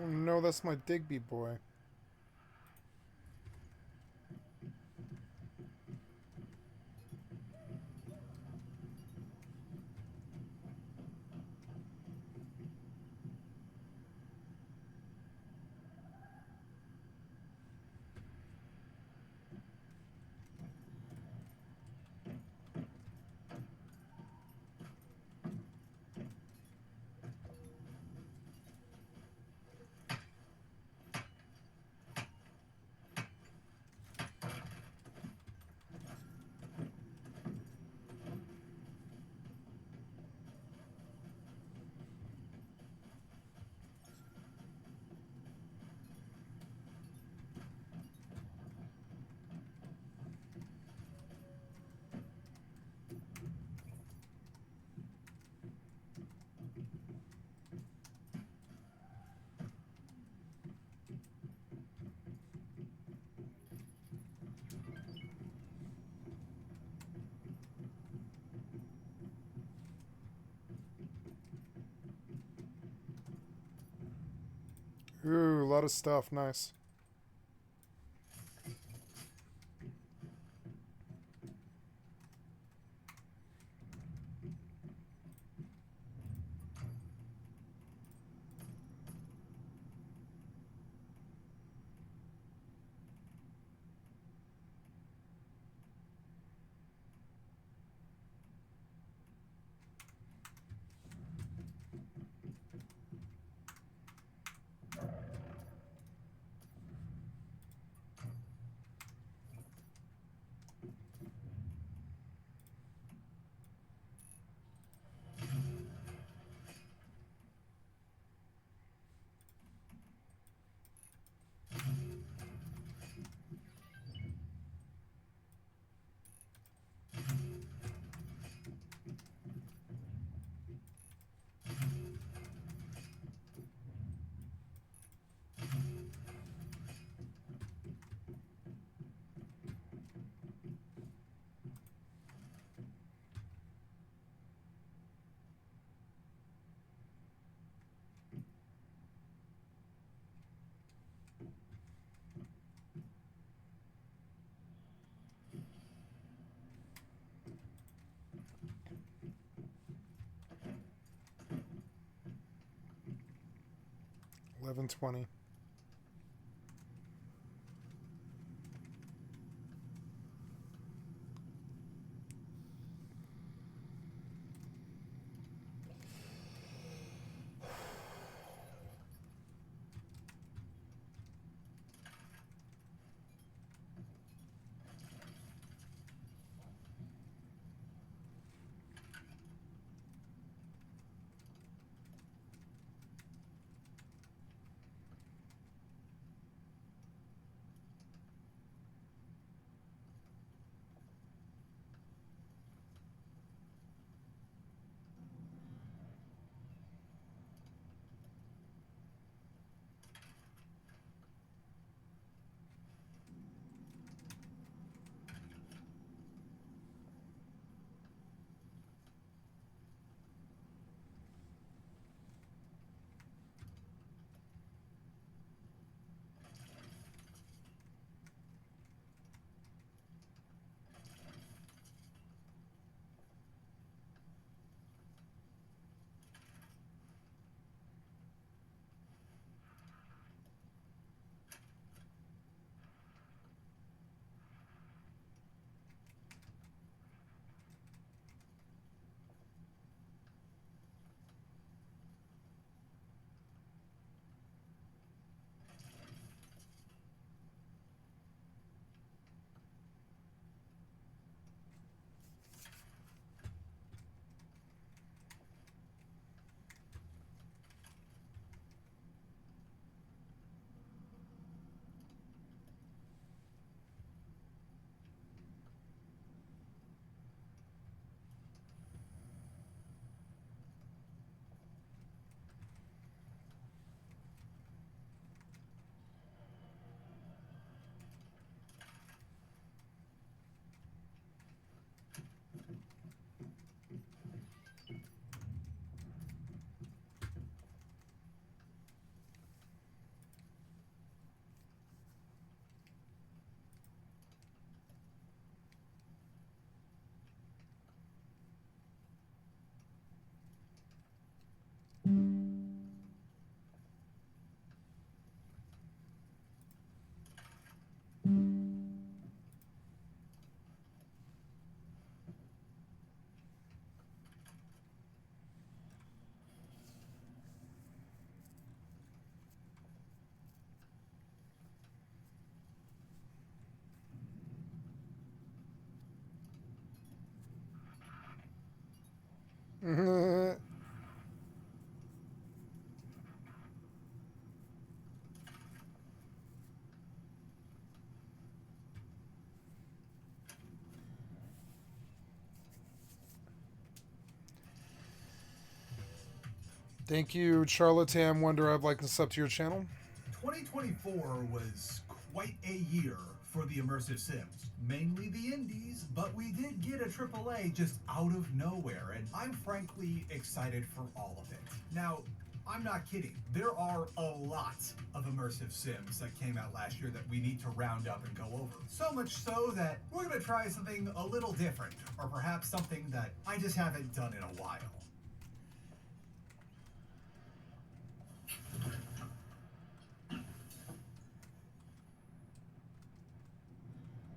Oh no, that's my Digby boy. Ooh, a lot of stuff. Nice. 11:20. Thank you, Charlatan Wonder. I'd like to sub to your channel.
2024 was quite a year for the immersive sims. Mainly the indies, but we did get a AAA just out of nowhere, and I'm frankly excited for all of it. Now, I'm not kidding. There are a lot of immersive sims that came out last year that we need to round up and go over. So much so that we're going to try something a little different, or perhaps something that I just haven't done in a while.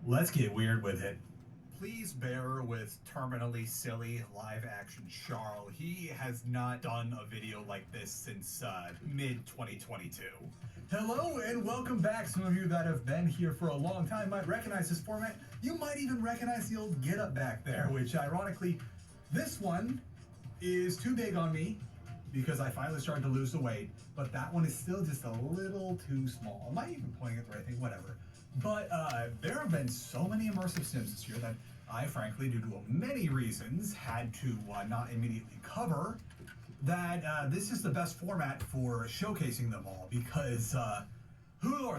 Let's get weird with it. Please bear with terminally silly live-action Charles. He has not done a video like this since mid-2022. Hello and welcome back. Some of you that have been here for a long time might recognize this format. You might even recognize the old getup back there, which ironically, this one is too big on me because I finally started to lose the weight, but that one is still just a little too small. Am I even pointing at the right thing? Whatever. But there have been so many immersive sims this year that I frankly, due to many reasons, had to not immediately cover that this is the best format for showcasing them all because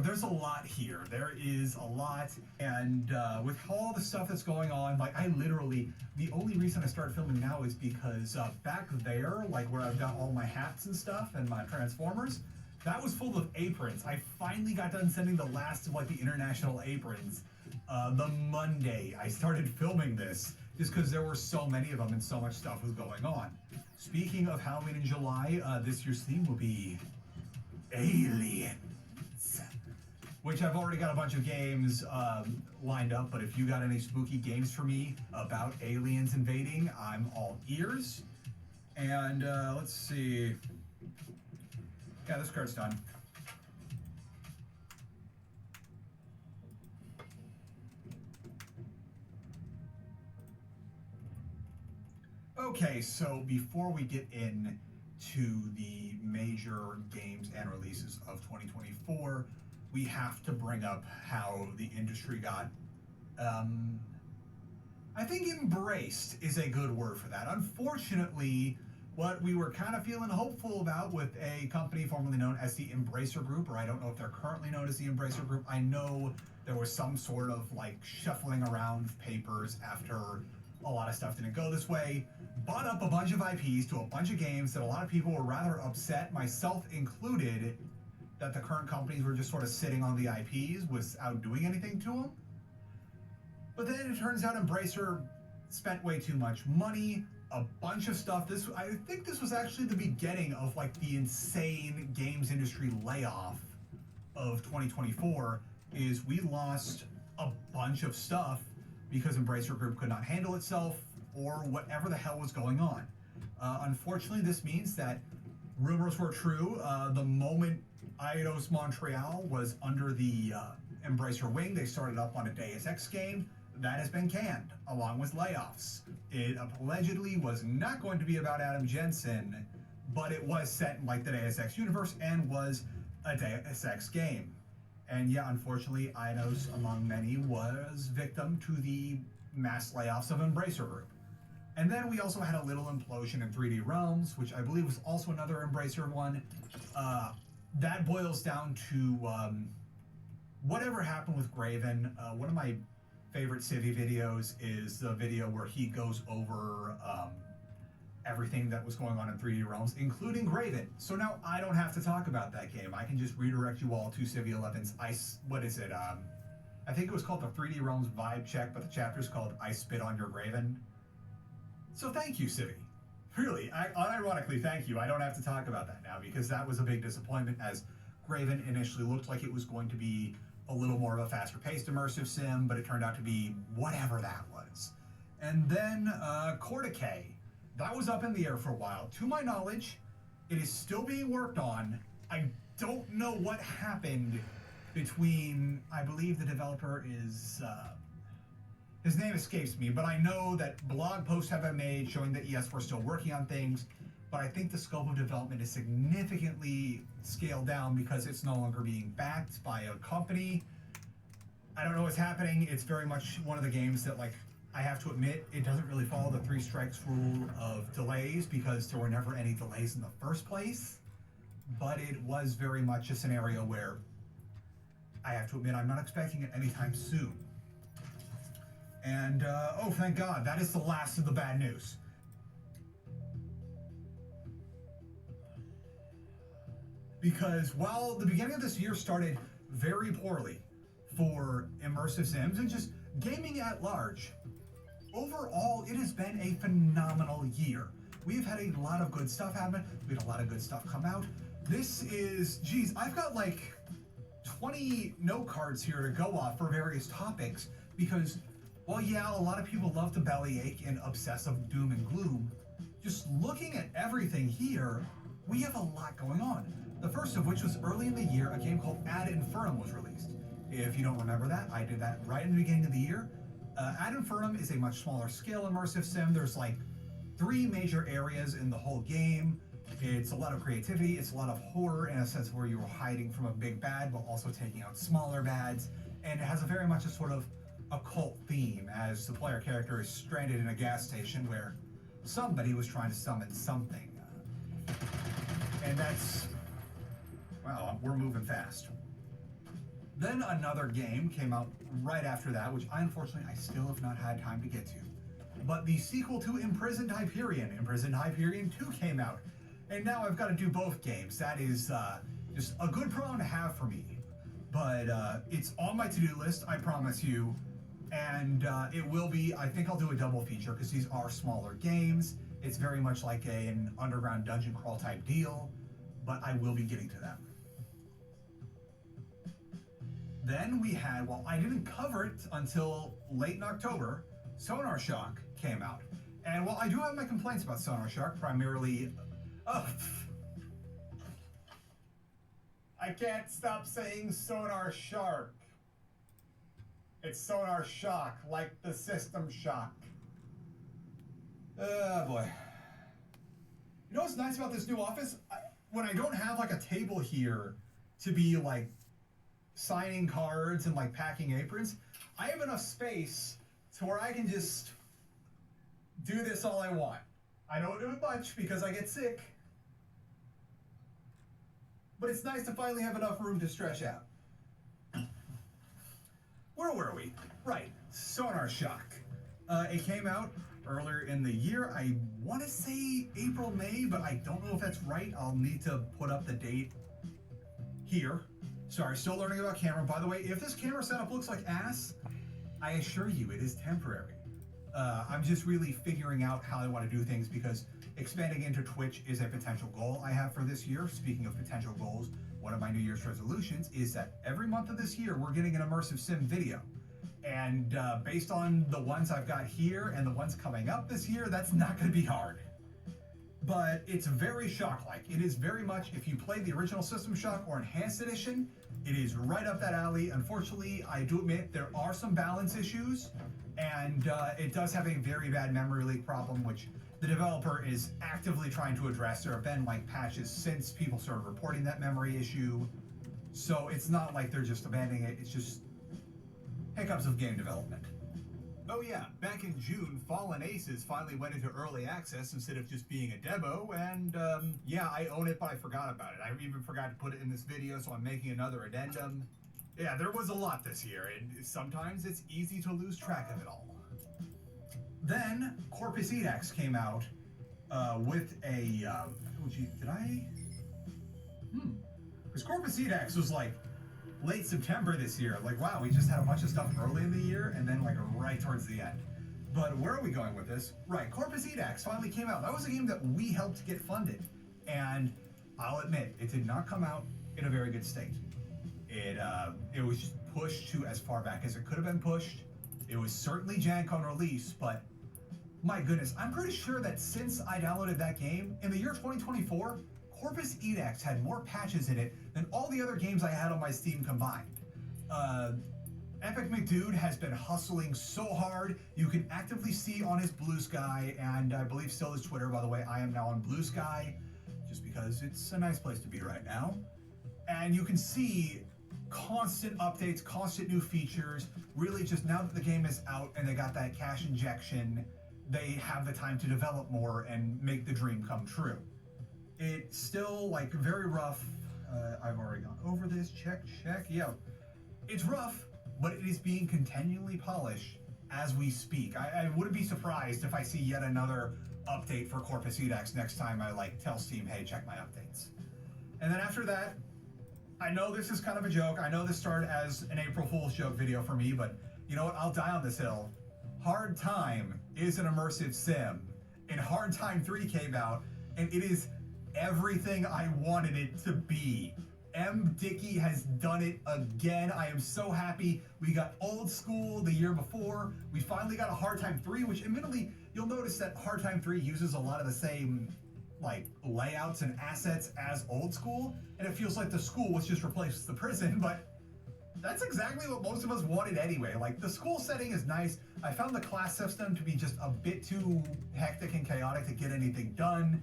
there's a lot here. There is a lot, and with all the stuff that's going on, like I literally, the only reason I started filming now is because back there, like where I've got all my hats and stuff and my Transformers, that was full of aprons. I finally got done sending the last of like the international aprons the Monday I started filming this, just because there were so many of them and so much stuff was going on. Speaking of Halloween in July, this year's theme will be Aliens. Which I've already got a bunch of games lined up, but if you got any spooky games for me about aliens invading, I'm all ears. And let's see. Yeah, this card's done. Okay, so before we get into the major games and releases of 2024, we have to bring up how the industry got, I think embraced is a good word for that. Unfortunately, what we were kind of feeling hopeful about with a company formerly known as the Embracer Group, or I don't know if they're currently known as the Embracer Group. I know there was some sort of like shuffling around of papers after a lot of stuff didn't go this way, bought up a bunch of IPs to a bunch of games that a lot of people were rather upset, myself included, that the current companies were just sort of sitting on the IPs without doing anything to them. But then it turns out Embracer spent way too much money, a bunch of stuff. I think this was actually the beginning of like the insane games industry layoff of 2024, is we lost a bunch of stuff because Embracer Group could not handle itself or whatever the hell was going on. Unfortunately, this means that rumors were true. The moment Eidos Montreal was under the Embracer wing, they started up on a Deus Ex game. That has been canned, along with layoffs. It allegedly was not going to be about Adam Jensen, but it was set in like the Deus Ex universe and was a Deus Ex game. And yeah, unfortunately, Eidos, among many, was victim to the mass layoffs of Embracer Group. And then we also had a little implosion in 3D Realms, which I believe was also another Embracer one. That boils down to whatever happened with Graven. One of my favorite Civi videos is the video where he goes over everything that was going on in 3D Realms, including Graven. So now I don't have to talk about that game. I can just redirect you all to Civi 11's what is it? I think it was called the 3D Realms Vibe Check, but the chapter's called I Spit on Your Graven. So thank you, Civi. Really, unironically, thank you. I don't have to talk about that now because that was a big disappointment, as Graven initially looked like it was going to be a little more of a faster-paced immersive sim, but it turned out to be whatever that was. And then Corticay. That was up in the air for a while. To my knowledge, it is still being worked on. I don't know what happened between, I believe the developer is, his name escapes me, but I know that blog posts have been made showing that yes, we're still working on things, but I think the scope of development is significantly scaled down because it's no longer being backed by a company. I don't know what's happening. It's very much one of the games that, like, I have to admit, it doesn't really follow the 3 strikes rule of delays because there were never any delays in the first place. But it was very much a scenario where I have to admit I'm not expecting it anytime soon. And, oh, thank God, that is the last of the bad news. Because while the beginning of this year started very poorly for immersive sims and just gaming at large, overall, it has been a phenomenal year. We've had a lot of good stuff happen. We had a lot of good stuff come out. This is, geez, I've got like 20 note cards here to go off for various topics because, well, yeah, a lot of people love to bellyache and obsess of doom and gloom. Just looking at everything here, we have a lot going on. The first of which was early in the year, a game called Ad Infernum was released. If you don't remember that, I did that right in the beginning of the year. Ad Infernum is a much smaller scale immersive sim. There's like 3 major areas in the whole game. It's a lot of creativity. It's a lot of horror in a sense where you're hiding from a big bad while also taking out smaller bads. And it has a very much a sort of occult theme as the player character is stranded in a gas station where somebody was trying to summon something. And that's, well, we're moving fast. Then another game came out right after that, which unfortunately I still have not had time to get to. But the sequel to Imprisoned Hyperion, Imprisoned Hyperion 2 came out. And now I've got to do both games. That is just a good problem to have for me. But it's on my to-do list, I promise you. And it will be, I think I'll do a double feature because these are smaller games. It's very much like an underground dungeon crawl type deal. But I will be getting to that. Then we had, well, I didn't cover it until late in October, Sonar Shock came out. And while I do have my complaints about Sonar Shock, primarily, I can't stop saying Sonar Shark. It's Sonar Shock, like the System Shock. Oh boy. You know what's nice about this new office? When I don't have like a table here to be like signing cards and like packing aprons, I have enough space to where I can just do this all I want. I don't do it much because I get sick. But it's nice to finally have enough room to stretch out. Where were we? Right, Sonar Shock. It came out earlier in the year. I want to say April, May, but I don't know if that's right. I'll need to put up the date here. Sorry, still learning about camera. By the way, if this camera setup looks like ass, I assure you it is temporary. I'm just really figuring out how I want to do things because expanding into Twitch is a potential goal I have for this year. Speaking of potential goals, one of my New Year's resolutions is that every month of this year, we're getting an immersive sim video. And based on the ones I've got here and the ones coming up this year, that's not going to be hard. But it's very Shock-like. It is very much, if you play the original System Shock or Enhanced Edition, it is right up that alley. Unfortunately, I do admit there are some balance issues, and it does have a very bad memory leak problem, which the developer is actively trying to address. There have been like patches since people started reporting that memory issue. So it's not like they're just abandoning it, it's just hiccups of game development. Oh yeah, back in June, Fallen Aces finally went into early access instead of just being a demo, and yeah, I own it, but I forgot about it. I even forgot to put it in this video, so I'm making another addendum. Yeah, there was a lot this year, and sometimes it's easy to lose track of it all. Then, Corpus Edax came out with a, because Corpus Edax was like late September this year. Like, wow, we just had a bunch of stuff early in the year and then like right towards the end. But where are we going with this? Right, Corpus Edax finally came out. That was a game that we helped get funded. And I'll admit, it did not come out in a very good state. It was just pushed to as far back as it could have been pushed. It was certainly jank on release, but my goodness, I'm pretty sure that since I downloaded that game, in the year 2024, Corpus Edax had more patches in it than all the other games I had on my Steam combined. Epic McDude has been hustling so hard. You can actively see on his Blue Sky, and I believe still his Twitter, by the way. I am now on Blue Sky, just because it's a nice place to be right now. And you can see constant updates, constant new features. Really just now that the game is out and they got that cash injection, they have the time to develop more and make the dream come true. It's still like very rough. I've already gone over this. Check. Yeah, it's rough, but it is being continually polished as we speak. I wouldn't be surprised if I see yet another update for Corpus Edax next time I like tell Steam, hey, check my updates. And then after that, I know this is kind of a joke. I know this started as an April Fool's joke video for me, but you know what? I'll die on this hill. Hard Time is an immersive sim, and Hard Time 3 came out, and it is everything I wanted it to be. M. Dickey has done it again. I am so happy. We got Old School the year before. We finally got a Hard Time 3, which admittedly, you'll notice that Hard Time 3 uses a lot of the same like layouts and assets as Old School, and it feels like the school was just replaced with the prison, but that's exactly what most of us wanted anyway. Like, the school setting is nice. I found the class system to be just a bit too hectic and chaotic to get anything done.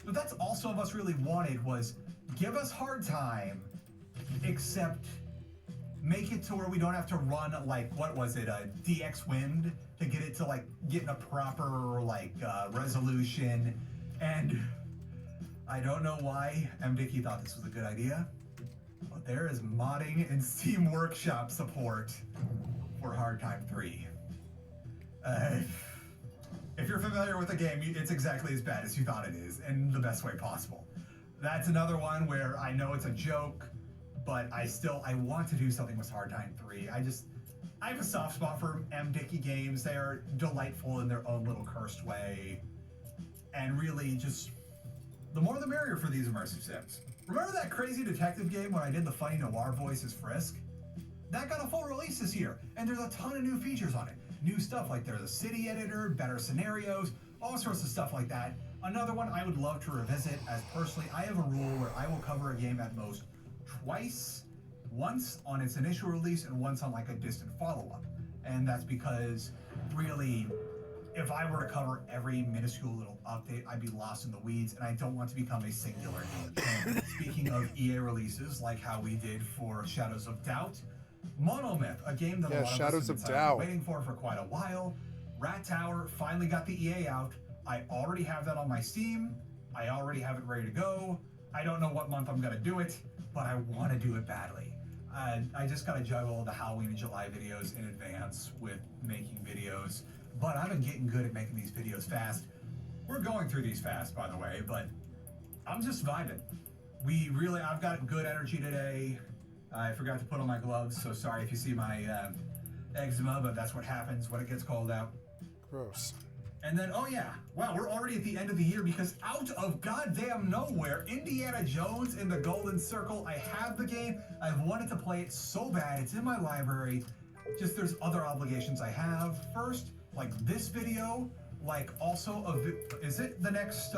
But that's all some of us really wanted was give us Hard Time, except make it to where we don't have to run like, what was it, a DX Wind to get it to like get in a proper like resolution. And I don't know why M. Dickey thought this was a good idea, but there is modding and Steam Workshop support for Hard Time 3. If you're familiar with the game, it's exactly as bad as you thought it is, in the best way possible. That's another one where I know it's a joke, but I want to do something with Hard Time 3. I have a soft spot for M. Dickey games. They are delightful in their own little cursed way. And really just, the more the merrier for these immersive sims. Remember that crazy detective game when I did the funny noir voice as Frisk? that got a full release this year, and there's a ton of new features on it. New stuff like there's a city editor, better scenarios, all sorts of stuff like that. Another one I would love to revisit, as personally, I have a rule where I will cover a game at most twice, once on its initial release and once on like a distant follow-up. And that's because really, if I were to cover every minuscule little update, I'd be lost in the weeds, and I don't want to become a singular game channel. Speaking of EA releases, like how we did for Shadows of Doubt, Monomyth, a game that a lot
Shadows
of us
of
have
Doubt.
been waiting for quite a while. Rat Tower finally got the EA out. I already have that on my Steam. I already have it ready to go. I don't know what month I'm gonna do it, but I want to do it badly. I just gotta juggle the Halloween and July videos in advance with making videos, but I've been getting good at making these videos fast. We're going through these fast, by the way, but I'm just vibing. I've got good energy today. I forgot to put on my gloves, so sorry if you see my eczema, but that's what happens when it gets cold out.
Gross.
And then, oh yeah, wow, we're already at the end of the year because out of goddamn nowhere, Indiana Jones in the Golden Circle. I have the game. I've wanted to play it so bad. It's in my library. Just there's other obligations I have. First, like this video, like also is it the next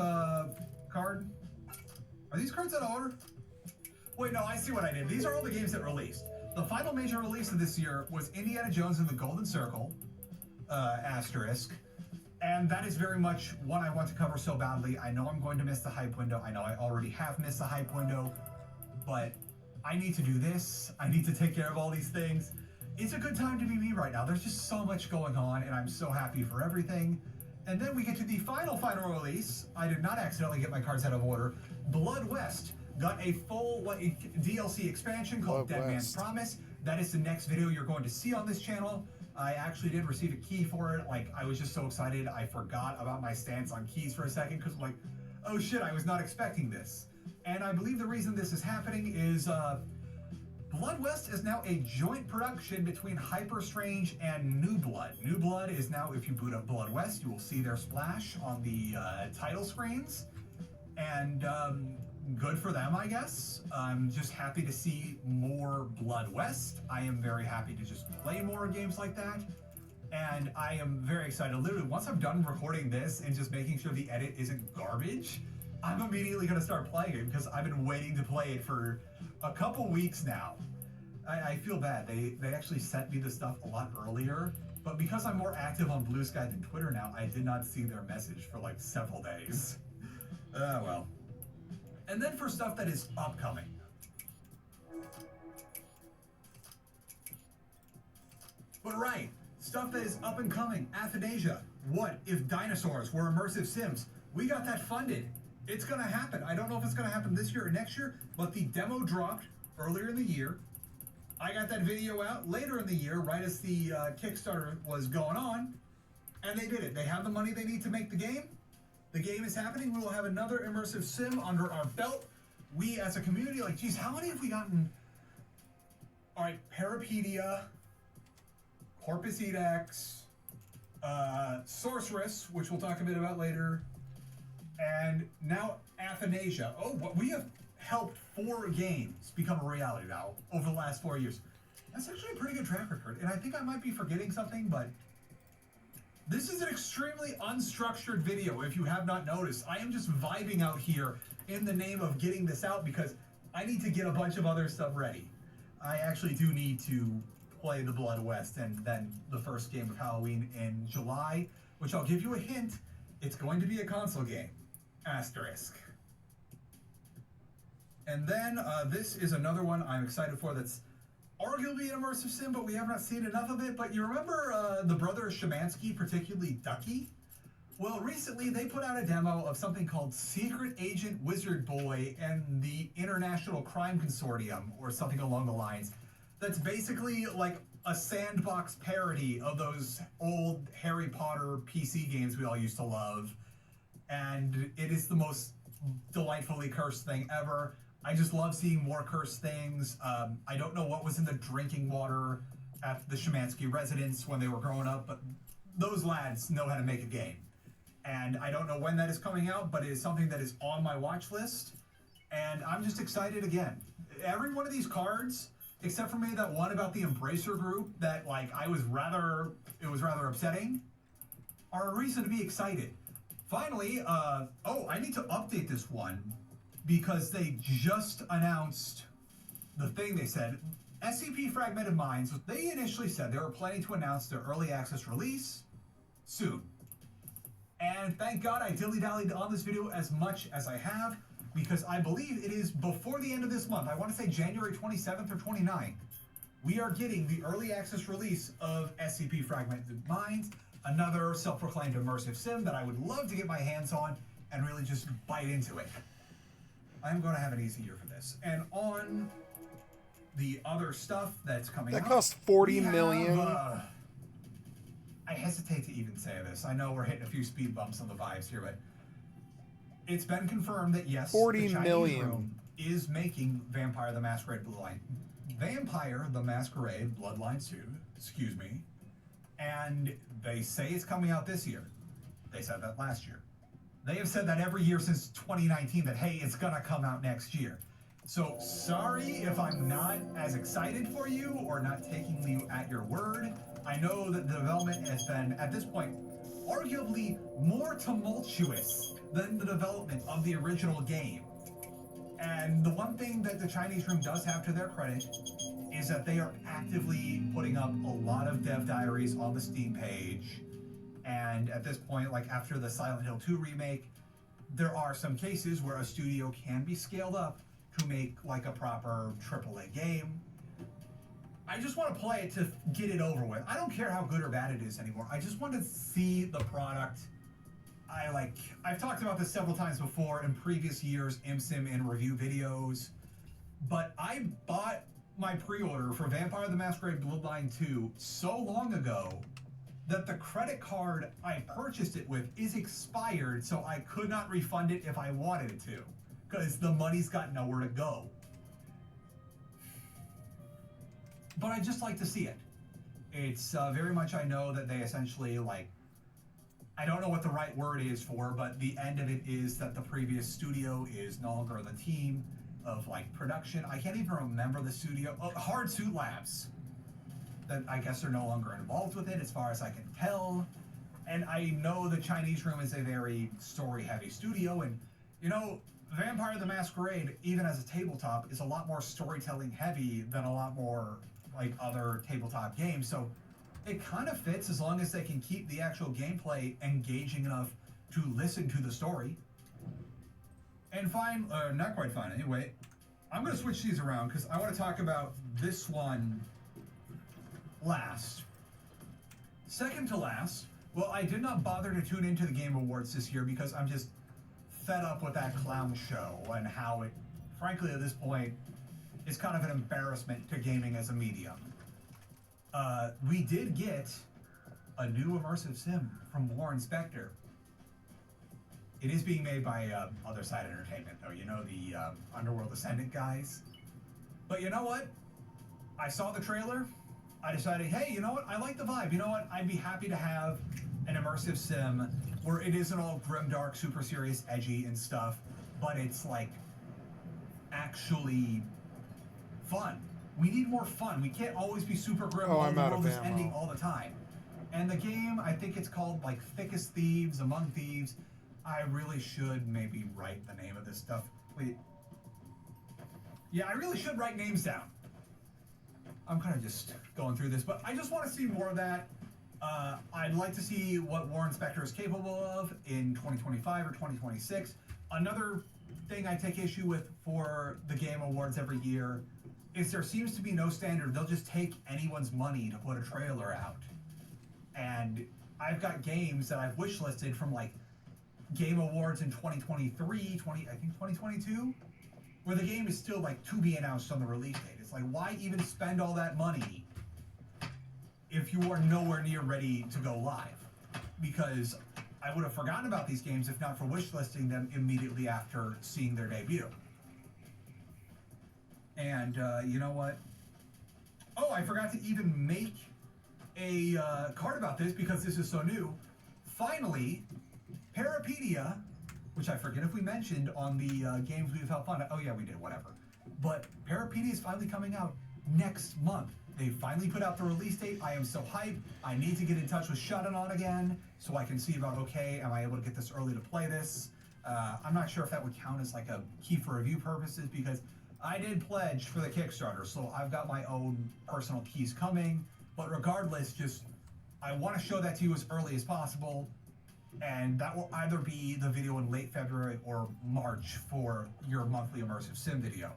card? Are these cards out of order? Wait, no, I see what I did. These are all the games that released. The final major release of this year was Indiana Jones in the Golden Circle, asterisk. And that is very much one I want to cover so badly. I know I'm going to miss the hype window. I know I already have missed the hype window, but I need to do this. I need to take care of all these things. It's a good time to be me right now. There's just so much going on, and I'm so happy for everything. And then we get to the final release. I did not accidentally get my cards out of order. Blood West got a full DLC expansion called Dead Man's Promise. That is the next video you're going to see on this channel. I actually did receive a key for it. Like, I was just so excited, I forgot about my stance on keys for a second, because I'm like, oh shit, I was not expecting this. And I believe the reason this is happening is Blood West is now a joint production between Hyper Strange and New Blood. New Blood is now, if you boot up Blood West, you will see their splash on the title screens. And good for them, I guess. I'm just happy to see more Blood West. I am very happy to just play more games like that. And I am very excited. Literally, once I'm done recording this and just making sure the edit isn't garbage, I'm immediately going to start playing it because I've been waiting to play it for a couple weeks now. I feel bad. They actually sent me the stuff a lot earlier, but because I'm more active on Blue Sky than Twitter now, I did not see their message for like several days. Well. And then for stuff that is upcoming. But right, stuff that is up and coming. Athanasia. What if dinosaurs were immersive sims? We got that funded. It's gonna happen. I don't know if it's gonna happen this year or next year, but the demo dropped earlier in the year. I got that video out later in the year, right as the Kickstarter was going on, and they did it. They have the money they need to make the game. The game is happening. We will have another immersive sim under our belt. We as a community, like, geez, how many have we gotten? All right, Parapedia, Corpus Edex, Sorceress, which we'll talk a bit about later, and now Athanasia. Oh, what we have helped 4 games become a reality now over the last 4 years. That's actually a pretty good track record, and I think I might be forgetting something, but this is an extremely unstructured video, if you have not noticed. I am just vibing out here in the name of getting this out because I need to get a bunch of other stuff ready. I actually do need to play the Blood West and then the first game of Halloween in July, which I'll give you a hint, it's going to be a console game. Asterisk. And then this is another one I'm excited for that's arguably an immersive sim, but we have not seen enough of it. But you remember the brothers Shemansky, particularly Ducky? Well, recently they put out a demo of something called Secret Agent Wizard Boy and the International Crime Consortium, or something along the lines. That's basically like a sandbox parody of those old Harry Potter PC games we all used to love. And it is the most delightfully cursed thing ever. I just love seeing more cursed things. I don't know what was in the drinking water at the Shemansky residence when they were growing up, but those lads know how to make a game. And I don't know when that is coming out, but it is something that is on my watch list. And I'm just excited again. Every one of these cards except for maybe that one about the Embracer group that like it was rather upsetting, are a reason to be excited. Finally, I need to update this one because they just announced the thing they said. SCP Fragmented Minds, they initially said they were planning to announce their early access release soon. And thank God I dilly-dallied on this video as much as I have, because I believe it is before the end of this month. I want to say January 27th or 29th. We are getting the early access release of SCP Fragmented Minds, another self-proclaimed immersive sim that I would love to get my hands on and really just bite into it. I'm going to have an easy year for this. And on the other stuff that's coming out,
that cost $40 million.
I hesitate to even say this. I know we're hitting a few speed bumps on the vibes here, but it's been confirmed that yes, the Chinese room is making Vampire the Masquerade Bloodline 2, excuse me, and they say it's coming out this year. They said that last year. They have said that every year since 2019 that, hey, it's gonna come out next year. So sorry if I'm not as excited for you or not taking you at your word. I know that the development has been, at this point, arguably more tumultuous than the development of the original game. And the one thing that the Chinese room does have to their credit is that they are actively putting up a lot of dev diaries on the Steam page. And at this point, like after the Silent Hill 2 remake, there are some cases where a studio can be scaled up to make like a proper AAA game. I just want to play it to get it over with. I don't care how good or bad it is anymore. I just want to see the product. I've talked about this several times before in previous years, ImSim and review videos, but I bought my pre-order for Vampire the Masquerade Bloodline 2 so long ago that the credit card I purchased it with is expired, so I could not refund it if I wanted it to, because the money's got nowhere to go. But I just like to see it. It's very much, I know that they essentially I don't know what the right word is for, but the end of it is that the previous studio is no longer the team of production. I can't even remember the studio. Hard Suit Labs. That I guess they're no longer involved with it as far as I can tell. And I know the Chinese room is a very story-heavy studio, and Vampire the Masquerade, even as a tabletop, is a lot more storytelling heavy than a lot more other tabletop games. So it kind of fits as long as they can keep the actual gameplay engaging enough to listen to the story. And not quite fine. Anyway, I'm going to switch these around because I want to talk about this one last. Second to last, well, I did not bother to tune into the Game Awards this year because I'm just fed up with that clown show and how it, frankly, at this point, is kind of an embarrassment to gaming as a medium. We did get a new immersive sim from Warren Spector. It is being made by Other Side Entertainment, though, the Underworld Ascendant guys. But you know what? I saw the trailer. I decided, hey, you know what? I like the vibe. You know what? I'd be happy to have an immersive sim where it isn't all grimdark, super serious, edgy and stuff, but it's actually fun. We need more fun. We can't always be super grim.
Oh, I'm out of
the world is
ammo.
ending all the time. And the game, I think it's called Thick as Thieves, Among Thieves. I really should maybe write the name of this stuff. Wait. Yeah, I really should write names down. I'm kind of just going through this, but I just want to see more of that. I'd like to see what Warren Spector is capable of in 2025 or 2026. Another thing I take issue with for the Game Awards every year is there seems to be no standard. They'll just take anyone's money to put a trailer out. And I've got games that I've wishlisted from Game Awards in 2023, I think 2022, where the game is still to be announced on the release date. It's why even spend all that money if you are nowhere near ready to go live? Because I would have forgotten about these games if not for wishlisting them immediately after seeing their debut. And you know what? Oh, I forgot to even make a card about this because this is so new. Finally, Parapedia, which I forget if we mentioned on the games we've helped fund. Oh yeah, we did, whatever. But Parapedia is finally coming out next month. They finally put out the release date. I am so hyped. I need to get in touch with Shut-On again so I can see about, okay, am I able to get this early to play this? I'm not sure if that would count as like a key for review purposes, because I did pledge for the Kickstarter, so I've got my own personal keys coming. But regardless, just I want to show that to you as early as possible, and that will either be the video in late February or March for your monthly immersive sim video.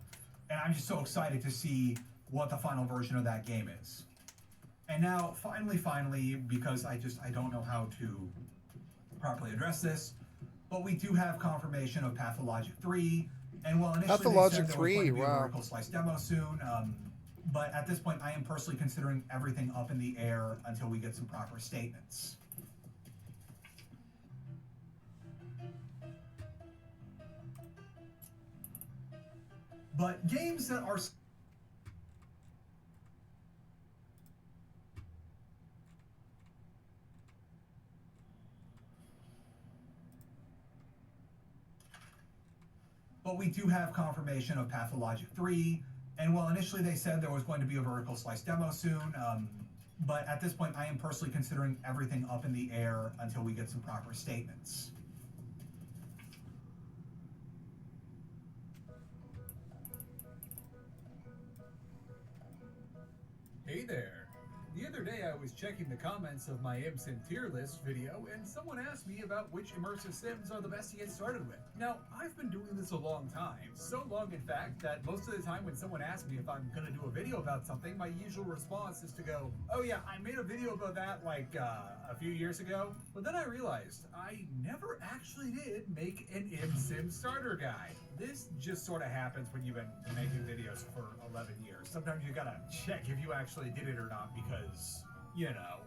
And I'm just so excited to see what the final version of that game is. And now, finally, because I don't know how to properly address this, but we do have confirmation of Pathologic 3, and well, initially
Pathologic
they said there was
3,
going to be a
wow.
vertical slice demo soon, but at this point I am personally considering everything up in the air until we get some proper statements. But games that are But we do have confirmation of Pathologic 3, and well, initially they said there was going to be a vertical slice demo soon, but at this point I am personally considering everything up in the air until we get some proper statements.
Hey there. The other day I was checking the comments of my MSim tier list video, and someone asked me about which immersive sims are the best to get started with. Now, I've been doing this a long time, so long in fact that most of the time when someone asks me if I'm gonna do a video about something, my usual response is to go, oh yeah, I made a video about that like a few years ago, but then I realized I never actually did make an MSim starter guide. This just sort of happens when you've been making videos for 11 years. Sometimes you gotta check if you actually did it or not because, you know.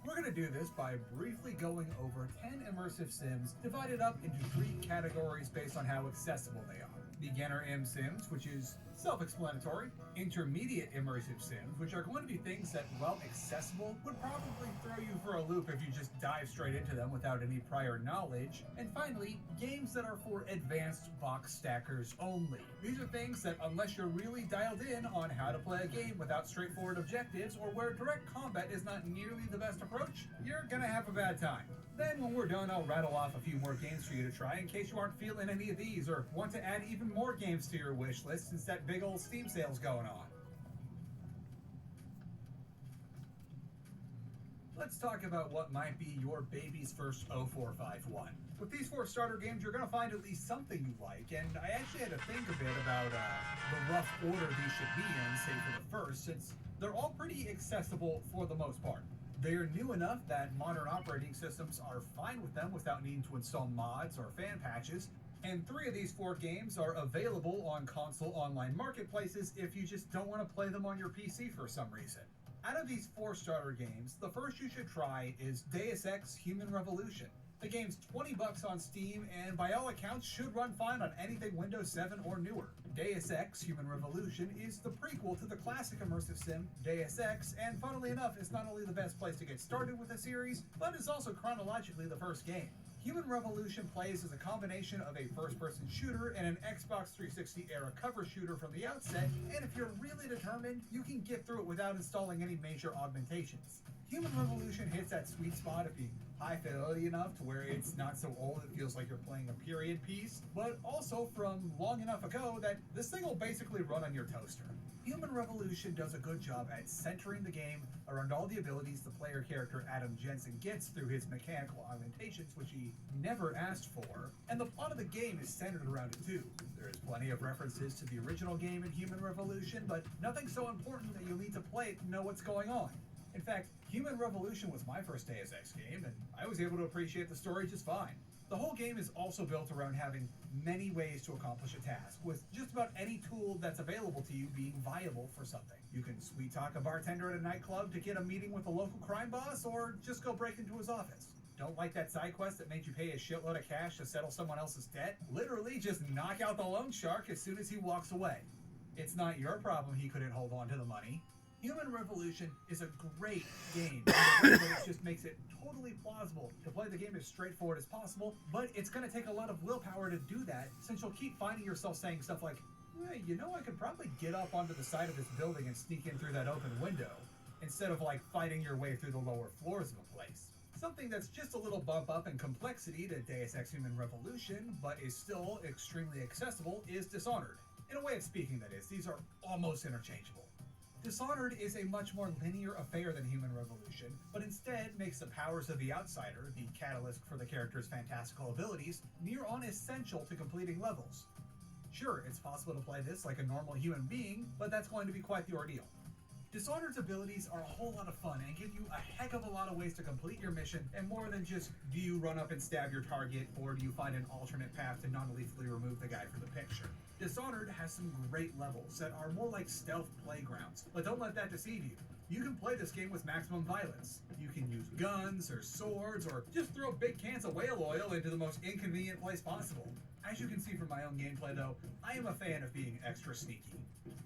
We're gonna do this by briefly going over 10 immersive sims divided up into 3 categories based on how accessible they are. Beginner MSims, which is self-explanatory. Intermediate immersive sims, which are going to be things that, while accessible, would probably throw you for a loop if you just dive straight into them without any prior knowledge. And finally, games that are for advanced box stackers only. These are things that, unless you're really dialed in on how to play a game without straightforward objectives, or where direct combat is not nearly the best approach, you're gonna have a bad time. Then when we're done, I'll rattle off a few more games for you to try in case you aren't feeling any of these or want to add even more games to your wish list since that big old Steam sale's going on. Let's talk about what might be your baby's first 0451. With these 4 starter games, you're going to find at least something you like, and I actually had to think a bit about the rough order these should be in, say for the first, since they're all pretty accessible for the most part. They are new enough that modern operating systems are fine with them without needing to install mods or fan patches, and 3 of these 4 games are available on console online marketplaces if you just don't want to play them on your PC for some reason. Out of these 4 starter games, the first you should try is Deus Ex Human Revolution. The game's $20 on Steam, and by all accounts should run fine on anything Windows 7 or newer. Deus Ex Human Revolution is the prequel to the classic immersive sim, Deus Ex, and funnily enough, it's not only the best place to get started with the series, but is also chronologically the first game. Human Revolution plays as a combination of a first-person shooter and an Xbox 360-era cover shooter from the outset, and if you're really determined, you can get through it without installing any major augmentations. Human Revolution hits that sweet spot of being high fidelity enough to where it's not so old it feels like you're playing a period piece, but also from long enough ago that this thing will basically run on your toaster. Human Revolution does a good job at centering the game around all the abilities the player character Adam Jensen gets through his mechanical augmentations, which he never asked for, and the plot of the game is centered around it too. There is plenty of references to the original game in Human Revolution, but nothing so important that you'll need to play it to know what's going on. In fact, Human Revolution was my first Deus Ex game, and I was able to appreciate the story just fine. The whole game is also built around having many ways to accomplish a task, with just about any tool that's available to you being viable for something. You can sweet talk a bartender at a nightclub to get a meeting with a local crime boss, or just go break into his office. Don't like that side quest that made you pay a shitload of cash to settle someone else's debt? Literally just knock out the loan shark as soon as he walks away. It's not your problem he couldn't hold on to the money. Human Revolution is a great game, and the way it just makes it totally plausible to play the game as straightforward as possible, but it's going to take a lot of willpower to do that, since you'll keep finding yourself saying stuff like, "Hey, you know, I could probably get up onto the side of this building and sneak in through that open window, instead of like fighting your way through the lower floors of a place." Something that's just a little bump up in complexity to Deus Ex Human Revolution, but is still extremely accessible, is Dishonored. In a way of speaking, that is. These are almost interchangeable. Dishonored is a much more linear affair than Human Revolution, but instead makes the powers of the Outsider, the catalyst for the character's fantastical abilities, near on essential to completing levels. Sure, it's possible to play this like a normal human being, but that's going to be quite the ordeal. Dishonored's abilities are a whole lot of fun and give you a heck of a lot of ways to complete your mission, and more than just do you run up and stab your target, or do you find an alternate path to non-lethally remove the guy from the picture. Dishonored has some great levels that are more like stealth playgrounds, but don't let that deceive you. You can play this game with maximum violence. You can use guns or swords, or just throw big cans of whale oil into the most inconvenient place possible. As you can see from my own gameplay though, I am a fan of being extra sneaky.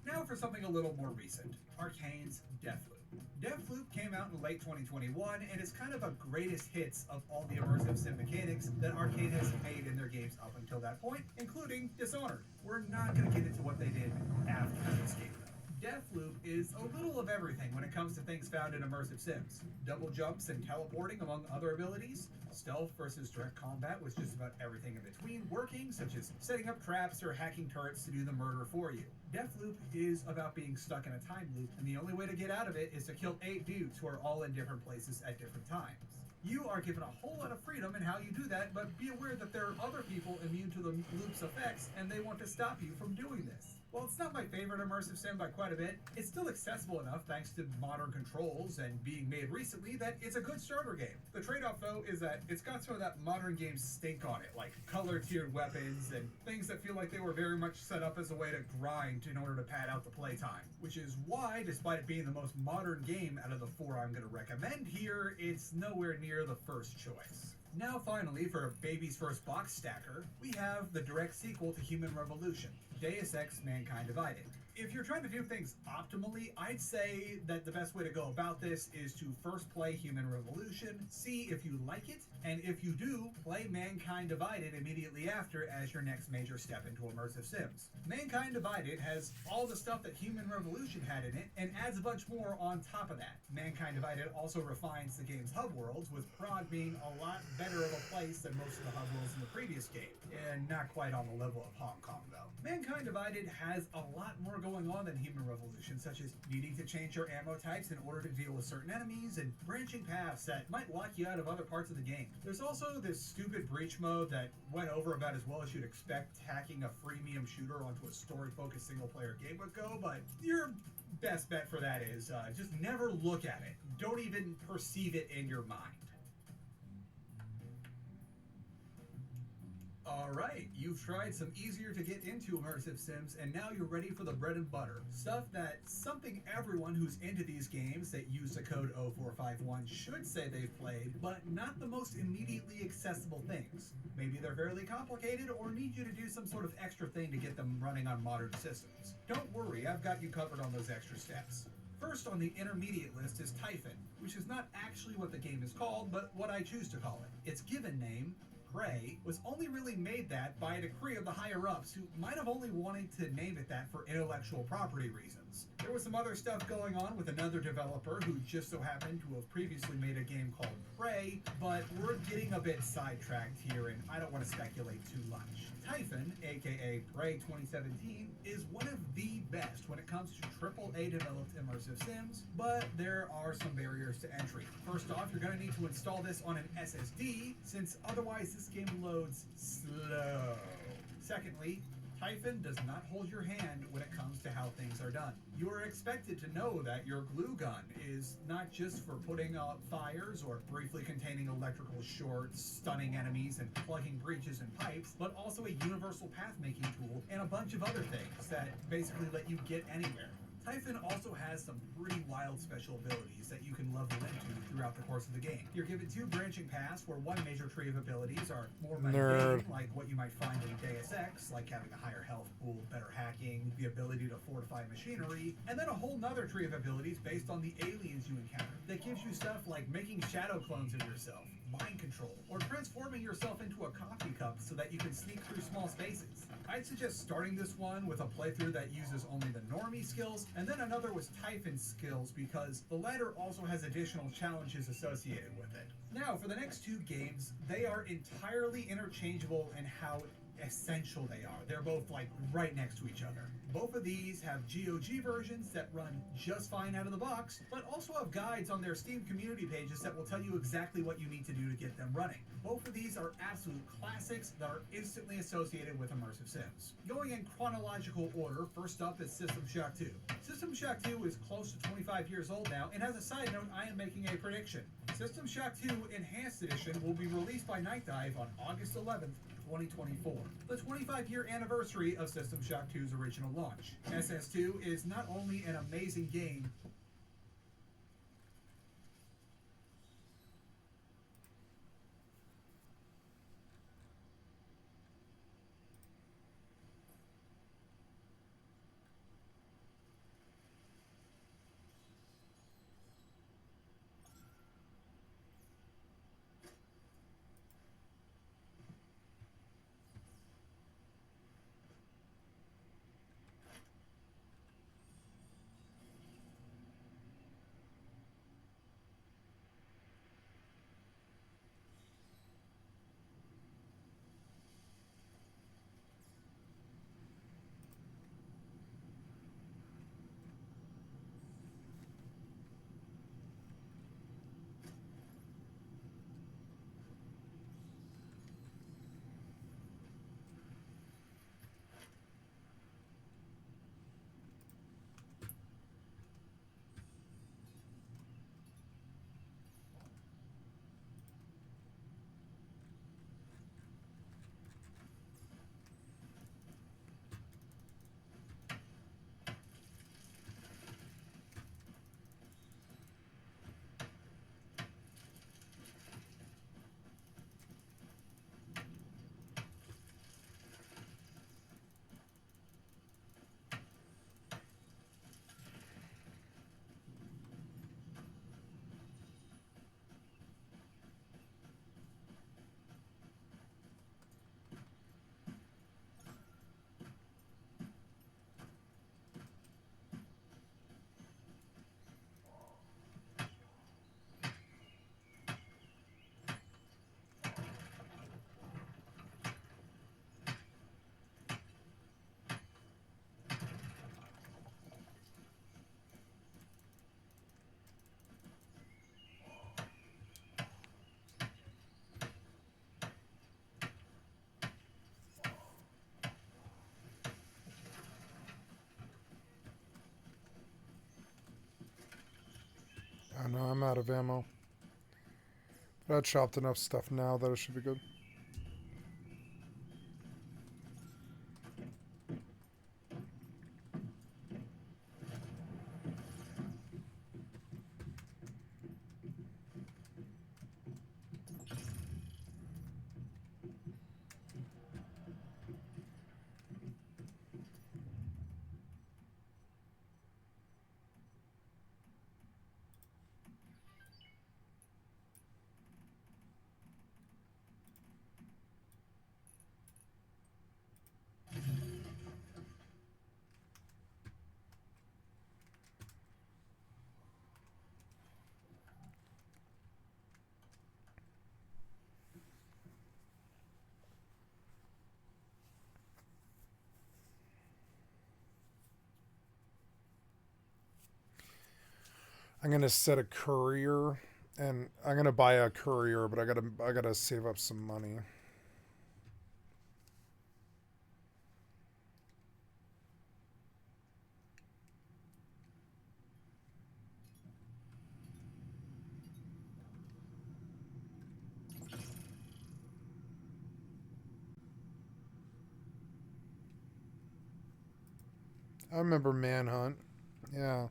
Now for something a little more recent, Arcane's Deathloop. Deathloop came out in late 2021 and is kind of a greatest hits of all the immersive sim mechanics that Arcane has made in their games up until that point, including Dishonored. We're not going to get into what they did after this game though. Deathloop is a little of everything when it comes to things found in immersive sims. Double jumps and teleporting among other abilities, stealth versus direct combat with just about everything in between working, such as setting up traps or hacking turrets to do the murder for you. Deathloop is about being stuck in a time loop, and the only way to get out of it is to kill 8 dudes who are all in different places at different times. You are given a whole lot of freedom in how you do that, but be aware that there are other people immune to the loop's effects, and they want to stop you from doing this. While it's not my favorite immersive sim by quite a bit, it's still accessible enough thanks to modern controls and being made recently that it's a good starter game. The trade-off though is that it's got some of that modern game stink on it, like color-tiered weapons and things that feel like they were very much set up as a way to grind in order to pad out the playtime. Which is why, despite it being the most modern game out of the 4 I'm going to recommend here, it's nowhere near the first choice. Now finally, for Baby's first box stacker, we have the direct sequel to Human Revolution, Deus Ex Mankind Divided. If you're trying to do things optimally, I'd say that the best way to go about this is to first play Human Revolution, see if you like it, and if you do, play Mankind Divided immediately after as your next major step into immersive sims. Mankind Divided has all the stuff that Human Revolution had in it, and adds a bunch more on top of that. Mankind Divided also refines the game's hub worlds, with Prague being a lot better of a place than most of the hub worlds in the previous game, and not quite on the level of Hong Kong though. Mankind Divided has a lot more going on than Human Revolution, such as needing to change your ammo types in order to deal with certain enemies, and branching paths that might lock you out of other parts of the game. There's also this stupid breach mode that went over about as well as you'd expect hacking a freemium shooter onto a story-focused single-player game would go, but your best bet for that is just never look at it. Don't even perceive it in your mind. Alright, you've tried some easier to get into immersive sims, and now you're ready for the bread and butter. Stuff something everyone who's into these games that use the code 0451 should say they've played, but not the most immediately accessible things. Maybe they're fairly complicated or need you to do some sort of extra thing to get them running on modern systems. Don't worry, I've got you covered on those extra steps. First on the intermediate list is Typhon, which is not actually what the game is called, but what I choose to call it. Its given name, Prey, was only really made that by a decree of the higher-ups, who might have only wanted to name it that for intellectual property reasons. There was some other stuff going on with another developer who just so happened to have previously made a game called Prey, but we're getting a bit sidetracked here and I don't want to speculate too much. Typhon, aka Prey 2017, is one of the best when it comes to AAA developed immersive sims, but there are some barriers to entry. First off, you're going to need to install this on an SSD, since otherwise this game loads slow. Secondly, Typhon does not hold your hand when it comes to how things are done. You are expected to know that your glue gun is not just for putting out fires or briefly containing electrical shorts, stunning enemies, and plugging breaches and pipes, but also a universal path-making tool and a bunch of other things that basically let you get anywhere. Typhon also has some pretty wild special abilities that you can level into throughout the course of the game. You're given 2 branching paths where one major tree of abilities are more mundane, like what you might find in Deus Ex, like having a higher health pool, better hacking, the ability to fortify machinery, and then a whole nother tree of abilities based on the aliens you encounter that gives you stuff like making shadow clones of yourself, mind control, or transforming yourself into a coffee cup so that you can sneak through small spaces. I'd suggest starting this one with a playthrough that uses only the normie skills, and then another with Typhon skills, because the latter also has additional challenges associated with it. Now, for the next two games, they are entirely interchangeable in how essential they are. They're both like right next to each other. Both of these have GOG versions that run just fine out of the box, but also have guides on their Steam community pages that will tell you exactly what you need to do to get them running. Both of these are absolute classics that are instantly associated with immersive sims. Going in chronological order, first up is System Shock 2. System Shock 2 is close to 25 years old now, and as a side note, I am making a prediction. System Shock 2 Enhanced Edition will be released by Night Dive on August 11th, 2024, the 25-year anniversary of System Shock 2's original launch. SS2 is not only an amazing game,
I know I'm out of ammo. But I chopped enough stuff now that it should be good. I'm gonna set a courier, and I'm gonna buy a courier, but I gotta save up some money. I remember Manhunt. Yeah.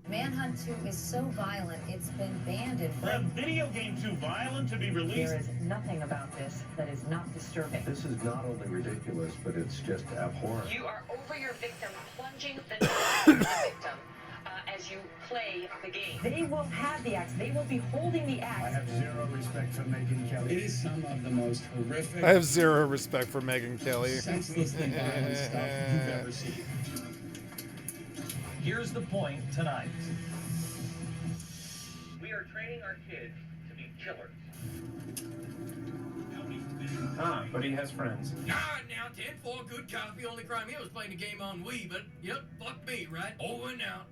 Manhunt 2 is so violent, it's been banned in
The video game too violent to be released.
There is nothing about this that is not disturbing.
This is not only ridiculous, but it's just abhorrent.
You are over your victim, plunging the knife into the victim as you play the game. They will have the axe. They will be holding the axe.
I have zero respect for Megyn Kelly.
It is some of the most horrific.
I have zero respect for Megyn Kelly.
Senseless and violent stuff you've ever seen.
Here's the point tonight. We are training our kids to be killers.
Ah, but he has friends.
Alright now, 10-4, good copy. Only crime here was playing the game on Wii, but yep, fuck me, right? Over and out.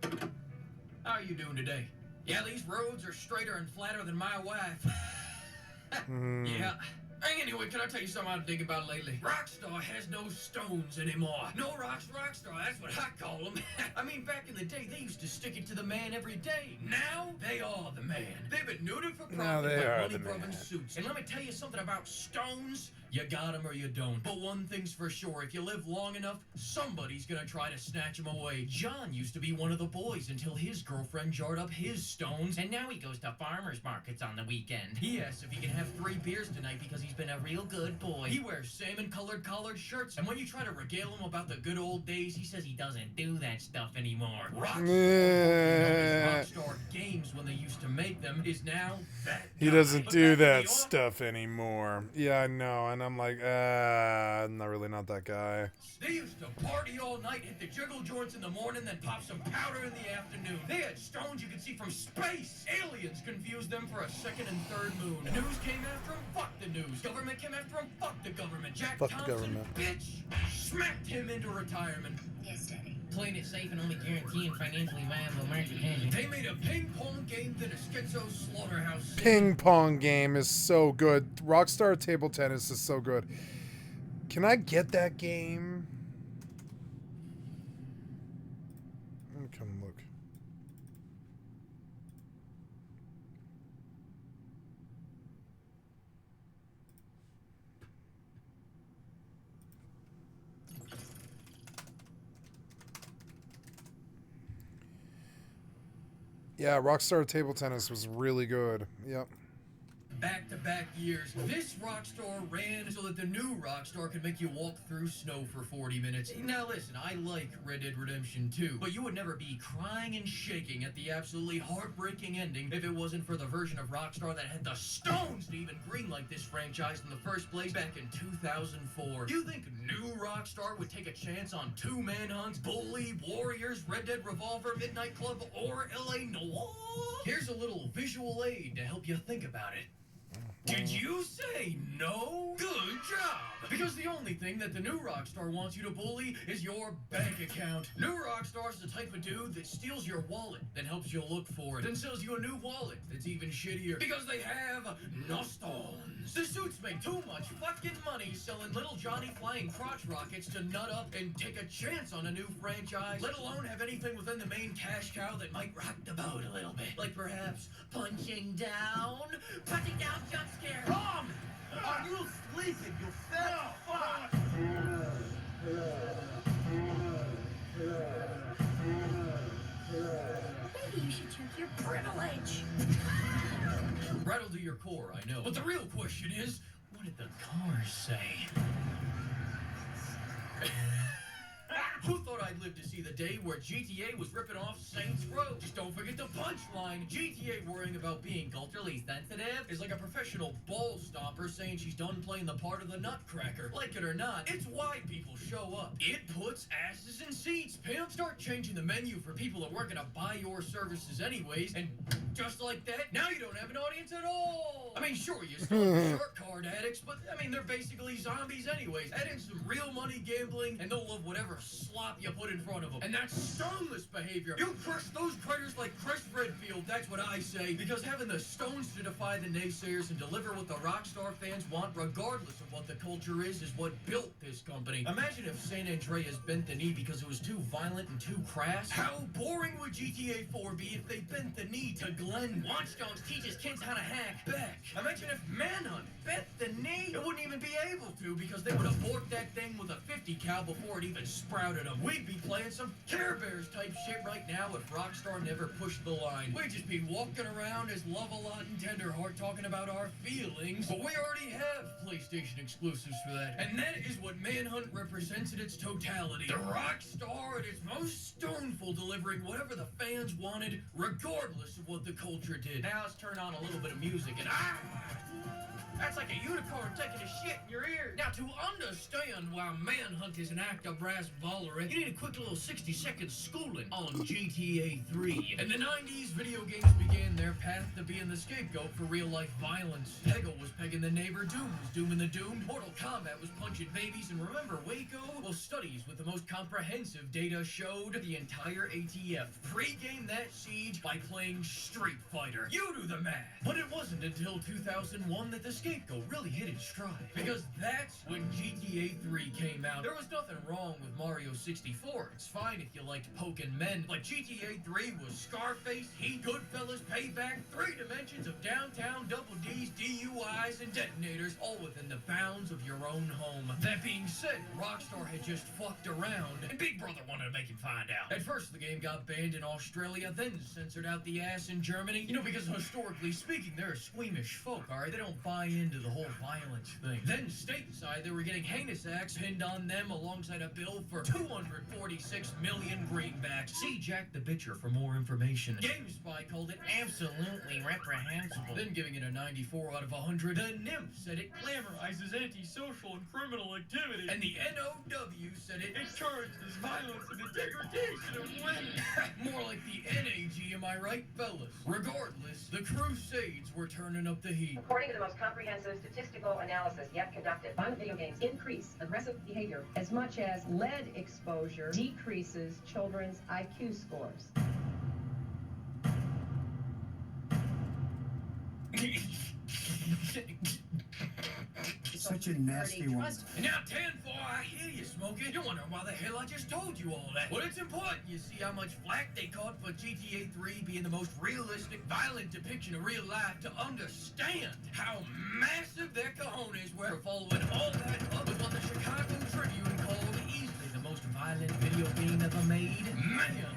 How are you doing today? Yeah, these roads are straighter and flatter than my wife. Yeah. Anyway, can I tell you something I've been thinking about lately? Rockstar has no stones anymore. No rocks, Rockstar, that's what I call them. I mean, back in the day, they used to stick it to the man every day. Now, they are the man. They've been neutered for
Now
profit
they
like
are
money
the
grubbing
man.
suits. And let me tell you something about stones. You got them or you don't. But one thing's for sure, if you live long enough, somebody's gonna try to snatch them away. John used to be one of the boys until his girlfriend jarred up his stones, and now he goes to farmers markets on the weekend. He asks if he can have 3 beers tonight because he's been a real good boy. He wears salmon-colored collared shirts, and when you try to regale him about the good old days, he says he doesn't do that stuff anymore. Rockstar games when they used to make them is now that
He
guy.
doesn't
But
do
back in
that
the
stuff anymore. Yeah, I know, and I'm like, I'm not really not that guy.
They used to party all night, hit the jiggle joints in the morning, then pop some powder in the afternoon. They had stones you could see from space. Aliens confused them for a second and third moon. News came after them, fuck the news. Government came after them, fuck the government. Jack
Fuck the
Thompson,
government.
bitch, smacked him into retirement.
Yes, Daddy.
Playing it safe and only guaranteeing financially viable market hedging. They made a ping pong game that a schizo slaughterhouse.
Ping pong game is so good. Rockstar Table Tennis is so good. Can I get that game? Let me come look. Yeah, Rockstar Table Tennis was really good. Yep.
Back-to-back years, this Rockstar ran so that the new Rockstar could make you walk through snow for 40 minutes. Now listen, I like Red Dead Redemption 2, but you would never be crying and shaking at the absolutely heartbreaking ending if it wasn't for the version of Rockstar that had the stones to even greenlight this franchise in the first place back in 2004. You think new Rockstar would take a chance on 2 Manhunts, Bully, Warriors, Red Dead Revolver, Midnight Club, or LA Noire? Here's a little visual aid to help you think about it. Did you say no? Good job! Because the only thing that the new Rockstar wants you to bully is your bank account. New Rockstar's the type of dude that steals your wallet, then helps you look for it, then sells you a new wallet that's even shittier. Because they have no stones. The suits make too much fucking money selling little Johnny flying crotch rockets to nut up and take a chance on a new franchise, let alone have anything within the main cash cow that might rock the boat a little bit. Like perhaps punching down jump scare. Tom! Are you sleeping, you fat fuck?
Maybe you should check your privilege.
Rattled to your core, I know. But the real question is, what did the cars say? Who thought I'd live to see the day where GTA was ripping off Saints Row? Just don't forget the punchline. GTA worrying about being culturally sensitive is like a professional ball stomper saying she's done playing the part of the nutcracker. Like it or not, it's why people show up. It puts asses in seats, pimp. Start changing the menu for people that weren't gonna buy your services anyways, and just like that, now you don't have an audience at all. I mean, sure, you still have short card addicts, but I mean, they're basically zombies anyways. Add in some real money gambling, and they'll love whatever slop you put in front of them. And that's stoneless behavior. You crush those critters like Chris Redfield, that's what I say. Because having the stones to defy the naysayers and deliver what the Rockstar fans want, regardless of what the culture is what built this company. Imagine if San Andreas bent the knee because it was too violent and too crass. How boring would GTA 4 be if they bent the knee to Glenn? Watch Dogs teaches kids how to hack back. Imagine if Manhunt bent the knee. It wouldn't even be able to because they would abort that thing with a 50 cal before it even sprouted them. We We'd be playing some Care Bears type shit right now if Rockstar never pushed the line. We'd just be walking around as Love-A-Lot and Tenderheart talking about our feelings, but we already have PlayStation exclusives for that. And that is what Manhunt represents in its totality. The Rockstar at its most stoneful, delivering whatever the fans wanted, regardless of what the culture did. Now let's turn on a little bit of music and that's like a unicorn taking a shit in your ear. Now, to understand why Manhunt is an act of brass ballery, you need a quick little 60-second schooling on GTA 3. In the 90s, video games began their path to being the scapegoat for real-life violence. Peggle was pegging the neighbor, Doom was dooming the doomed, Mortal Kombat was punching babies, and remember Waco? Well, studies with the most comprehensive data showed the entire ATF pre-gamed that siege by playing Street Fighter. You do the math. But it wasn't until 2001 that the scapegoat really hit its stride, because that's when GTA 3 came out. There was nothing wrong with Mario 64. It's fine if you liked poking men, but GTA 3 was Scarface, Heat, Goodfellas, Payback, 3 dimensions of downtown, double D's, DUIs, and detonators, all within the bounds of your own home. That being said, Rockstar had just fucked around, and Big Brother wanted to make him find out. At first, the game got banned in Australia, then censored out the ass in Germany. You know, because historically speaking, they're a squeamish folk, alright? They don't buy into the whole violence thing. Then stateside, they were getting heinous acts pinned on them alongside a bill for 246 million greenbacks. See Jack the Bitcher for more information. GameSpy called it absolutely reprehensible, then giving it a 94 out of 100. The Nymph said it glamorizes antisocial and criminal activity. And the NOW said it encourages violence and the degradation of women. More like the NAG, am I right, fellas? Regardless, the Crusades were turning up the heat.
According to the most comprehensive statistical analysis yet conducted, violent video games increase aggressive behavior as much as lead exposure decreases children's IQ scores.
Such a nasty one.
And now 10-4, I hear you smoking. You're wondering why the hell I just told you all that. Well, it's important you see how much flack they caught for GTA 3 being the most realistic, violent depiction of real life to understand how massive their cojones were following all that up with what the Chicago Tribune called easily the most violent video game ever made, Manhunt.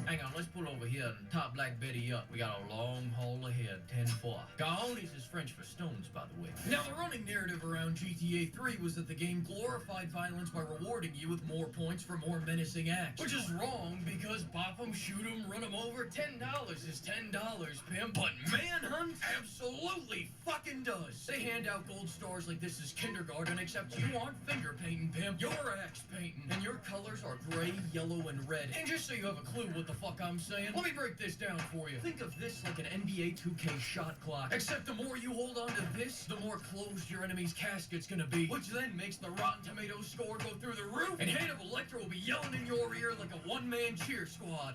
Hang on, let's pull over here and top Black Betty up. We got a long haul ahead, 10-4. Cojones is French for stones, by the way. Now, the running narrative around GTA 3 was that the game glorified violence by rewarding you with more points for more menacing acts. Which is wrong, because bop 'em, shoot 'em, run 'em over, $10 is $10, pimp. But Manhunt absolutely fucking does. They hand out gold stars like this is kindergarten, except you aren't finger painting, pimp. You're axe painting, and your colors are gray, yellow, and red. And just so you have a clue what the fuck I'm saying, let me break this down for you. Think of this like an NBA 2K shot clock, except the more you hold on to this, the more closed your enemy's casket's gonna be, which then makes the Rotten Tomatoes score go through the roof, and Hand of Electra will be yelling in your ear like a one-man cheer squad.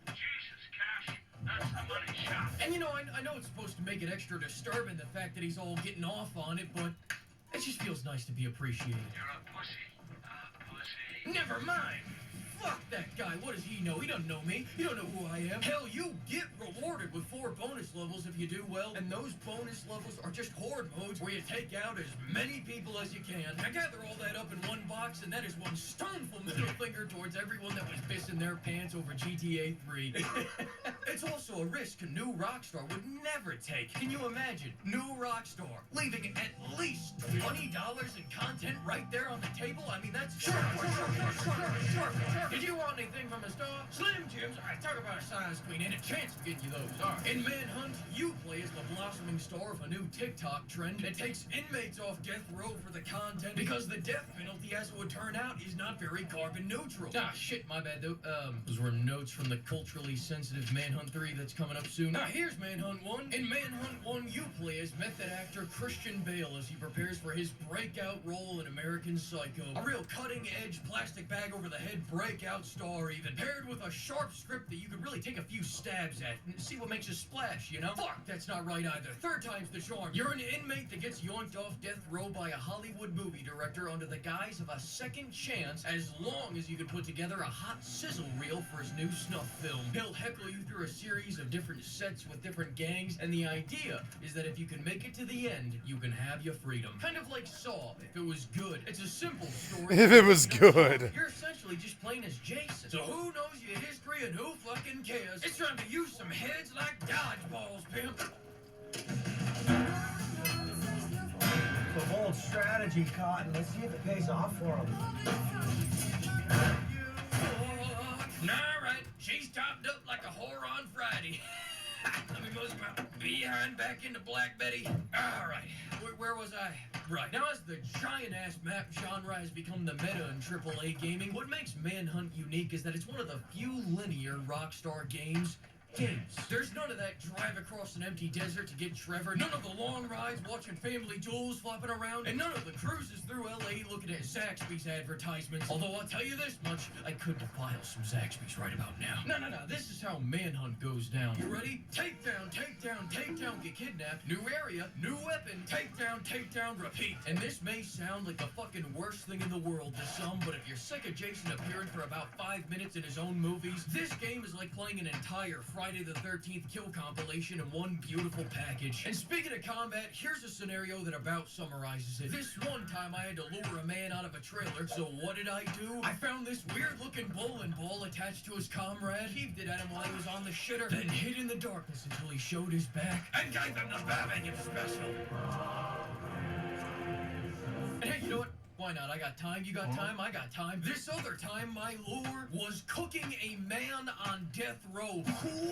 Jesus, Cash, that's the money shot.
And you know, I know it's supposed to make it extra disturbing, the fact that he's all getting off on it, but it just feels nice to be appreciated.
You're a pussy. Pussy.
Never mind. Fuck that guy. What does he know? He doesn't know me. He don't know who I am. Hell, you get rewarded with 4 bonus levels if you do well, and those bonus levels are just horde modes where you take out as many people as you can. I gather all that up in one box, and that is one stoneful middle finger towards everyone that was pissing their pants over GTA 3. It's also a risk a new Rockstar would never take. Can you imagine? New Rockstar leaving at least $20 in content right there on the table? I mean, that's sure. Did you want anything from the store? Slim Jims. All right, talk about a size queen. Ain't a chance of getting you those. All right. In Manhunt, you play as the blossoming star of a new TikTok trend that takes inmates off death row for the content, because the death penalty, as it would turn out, is not very carbon neutral. Ah, shit, my bad, though. Those were notes from the culturally sensitive Manhunt 3 that's coming up soon. Now, here's Manhunt 1. In Manhunt 1, you play as method actor Christian Bale as he prepares for his breakout role in American Psycho. A real cutting-edge, plastic bag over the head breakout star, even paired with a sharp script that you could really take a few stabs at and see what makes a splash, you know? Fuck, that's not right either. Third time's the charm. You're an inmate that gets yoinked off death row by a Hollywood movie director under the guise of a second chance, as long as you can put together a hot sizzle reel for his new snuff film. He'll heckle you through through a series of different sets with different gangs, and the idea is that if you can make it to the end, you can have your freedom. Kind of like Saw, if it was good. It's a simple story.
If it was good.
You're essentially just playing as Jason. So who knows your history and who fucking cares? It's time to use some heads like dodgeballs, pimp.
It's a bold strategy, Cotton. Let's see if it pays off for him.
Alright, she's topped up like a whore on Friday. Let me move my behind back into Black Betty. Alright, where was I? Right, now as the giant-ass map genre has become the meta in AAA gaming, what makes Manhunt unique is that it's one of the few linear Rockstar games. There's none of that drive across an empty desert to get Trevor, none of the long rides watching family jewels flopping around, and none of the cruises through LA looking at Zaxby's advertisements. Although I'll tell you this much, I could defile some Zaxby's right about now. No, this is how Manhunt goes down. You ready? Takedown, get kidnapped, new area, new weapon, takedown, repeat. And this may sound like the fucking worst thing in the world to some, but if you're sick of Jason appearing for about 5 minutes in his own movies, this game is like playing an entire Friday the 13th kill compilation in one beautiful package. And speaking of combat, here's a scenario that about summarizes it. This one time I had to lure a man out of a trailer, so what did I do? I found this weird looking bowling ball attached to his comrade, heaved it at him while he was on the shitter, then hid in the darkness until he showed his back, and gave him the barbecue special. And hey, you know what? Why not? I got time, you got time, I got time. This other time, my lure was cooking a man on death row.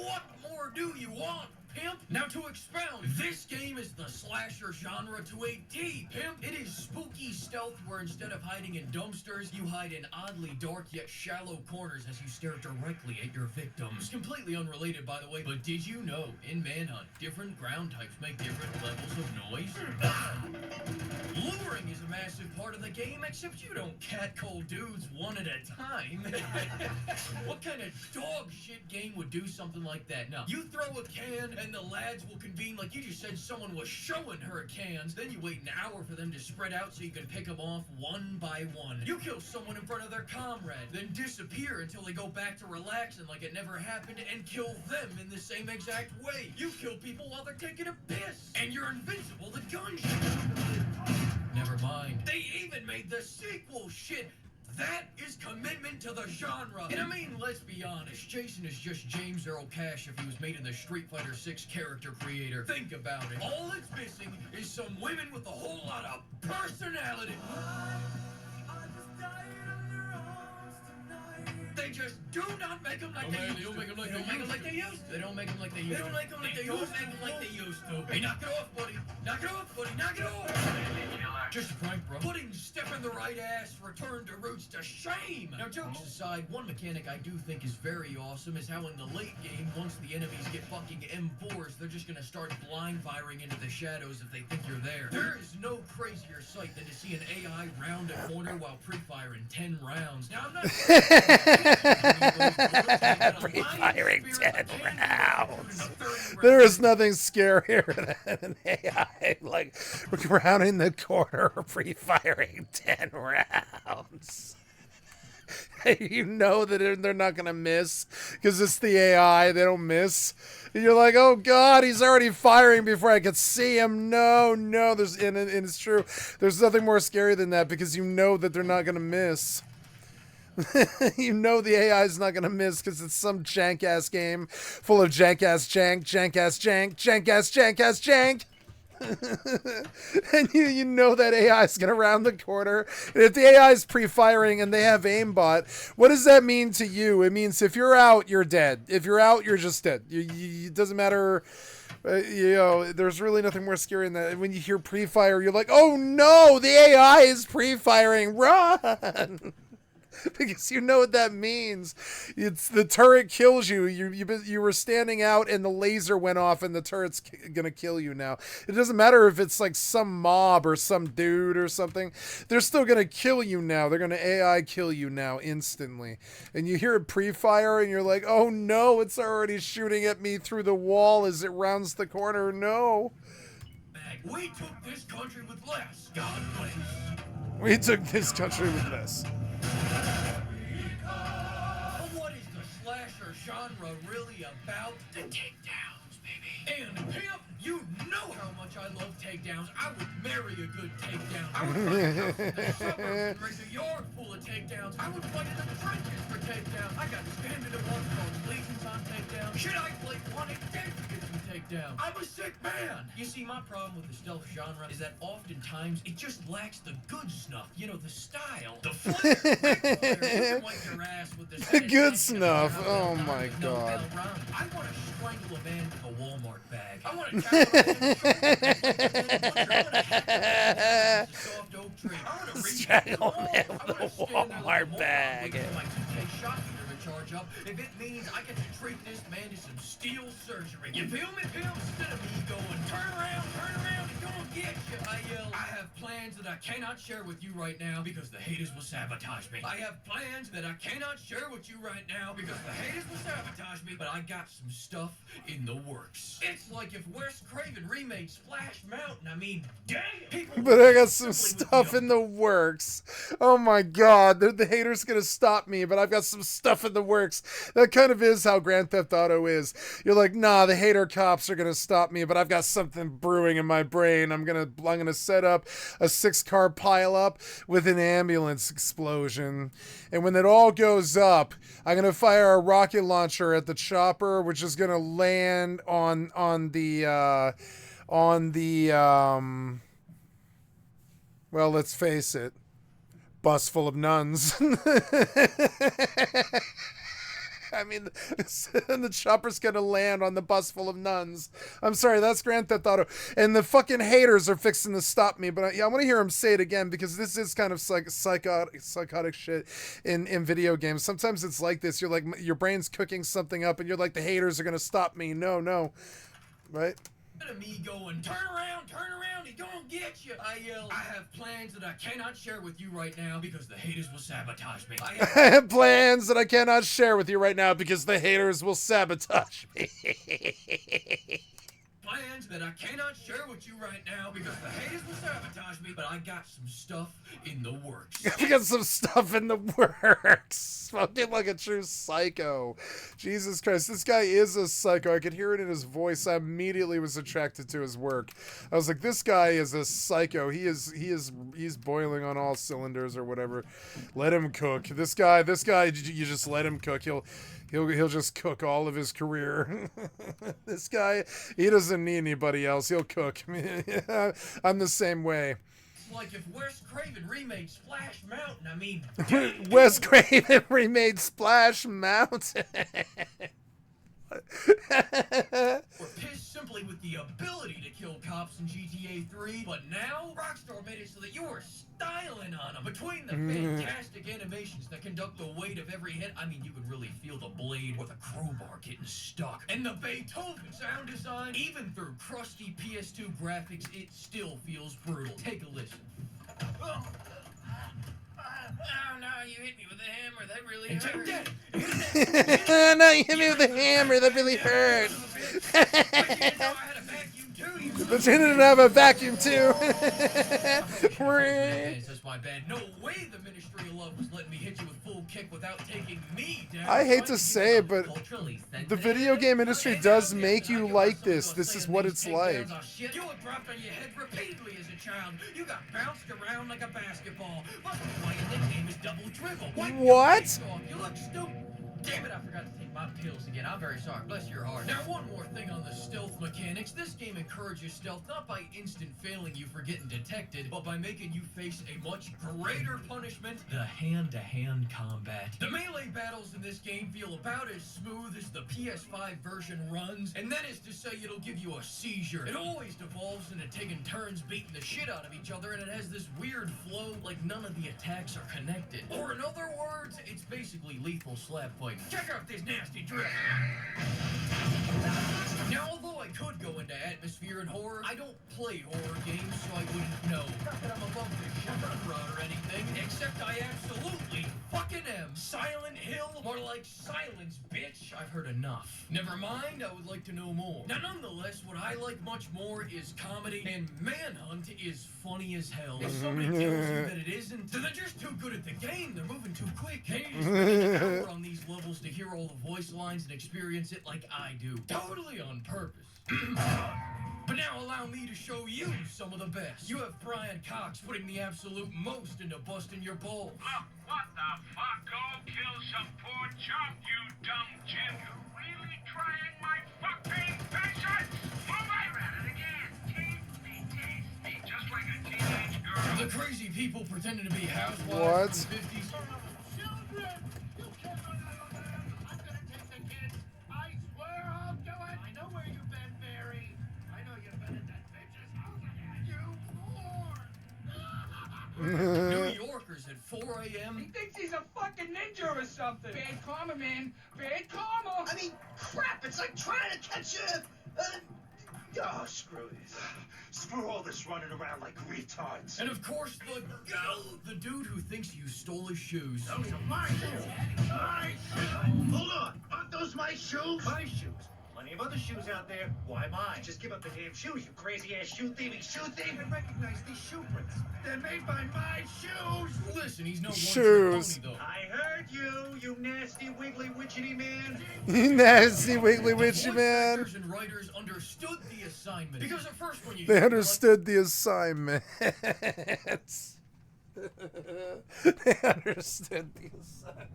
What more do you want, pimp? Now to expound, this game is the slasher genre to a T, pimp. It is spooky stealth where instead of hiding in dumpsters, you hide in oddly dark yet shallow corners as you stare directly at your victims. Completely unrelated, by the way, but did you know, in Manhunt, different ground types make different levels of noise? Luring is a massive part of the game, except you don't catcall dudes one at a time. What kind of dog shit game would do something like that? No, you throw a can and the lads will convene like you just said someone was showing her cans. Then you wait an hour for them to spread out so you can pick them off one by one. You kill someone in front of their comrade, then disappear until they go back to relaxing like it never happened and kill them in the same exact way. You kill people while they're taking a piss, and you're invincible to gunshot. Never mind. They even made the sequel, shit! That is commitment to the genre. And I mean, let's be honest, Jason is just James Earl Cash if he was made in the Street Fighter 6 character creator. Think about it. All it's missing is some women with a whole lot of personality. They just do not make them like they used to. They don't make them like they used to. They don't make them like they used to. They don't make them like they used to. They don't make them like they used to. Hey, knock it off, buddy. Knock it off, buddy. Knock it off. Just a prank, bro. Putting step in the right ass, return to roots to shame. Now, jokes aside, one mechanic I do think is very awesome is how in the late game, once the enemies get fucking M4s, they're just gonna start blind firing into the shadows if they think you're there. There is no crazier sight than to see an AI round a corner while pre-firing 10 rounds. Now, I'm not
pre-firing 10 rounds. There is nothing scarier than an AI like rounding the corner or pre-firing 10 rounds. You know that they're not gonna miss because it's the AI. They don't miss. And you're like, oh god, he's already firing before I could see him. No, there's and it's true. There's nothing more scary than that because you know that they're not gonna miss. You know the AI is not gonna miss because it's some jank-ass game full of jank-ass jank, jank-ass jank, jank-ass jank-ass jank. And you know that AI is gonna round the corner. And if the AI is pre-firing and they have aimbot, what does that mean to you? It means if you're out, you're dead. If you're out, you're just dead. It doesn't matter. You know, there's really nothing more scary than that. When you hear pre-fire, you're like, oh no, the AI is pre-firing. Run! Because you know what that means. It's the turret kills you. You were standing out and the laser went off and the turret's gonna kill you now. It doesn't matter if it's like some mob or some dude or something. They're still gonna kill you now. They're gonna AI kill you now instantly. And you hear it pre-fire and you're like, oh no, it's already shooting at me through the wall as it rounds the corner. No.
We took this country with less. God bless.
We took this country with less.
What is the slasher genre really about the takedowns, baby. And pimp, you know how much I love takedowns. I would marry a good takedown. I would fight out in the suburbs and raise a yard full of takedowns. I would fight in the trenches for takedowns. I got standing at one called Legions on takedowns. Shit, I play Wanted Dead to get some takedowns. I'm a sick man. You see, my problem with the stealth genre is that oftentimes it just lacks the good snuff. You know, the style, the flair. You can wipe your ass with
The good snuff. Oh my god.
I want to strangle a man with a Walmart bag. I want to soft oak tree. I want to
Strangle a man with a Walmart bag.
Charge up if it means I get to treat this man to some steel surgery. You feel me, Bill? Instead of me going, turn around, and don't get you. I yell, I have plans that I cannot share with you right now because the haters will sabotage me. I have plans that I cannot share with you right now because the haters will sabotage me, but I got some stuff in the works. It's like if Wes Craven remade Splash Mountain. I mean, damn! People
But I got some stuff in the works. Oh my god, the haters gonna stop me, but I've got some stuff in the works. That kind of is how Grand Theft Auto is. You're like, nah, the hater cops are gonna stop me, but I've got something brewing in my brain. I'm gonna set up a 6-car pileup with an ambulance explosion, and when it all goes up, I'm gonna fire a rocket launcher at the chopper, which is gonna land on the well, let's face it, bus full of nuns. I mean, the chopper's gonna land on the bus full of nuns. I'm sorry, that's Grand Theft Auto. And the fucking haters are fixing to stop me, but I want to hear him say it again because this is kind of psychotic shit in video games. Sometimes it's like this. You're like, your brain's cooking something up and you're like, the haters are gonna stop me. No. Right?
Instead of me going, turn around, he don't get you. I yell, I have plans that I cannot share with you right now because the haters will sabotage me.
I have plans that I cannot share with you right now because the haters will sabotage me.
Plans that I cannot share with you right now because the haters will sabotage me, but I got some stuff in the works.
I got some stuff in the works. Fucking like a true psycho. Jesus Christ, this guy is a psycho. I could hear it in his voice. I immediately was attracted to his work. I was like, this guy is a psycho. He's boiling on all cylinders or whatever. Let him cook. This guy, you just let him cook. He'll just cook all of his career. This guy, he doesn't need anybody else. He'll cook. I'm the same way.
Like if Wes Craven remade Splash Mountain. I mean,
Wes Craven remade Splash Mountain.
We're pissed simply with the ability to kill cops in GTA 3, but now Rockstar made it so that you are styling on them. Between the fantastic animations that conduct the weight of every hit, I mean, you can really feel the blade or the crowbar getting stuck. And the Beethoven sound design, even through crusty PS2 graphics, it still feels brutal. Take a listen. Oh no, you hit me with a hammer, that really hurt.
No, you hit me with a hammer, that really hurt. But you didn't have a vacuum too.
That's my bad. No way the Ministry of Love was letting me hit you with full kick without taking me down.
I hate to say it, but the video game industry does make you like this. This is what it's like.
You were dropped on your head repeatedly as a child. You got bounced around like a basketball. That's why your nickname is Double Dribble.
What?
You look stupid. Damn it, I forgot to take my pills again. I'm very sorry. Bless your heart. Now, one more thing on the stealth mechanics. This game encourages stealth not by instant failing you for getting detected, but by making you face a much greater punishment, the hand-to-hand combat. The melee battles in this game feel about as smooth as the PS5 version runs, and that is to say it'll give you a seizure. It always devolves into taking turns beating the shit out of each other, and it has this weird flow like none of the attacks are connected. Or in other words, it's basically lethal slap fighting. Check out this nasty drift. Now, although I could go into atmosphere and horror, I don't play horror games, so I wouldn't know. Not that I'm above the genre or anything, except I absolutely fucking am. Silent Hill? More like silence, bitch. I've heard enough. Never mind, I would like to know more. Now, nonetheless, what I like much more is comedy, and Manhunt is funny as hell. If somebody tells you that it isn't, then they're just too good at the game. They're moving too quick. Hey, you spend an hour on these levels to hear all the voice lines and experience it like I do. Totally on purpose. But now allow me to show you some of the best. You have Brian Cox putting the absolute most into busting your balls.
Look, what the fuck? Go kill some poor chump, you dumb Jim. You really trying my fucking patience? Move over at it again. Taste me, just like a teenage girl.
The crazy people pretending to be housewives
What?
from the 50s.
Children! You can't... I'm gonna take the kids. I swear I'll do it. I know where you've been, Barry. I know you've been at that bitch's house again. You
New Yorkers at 4 a.m.
He thinks he's a fucking ninja or something. Bad karma, man. Bad karma. I mean, crap. It's like trying to catch a... Oh, screw this. Screw all this running around like retards.
And of course, the dude who thinks you stole his shoes.
Those are my shoes. My shoes. Hold on. Aren't those my shoes? My shoes. Plenty of other shoes out there. Why mine? Just give up the damn shoes, you crazy-ass shoe-thieving shoe thief. I recognize these shoe prints. They're made by my shoes.
Listen, he's no
Shoes.
one-trick pony, though.
I heard you nasty wiggly witchetty man.
You nasty wiggly witchy man.
Voice actors and writers understood the assignment. Because at first when you...
They understood the assignment. They understood the assignment.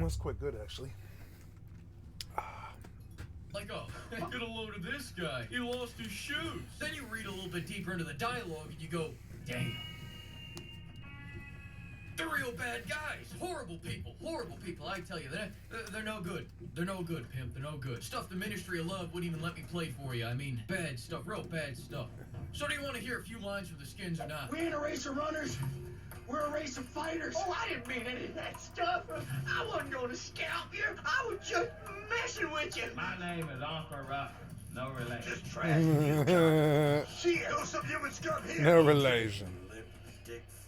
That's quite good, actually.
Like, oh, get a load of this guy. He lost his shoes. Then you read a little bit deeper into the dialogue and you go, damn. They're real bad guys. Horrible people. Horrible people, I tell you. They're no good. They're no good, pimp. They're no good. Stuff the Ministry of Love wouldn't even let me play for you. I mean, bad stuff. Real bad stuff. So do you want to hear a few lines from the Skins or not?
We ain't a race of runners. We're a race of fighters. Oh, I didn't mean any of that stuff. I wasn't going to scalp you. I was just messing with you.
My name is Uncle Rucker.
No relation. Just trash you guys. See, some human scum here.
No relation.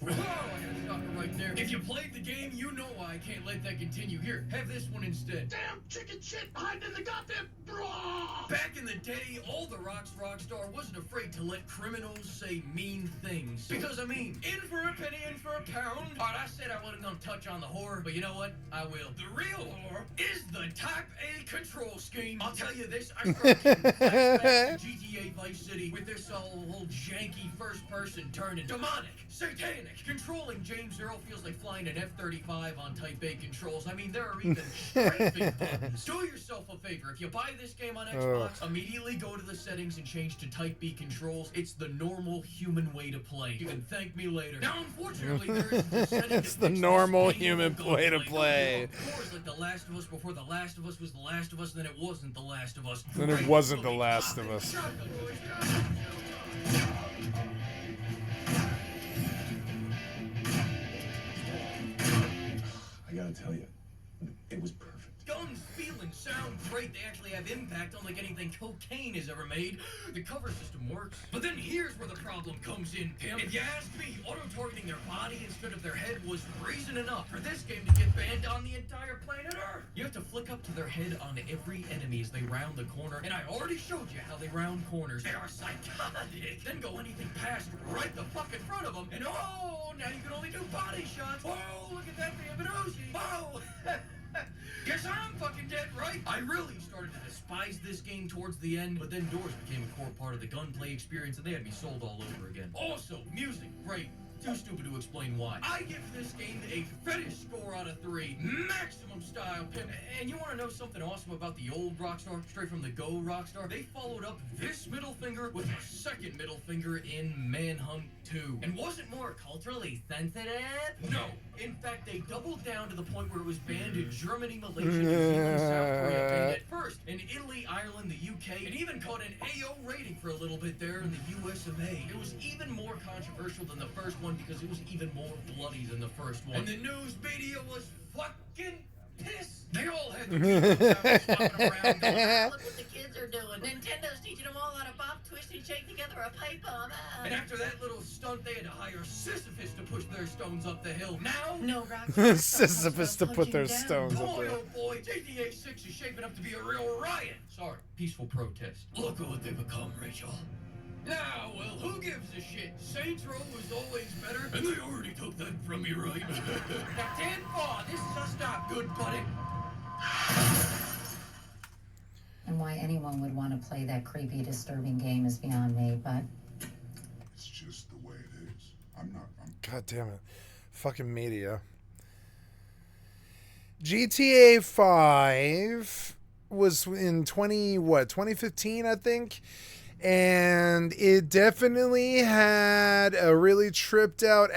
Whoa, I gotta stop it right there. If you played the game, you know why I can't let that continue. Here, have this one instead.
Damn chicken shit hiding in the goddamn bra.
Back in the day, all the Rockstar wasn't afraid to let criminals say mean things. Because, I mean, in for a penny, in for a pound. Alright, I said I wasn't gonna touch on the horror, but you know what? I will. The real horror is the Type A control scheme. I'll tell you this, I started getting flashbacks to GTA Vice City with this old janky first-person turning demonic, satanic. Controlling James Earl feels like flying an F-35 on Type A controls. I mean, there are even strafing buttons. Do yourself a favor. If you buy this game on Xbox, immediately go to the settings and change to Type B controls. It's the normal human way to play. You can thank me later. Now, unfortunately, there is a setting
It's the normal human way to play.
Of course, like The Last of Us before The Last of Us was The Last of Us, then it wasn't The Last of Us.
Then it wasn't The Last of Us.
I gotta tell you, it was perfect.
Guns feel and sound great. They actually have impact unlike anything cocaine has ever made. The cover system works. But then here's where the problem comes in, Pimp. If you ask me, auto-targeting their body instead of their head was reason enough for this game to get banned on the entire planet Earth. You have to flick up to their head on every enemy as they round the corner. And I already showed you how they round corners. They are psychotic. Then go anything past right the fuck in front of them. And oh, now you can only do body shots. Oh, look at that damn Uzi. Oh. Guess I'm fucking dead, right? I really started to despise this game towards the end, but then doors became a core part of the gunplay experience, and they had me sold all over again. Also, music, great. Too stupid to explain why. I give this game a fetish score out of 3. Maximum style, Pimp. And you want to know something awesome about the old Rockstar? Straight from the Go Rockstar? They followed up this middle finger with a second middle finger in Manhunt 2. And was it more culturally sensitive? No. In fact, they doubled down to the point where it was banned in Germany, Malaysia, New Zealand, South Korea, banned it first in Italy, Ireland, the UK, and even caught an AO rating for a little bit there in the US of A. It was even more controversial than the first one because it was even more bloody than the first one. And the news media was fucking pissed. They all had the kids walking around going,
Look what the kids are doing. Nintendo's teaching them all how to pop, twist, and shake together a pipe bomb.
And after that little stunt, they had to hire Sisyphus to push their stones up the hill. Now,
no rock.
Sisyphus to put their stones up
boy,
there.
oh boy, GTA 6 is shaping up to be a real riot. Sorry, peaceful protest. Look at what they become, Rachel. Now, well, who gives a shit? Saints Row was always better, and they already took that from me, right? Now, 10-4, this is us not good, buddy.
And why anyone would want to play that creepy, disturbing game is beyond me, but
It's just the way it is. I'm
God damn it. Fucking media. GTA 5 was in 2015, I think. And it definitely had a really tripped out